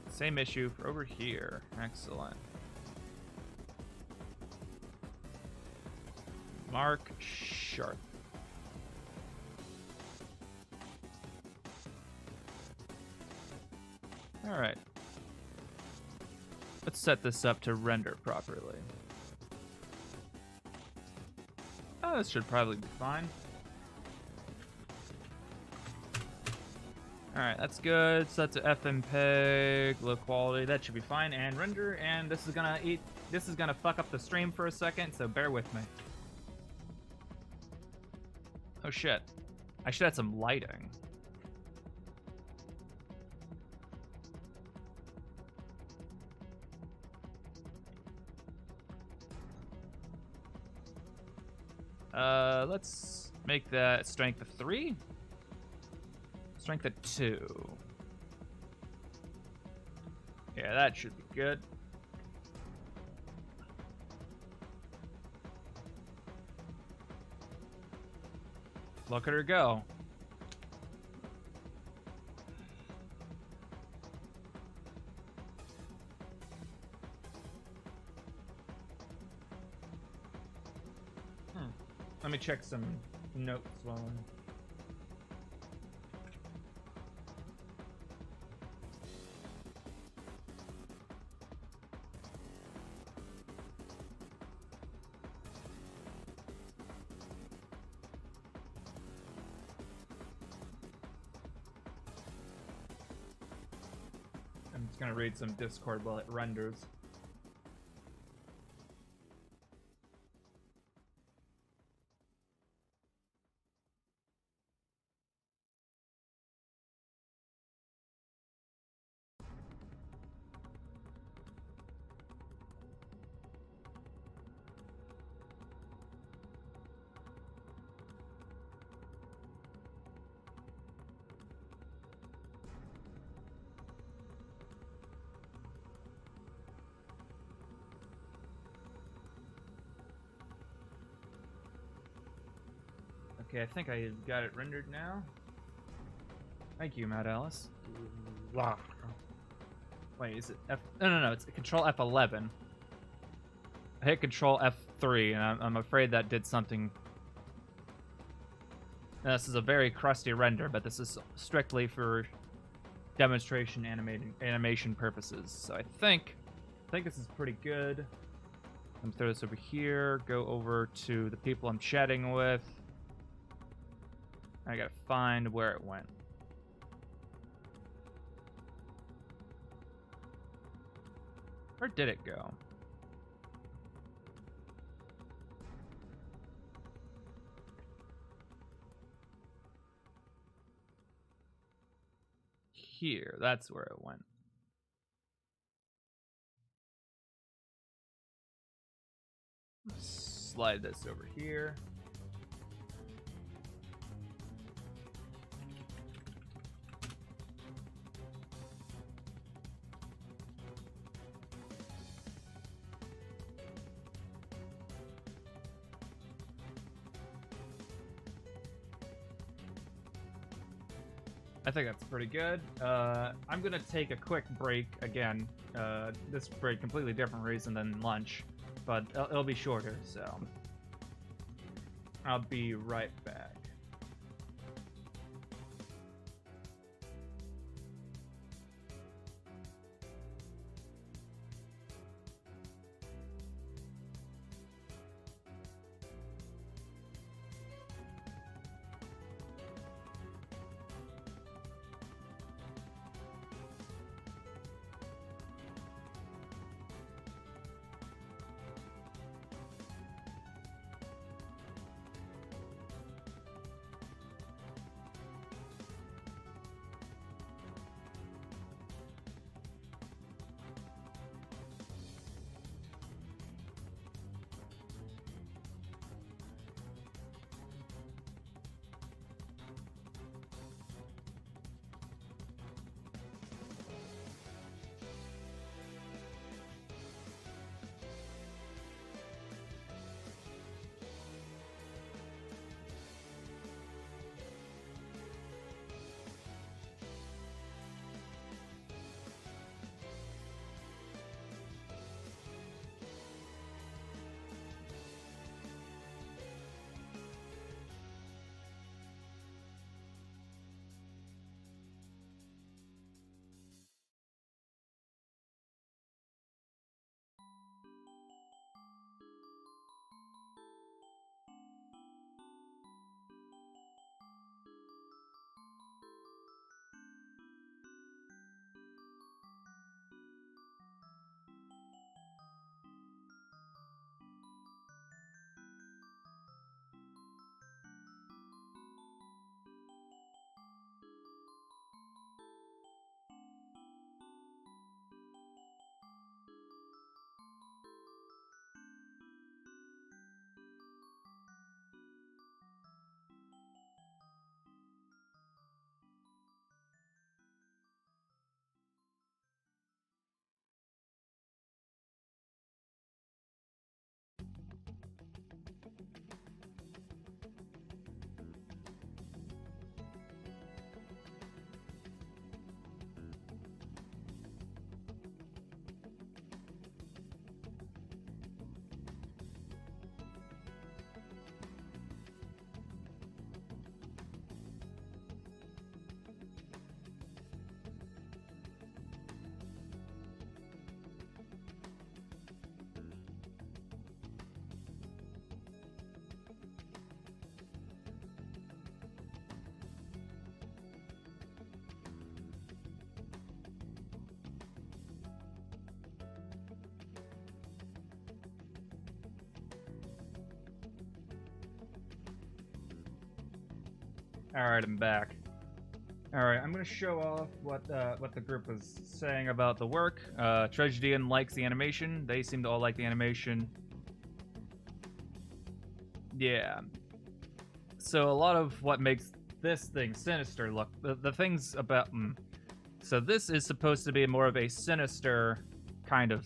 Same issue for over here. Excellent. Mark sharp. All right. Let's set this up to render properly. Oh, this should probably be fine. All right, that's good. Set to FMPEG, low quality. That should be fine. And render. And this is gonna fuck up the stream for a second, so bear with me. Oh shit. I should add some lighting. Let's make that strength of 3. Strength of 2. Yeah, that should be good. Look at her go. Let me check some notes while I'm... I'm just gonna read some Discord while it renders. Okay, I think I got it rendered now. Thank you, Matt Alice. Wow. Wait, is it F? No, it's Control F11. I hit Control F3, and I'm afraid that did something. Now, this is a very crusty render, but this is strictly for demonstration animation purposes. So I think this is pretty good. I'm gonna throw this over here. Go over to the people I'm chatting with. I gotta find where it went. Where did it go? Here, that's where it went. Slide this over here. I think that's pretty good. I'm gonna take a quick break again. This break, completely different reason than lunch, but it'll be shorter, so I'll be right back. Alright, I'm back. Alright, I'm gonna show off what the group was saying about the work. Tragedian likes the animation. They seem to all like the animation. Yeah. So a lot of what makes this thing sinister look... The things about... So this is supposed to be more of a sinister kind of...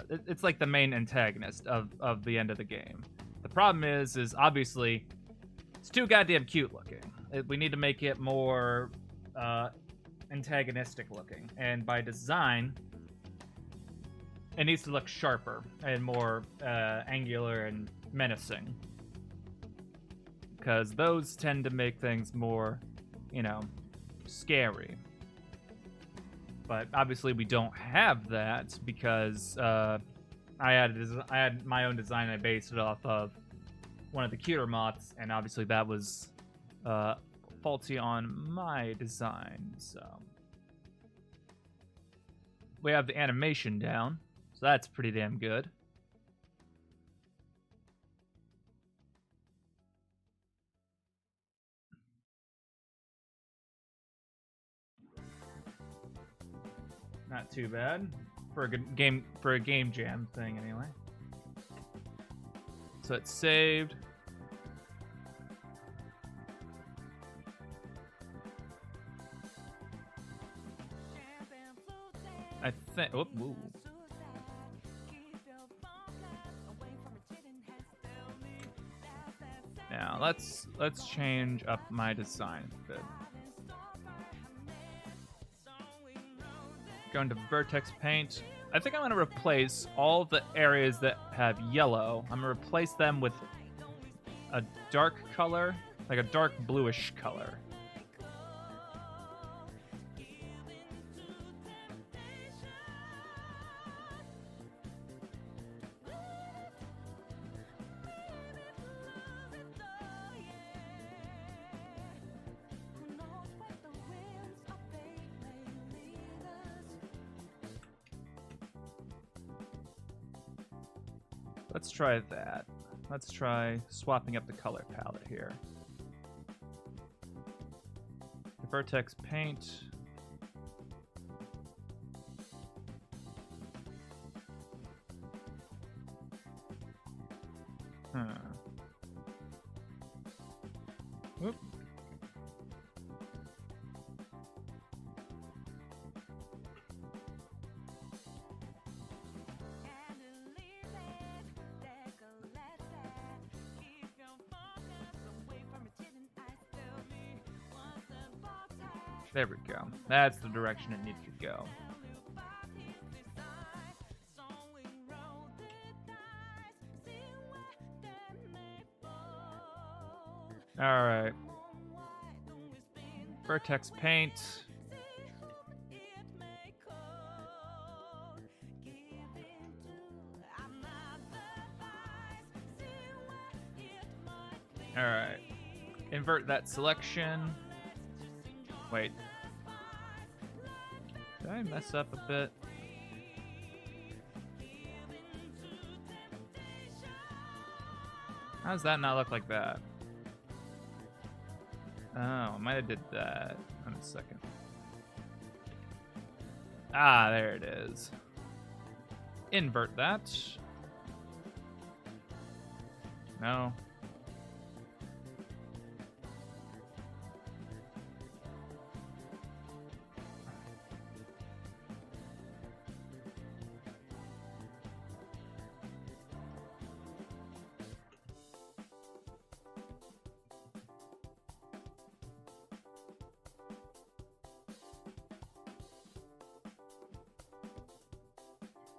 it's like the main antagonist of the end of the game. The problem is obviously, it's too goddamn cute looking. We need to make it more antagonistic looking. And by design, it needs to look sharper and more angular and menacing. Because those tend to make things more, scary. But obviously we don't have that because I had my own design. I based it off of one of the cuter mods, and obviously that was faulty on my design. So we have the animation down, so that's pretty damn good. Not too bad for a good game, for a game jam thing anyway. So it's saved. I think. Oh, ooh. Now let's change up my design a bit. Going to Vertex paint. I think I'm going to replace all the areas that have yellow. I'm going to replace them with a dark color, like a dark bluish color. Let's try that. Let's try swapping up the color palette here. The Vertex paint. Whoop. There we go. That's the direction it needs to go. All right. Vertex paint. All right. Invert that selection. Wait. Did I mess up a bit? How does that not look like that? Oh, I might have did that. Hold on a second. Ah, there it is. Invert that. No.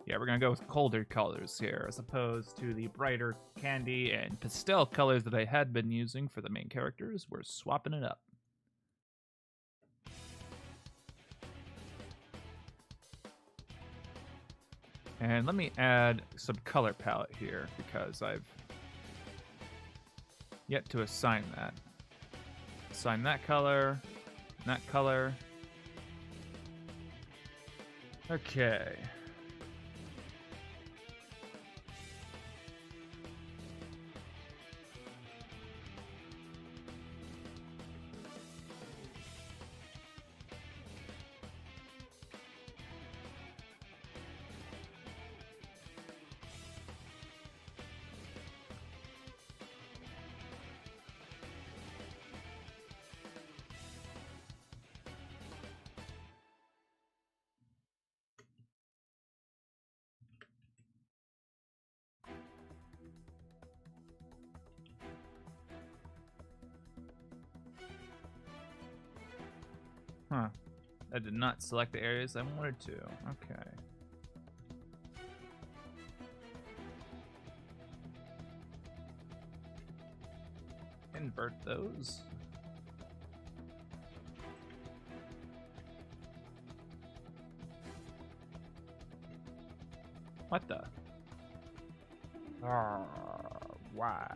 Yeah, we're gonna go with colder colors here, as opposed to the brighter candy and pastel colors that I had been using for the main characters. We're swapping it up. And let me add some color palette here, because I've yet to assign that. Assign that color, that color. Okay. Huh. I did not select the areas I wanted to. Okay. Invert those. What the? Why?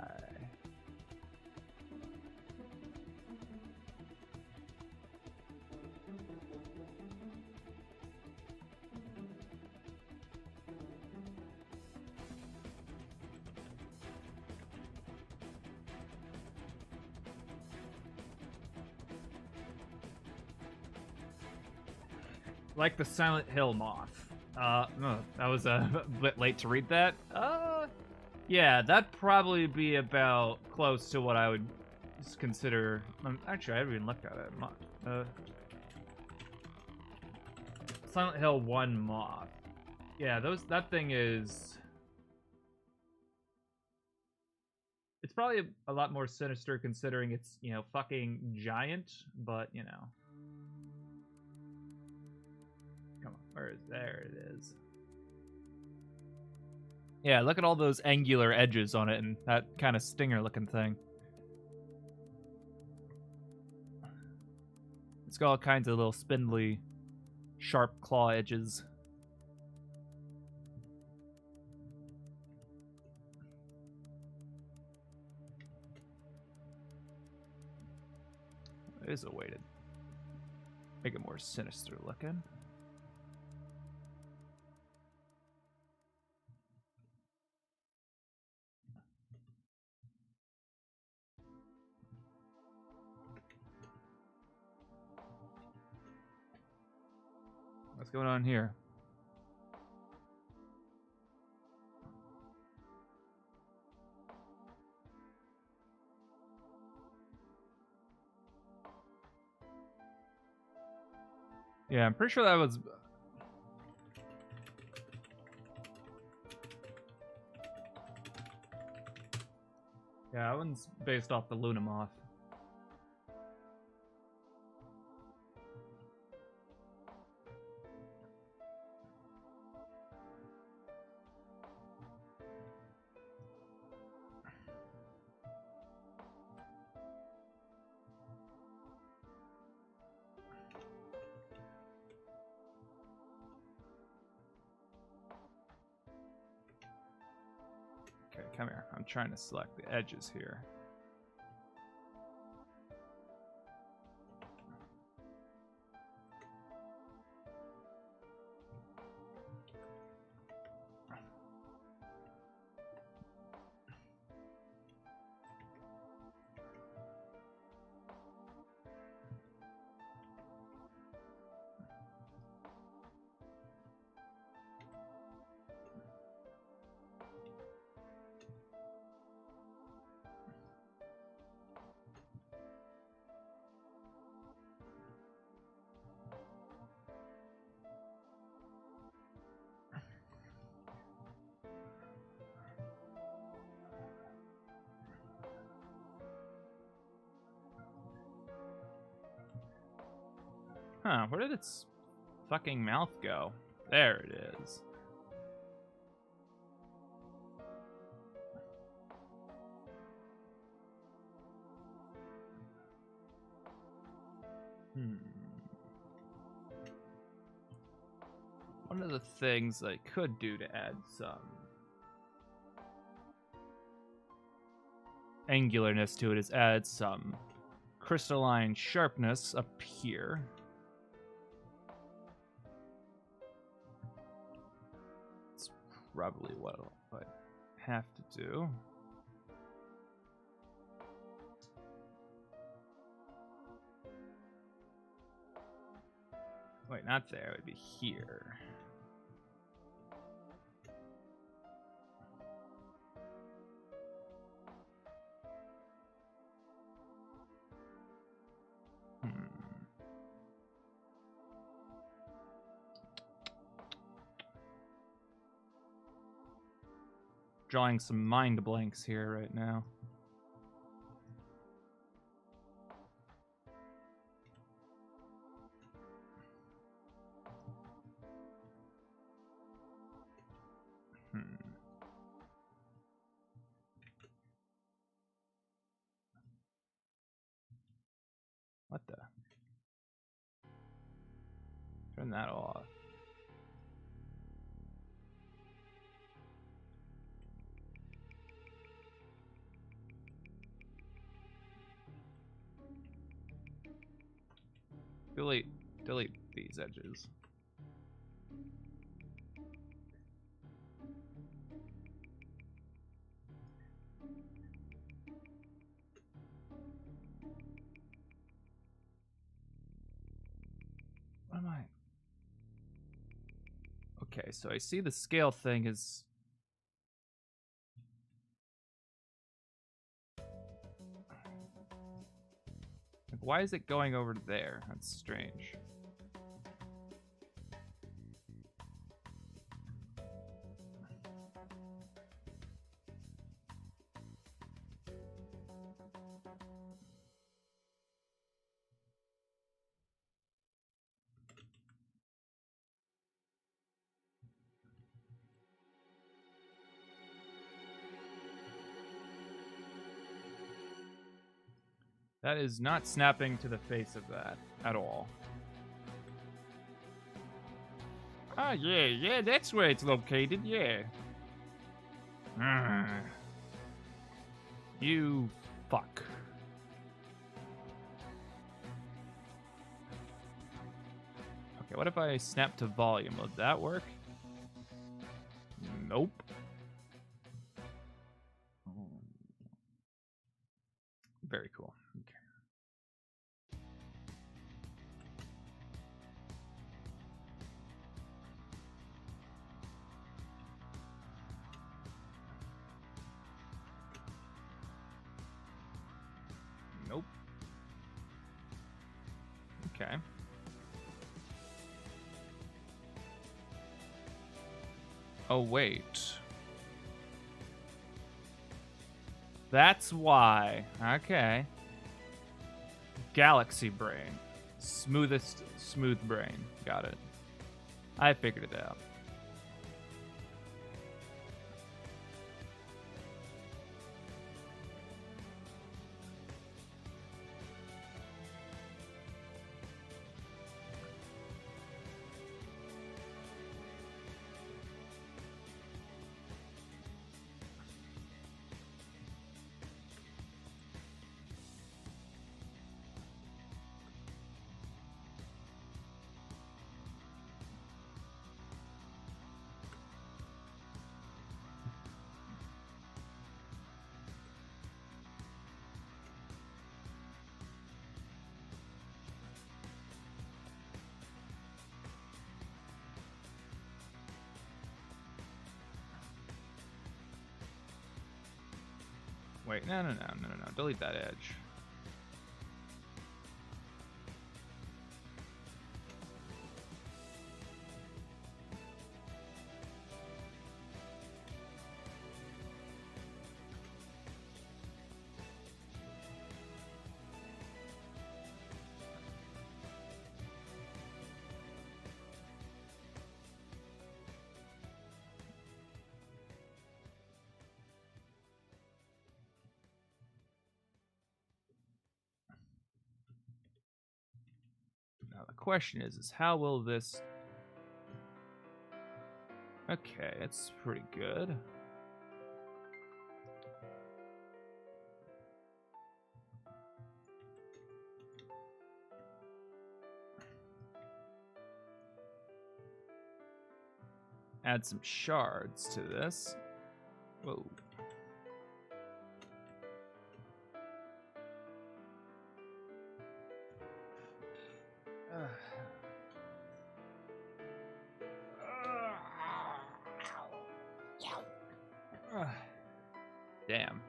Like the Silent Hill moth. No, that was a bit late to read that. Yeah, that'd probably be about close to what I would consider. Actually, I haven't even looked at it. Silent Hill 1 moth. Yeah, that thing is. It's probably a lot more sinister considering it's, fucking giant, but, Come on, there it is. Yeah, look at all those angular edges on it and that kind of stinger looking thing. It's got all kinds of little spindly, sharp claw edges. There is a way to make it more sinister looking. What's going on here? Yeah, I'm pretty sure that was... Yeah, that one's based off the Luna moth. Okay, come here. I'm trying to select the edges here. Huh, where did its fucking mouth go? There it is. One of the things I could do to add some angularness to it is add some crystalline sharpness up here. It's probably what I have to do. Wait, not there. It would be here. Drawing some mind blanks here right now. What the? Turn that off. Delete these edges. What am I? Okay, so I see the scale thing is. Like, why is it going over to there? That's strange. That is not snapping to the face of that at all. Ah, yeah, that's where it's located, yeah. You fuck. Okay, what if I snap to volume? Will that work? Nope. Very cool. Okay. Nope. Okay. Oh, wait. That's why. Okay. Galaxy brain. Smooth brain. Got it. I figured it out. Wait, no. Delete that edge. Now the question is how will this... Okay, it's pretty good. Add some shards to this. Whoa. Damn.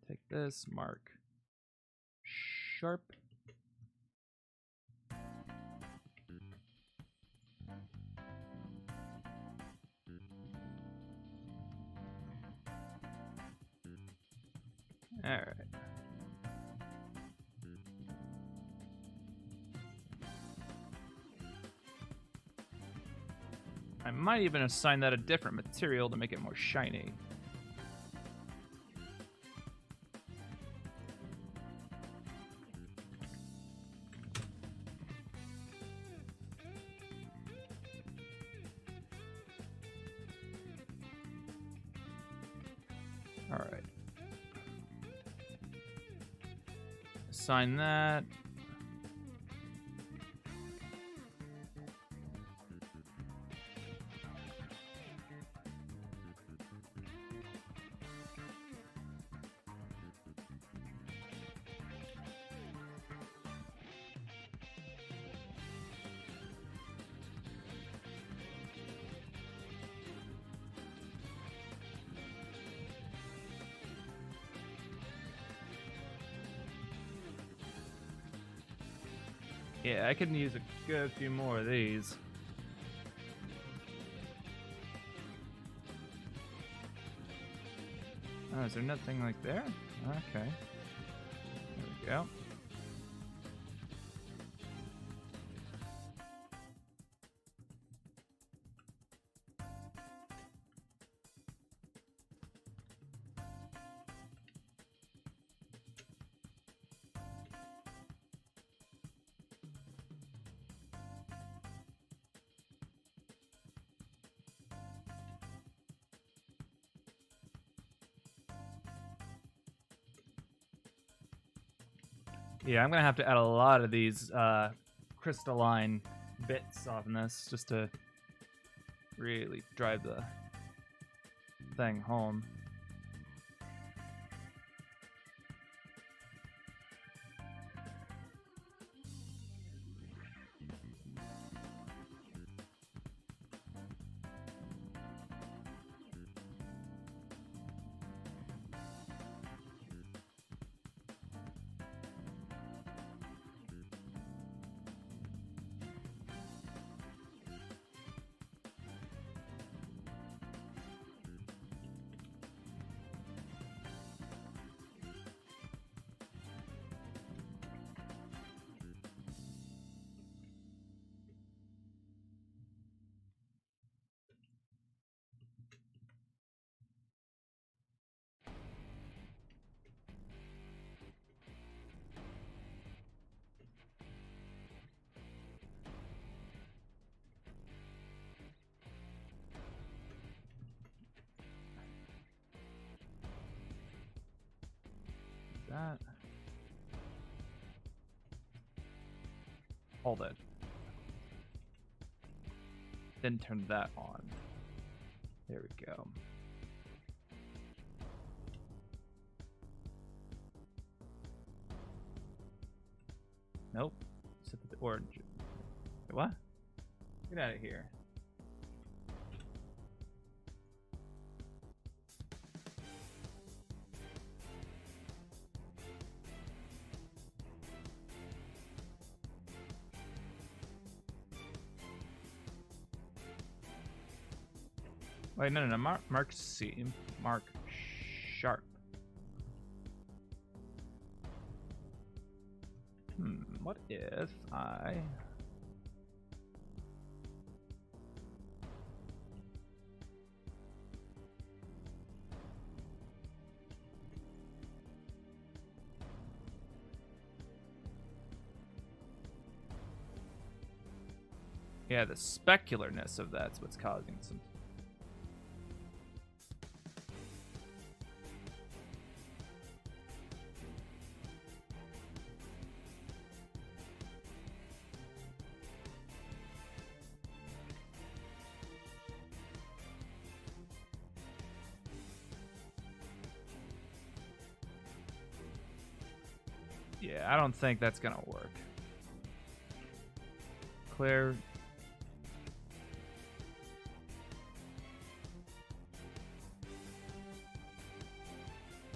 take this, mark sharp. All right. I might even assign that a different material to make it more shiny. All right. Assign that. Yeah, I could use a good few more of these. Oh, is there nothing like there? Okay. There we go. Yeah, I'm gonna have to add a lot of these crystalline bits on this just to really drive the thing home. That. Hold it. Then turn that on. There we go. Nope. Set the orange. Wait, what? Get out of here. Wait, no. Mark C. Mark sharp. What if I... Yeah, the specularness of that's what's causing some... Yeah, I don't think that's gonna work. Clear.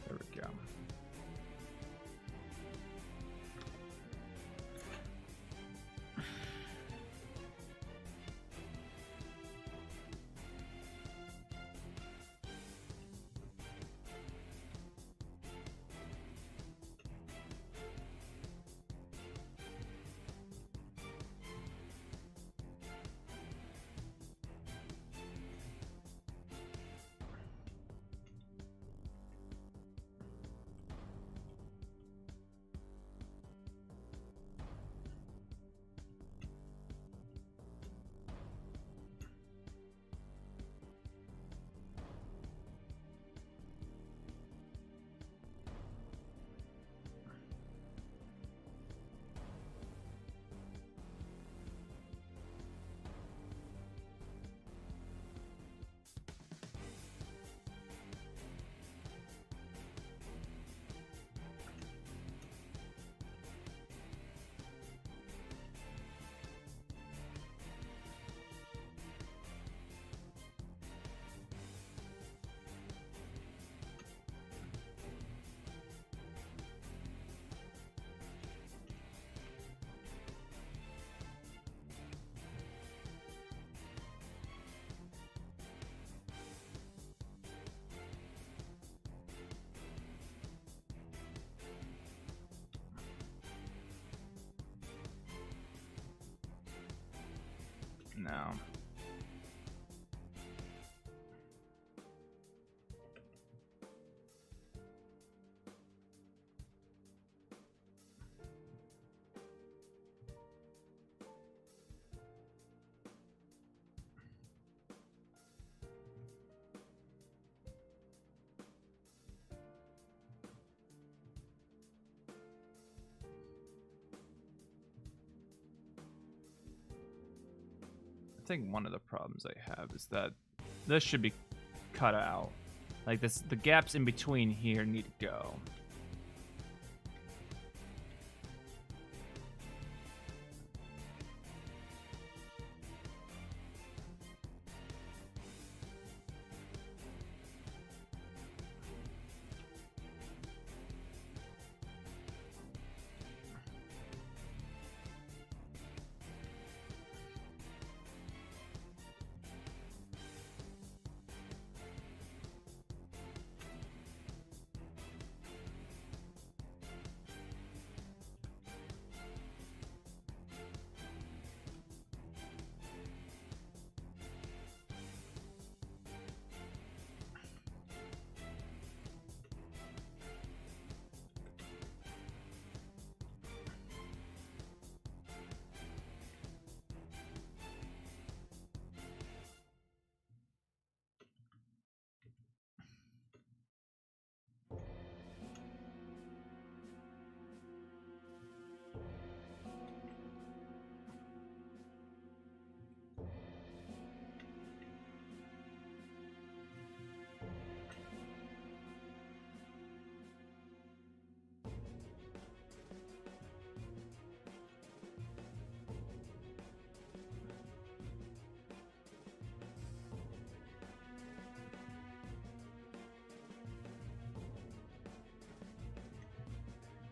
There we go. No. I think one of the problems I have is that this should be cut out. Like this, the gaps in between here need to go.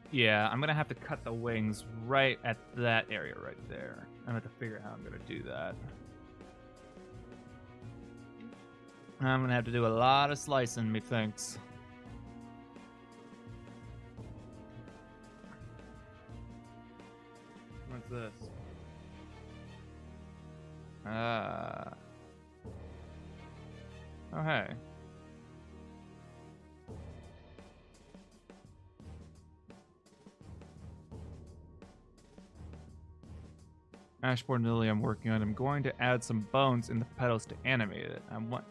Yeah, I'm gonna have to cut the wings right at that area right there. I'm gonna have to figure out how I'm gonna do that. I'm gonna have to do a lot of slicing, methinks. What's this? Oh, hey. Ashboard and Lily I'm working on. I'm going to add some bones in the petals to animate it. I want...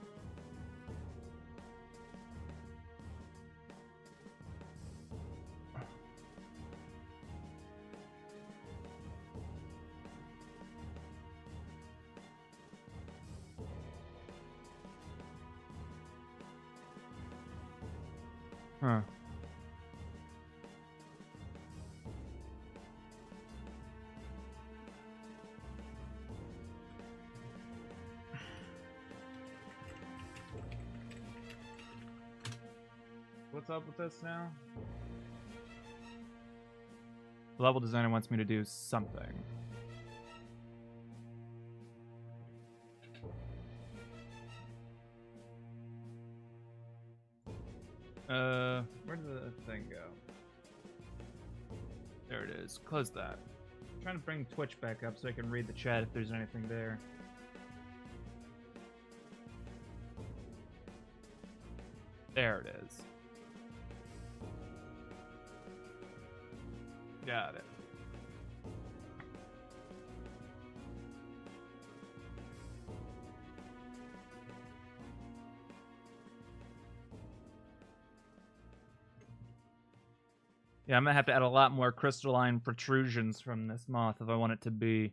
Huh. What's up with this now? The level designer wants me to do something. Where did the thing go? There it is. Close that. I'm trying to bring Twitch back up so I can read the chat if there's anything there. There it is. Got it. Yeah, I'm gonna have to add a lot more crystalline protrusions from this moth if I want it to be,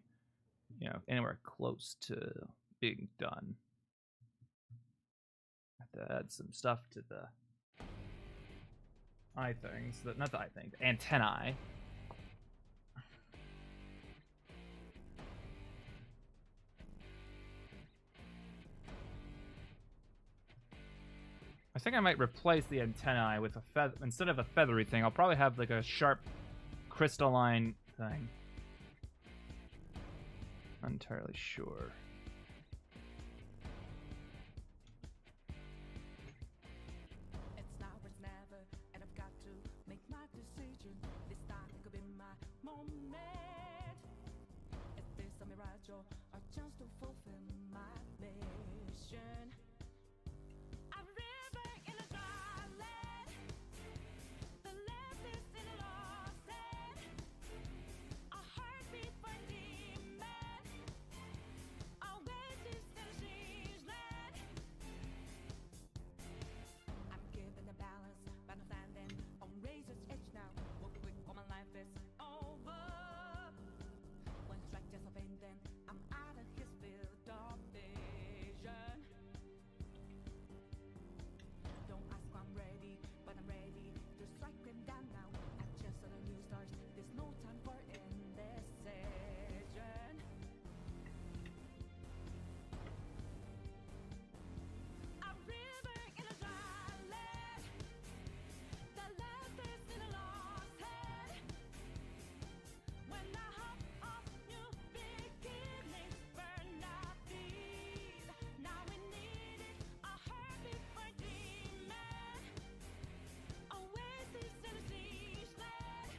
you know, anywhere close to being done. I have to add some stuff to the eye things, not the eye thing, the antennae. I think I might replace the antennae with a feather instead of a feathery thing. I'll probably have like a sharp crystalline thing. Not entirely sure. It's now or it's never, and I've got to make my decision. This time could be my moment. Is this a mirage or chance to fulfill my mission. A river in a dry land, the left is in a lost land. A heartbeat for demand, oasis in a strange land. I'm given the balance, but I'm standing on razor's edge now. Walk quick or my life is over. One strike just a vein, then I'm out of his field of vision. Don't ask if I'm ready, but I'm ready to strike him down now. I've just saw the new stars, there's no time for indecision. A river in a dry land, the left is in a lost head. When the hope of new beginnings burned out these, now we needed a heartbeat for demand. Oasis in a siege land,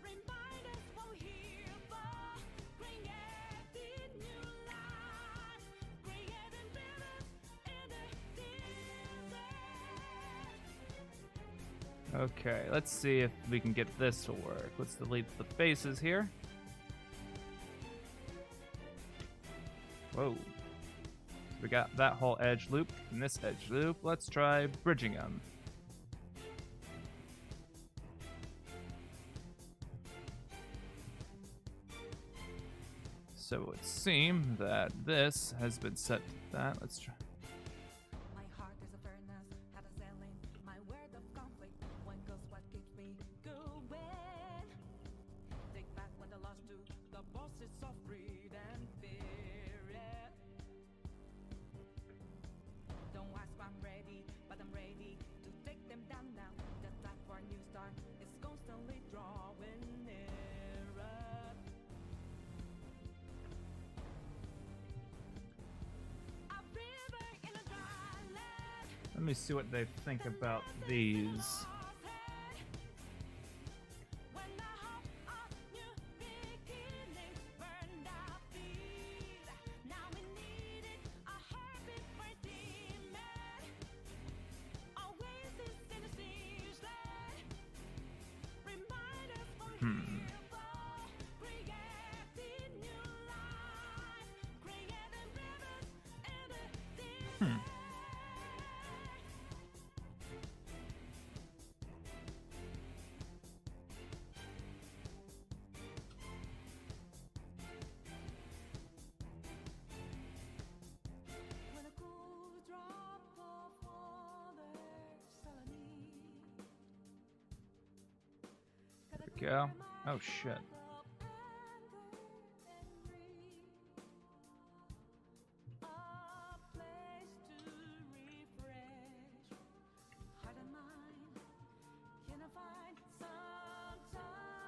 remind us what we're here for. Creating new life, creating rivers in the desert. Okay, let's see if we can get this to work. Let's delete the faces here. Whoa. So we got that whole edge loop and this edge loop. Let's try bridging them. So it would seem that this has been set to that. Let's try. My heart is a furnace, had a selling my word of conflict. One goes what keeps me going. Take back what I lost to the bosses of greed and fear. Yeah. Don't ask if I'm ready, but I'm ready to take them down now. The time for a new start is constantly drawing nearer. A river in a dry land. Let me see what they think about these. When the hope of new beginnings burned out these, now we needed a heartbeat for demand. Oasis in a siege land, remind us what we're here for. Creating new life, creating rivers in the desert. When a cool drop of water's all I need. There we go. Oh shit. A place to refresh heart and mind. Can I find some time?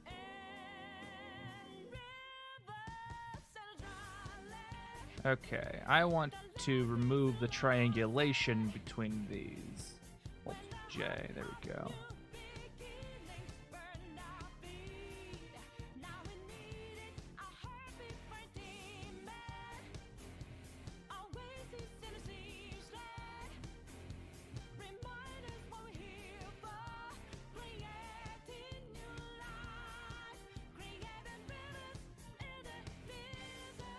And rivers and dry land. Okay, I want to remove the triangulation between these. Alt J, there we go. Beginnings burned out feed. Now we needed a heartbeat for demand. Oasis in a siege land, remind us what we're here for. Creating new life, creating rivers in the desert.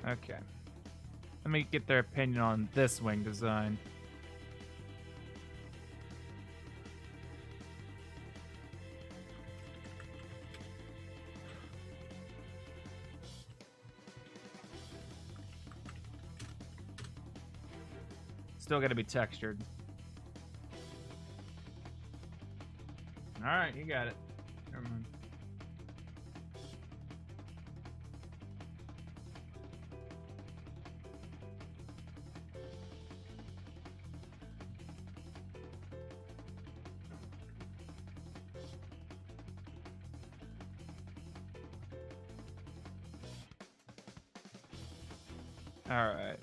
Okay. Let me get their opinion on this wing design. still gotta be textured. Alright, you got it. Never mind. Alright.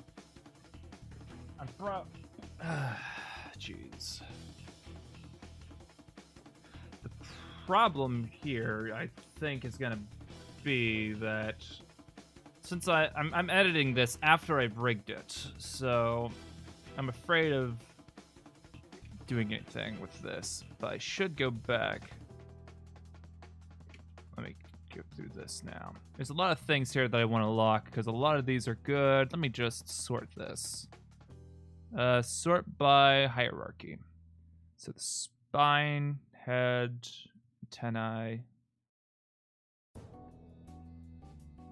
I'm jeez. The problem here, I think, is gonna be that since I'm editing this after I've rigged it, so I'm afraid of doing anything with this. But I should go back. Let me go through this now. There's a lot of things here that I want to lock because a lot of these are good. Let me just sort this. Sort by hierarchy. So the spine, head, antennae.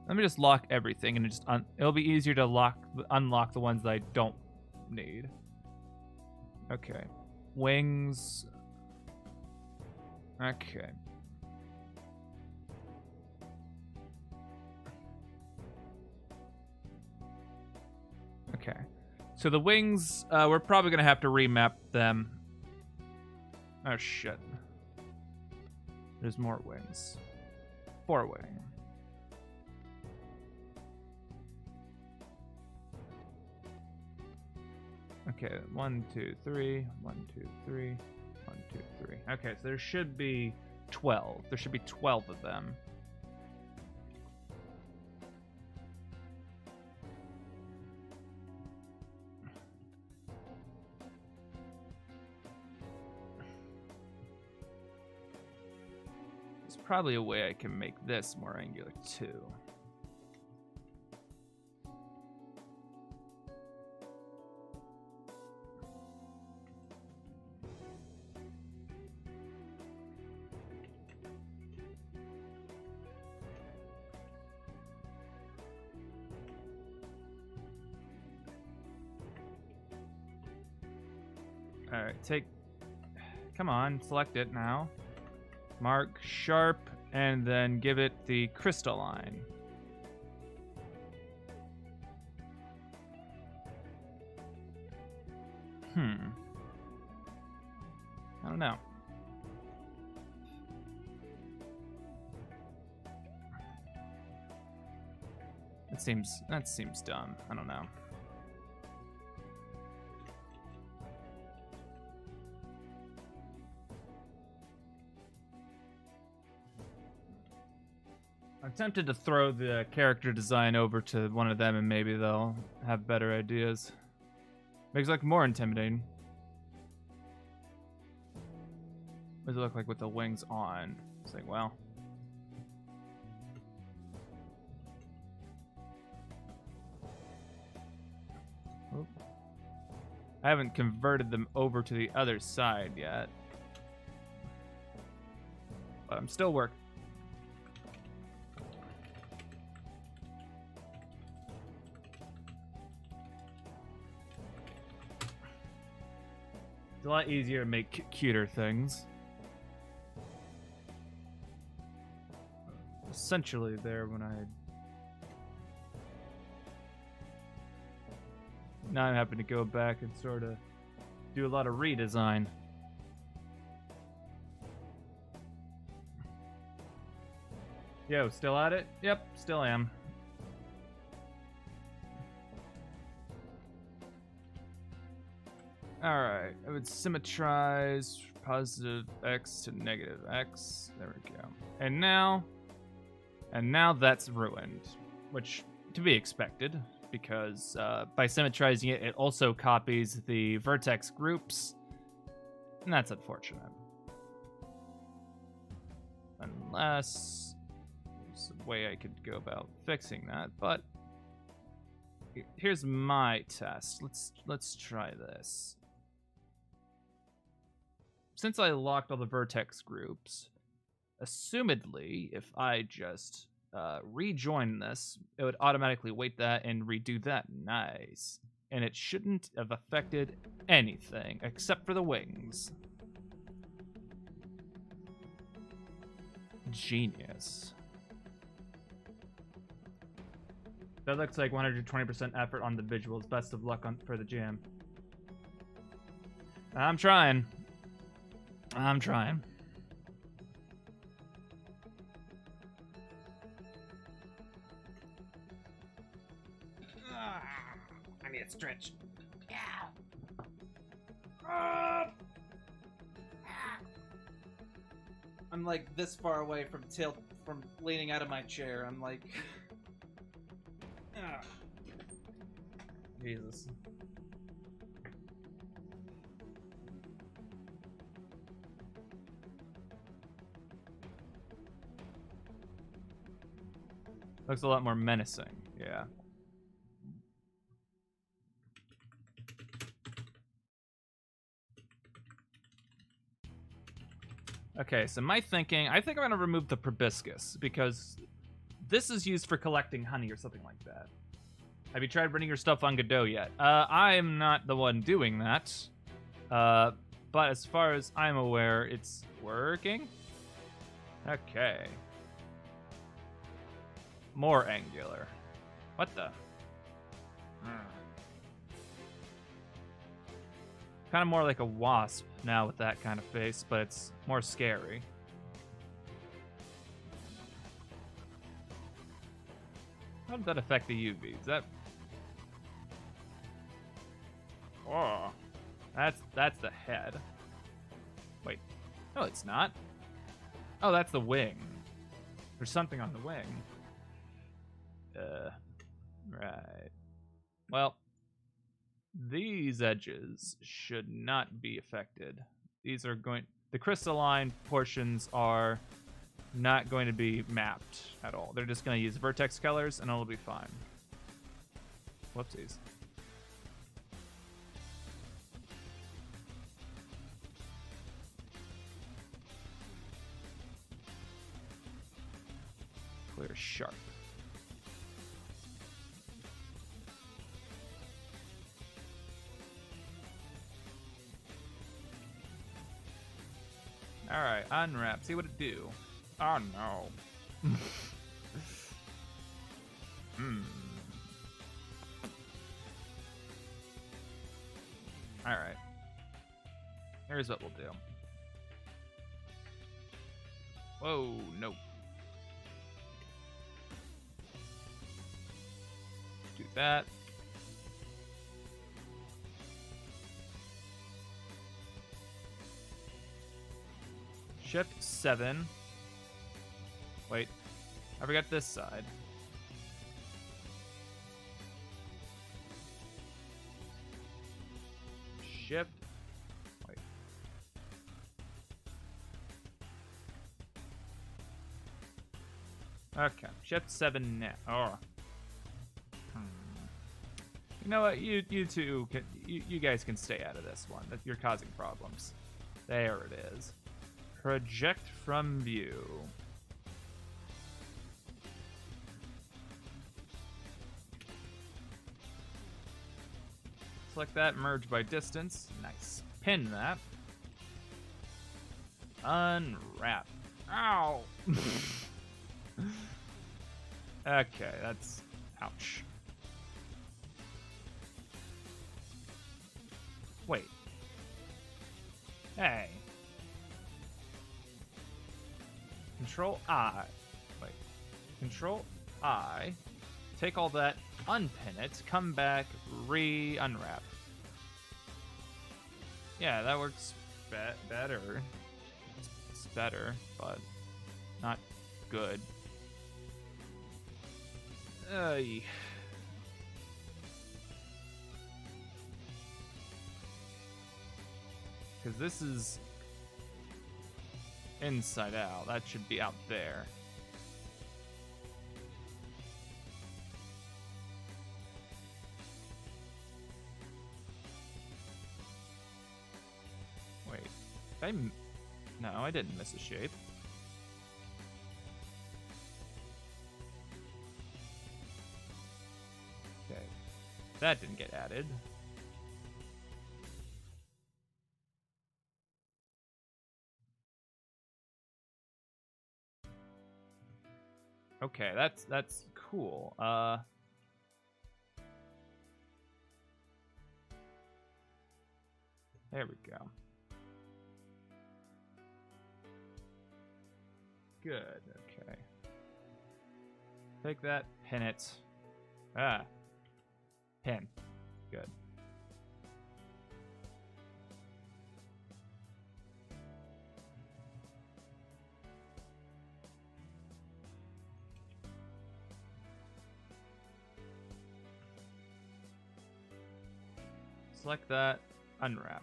Let me just lock everything and just it'll be easier to unlock the ones that I don't need. Okay. Wings. Okay. Okay. So the wings, we're probably going to have to remap them. Oh, shit. There's more wings. 4 wing. Okay, 1, 2, 3. 1, 2, 3. 1, 2, 3. Okay, so there should be 12. There should be 12 of them. There's probably a way I can make this more angular too. Alright, come on, select it now. Mark sharp, and then give it the crystalline. I don't know. That seems dumb. I don't know. I'm tempted to throw the character design over to one of them and maybe they'll have better ideas. Makes it look more intimidating. What does it look like with the wings on? It's like, well. Oop. I haven't converted them over to the other side yet. But I'm still working. It's a lot easier to make cuter things. Essentially there when I... Now I'm having to go back and sort of do a lot of redesign. Yo, still at it? Yep, still am. Alright, I would symmetrize positive X to negative X. There we go. And now that's ruined, which to be expected, because by symmetrizing it, it also copies the vertex groups, and that's unfortunate. Unless there's a way I could go about fixing that, but here's my test. Let's try this. Since I locked all the vertex groups, assumedly, if I just rejoin this, it would automatically weight that and redo that. Nice. and it shouldn't have affected anything except for the wings. Genius. That looks like 120% effort on the visuals. Best of luck for the jam. I'm trying. I'm trying. I need a stretch. I'm like this far away from leaning out of my chair. I'm like, Jesus. Looks a lot more menacing. Yeah. Okay, so my thinking, I think I'm gonna remove the proboscis because this is used for collecting honey or something like that. Have you tried running your stuff on Godot yet? I am not the one doing that. But as far as I'm aware, it's working. Okay. More angular. What the? Kind of more like a wasp now with that kind of face, but it's more scary. How did that affect the UV? Is that... Oh, that's the head. Wait, no, it's not. Oh, that's the wing. There's something on the wing. Right. Well, these edges should not be affected. These are going... The crystalline portions are not going to be mapped at all. They're just going to use vertex colors and it'll be fine. Whoopsies. Clear sharp. Alright, unwrap. See what it do. Oh no. Alright. Here's what we'll do. Whoa, no. Do that. Shift 7. Wait, I forgot this side. Shift. Wait. Okay, Shift 7 now. Oh. You know what? You two can, you guys can stay out of this one. You're causing problems. There it is. Project from view. Select that, merge by distance. Nice. Pin that. Unwrap. Ow! Okay, that's... Ouch. Wait. Hey. Control I. Wait. Control I. Take all that, unpin it, come back, unwrap. Yeah, that works better. It's better, but not good. Because this is inside out. That should be out there. Wait. No, I didn't miss a shape. Okay. that didn't get added. Okay, that's cool. There we go. Good. Okay. Take that, pin it. Pin. Good. Select that, unwrap.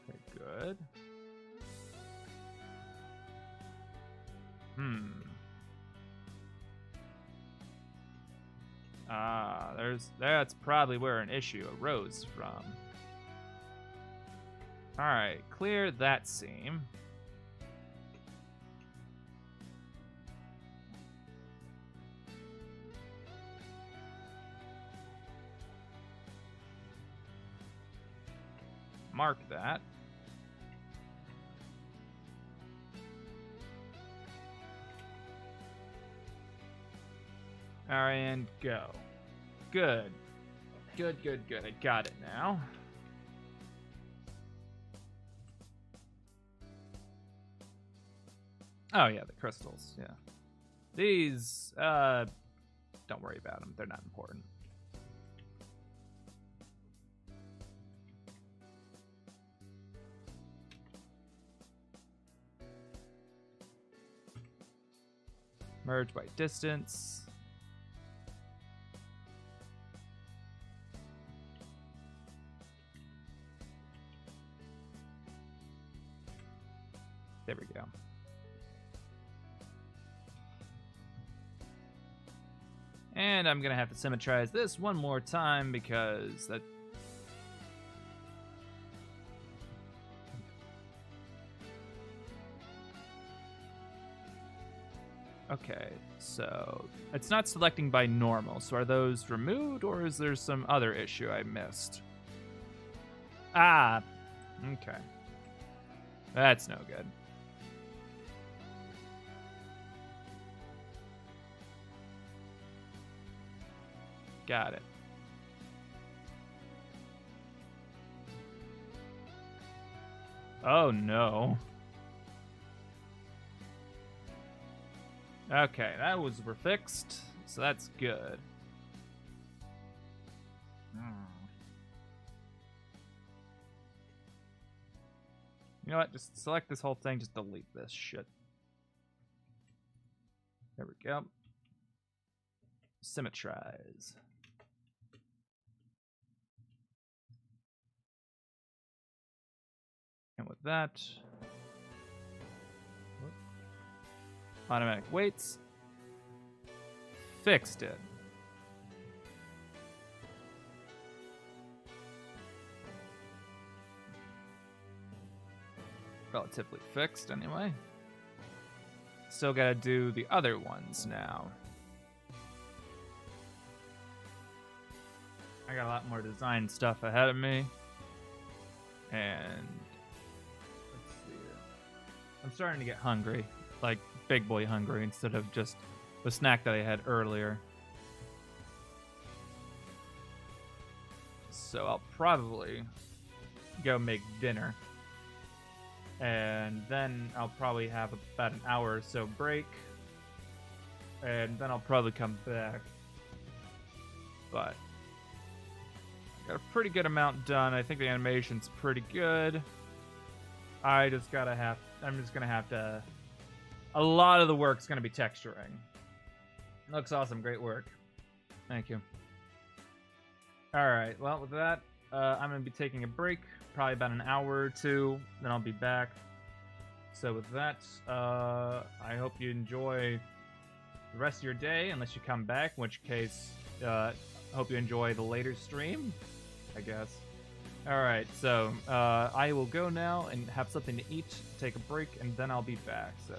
Okay, good. That's probably where an issue arose from. Alright, clear that seam. Mark that. Alright, and go. Good. Good. I got it now. Oh, yeah, the crystals, yeah. These, don't worry about them. They're not important. Merge by distance. There we go. And I'm gonna have to symmetrize this one more time because that... Okay, so it's not selecting by normal. So are those removed, or is there some other issue I missed? Ah, okay. That's no good. Got it. Oh no. Okay, that was fixed, so that's good. You know what? Just select this whole thing. Just delete this shit. There we go. Symmetrize. And with that, automatic weights. Fixed it. Relatively fixed, anyway. Still gotta do the other ones now. I got a lot more design stuff ahead of me. And let's see here. I'm starting to get hungry. Like big boy hungry instead of just the snack that I had earlier. So I'll probably go make dinner. And then I'll probably have about an hour or so break. And then I'll probably come back. But got a pretty good amount done. I think the animation's pretty good. I'm just gonna have to... A lot of the work's gonna be texturing. Looks awesome. Great work. Thank you. Alright, well, with that, I'm gonna be taking a break. Probably about an hour or two. Then I'll be back. So with that, I hope you enjoy the rest of your day, unless you come back, in which case, hope you enjoy the later stream, I guess. Alright, so I will go now and have something to eat, take a break, and then I'll be back. So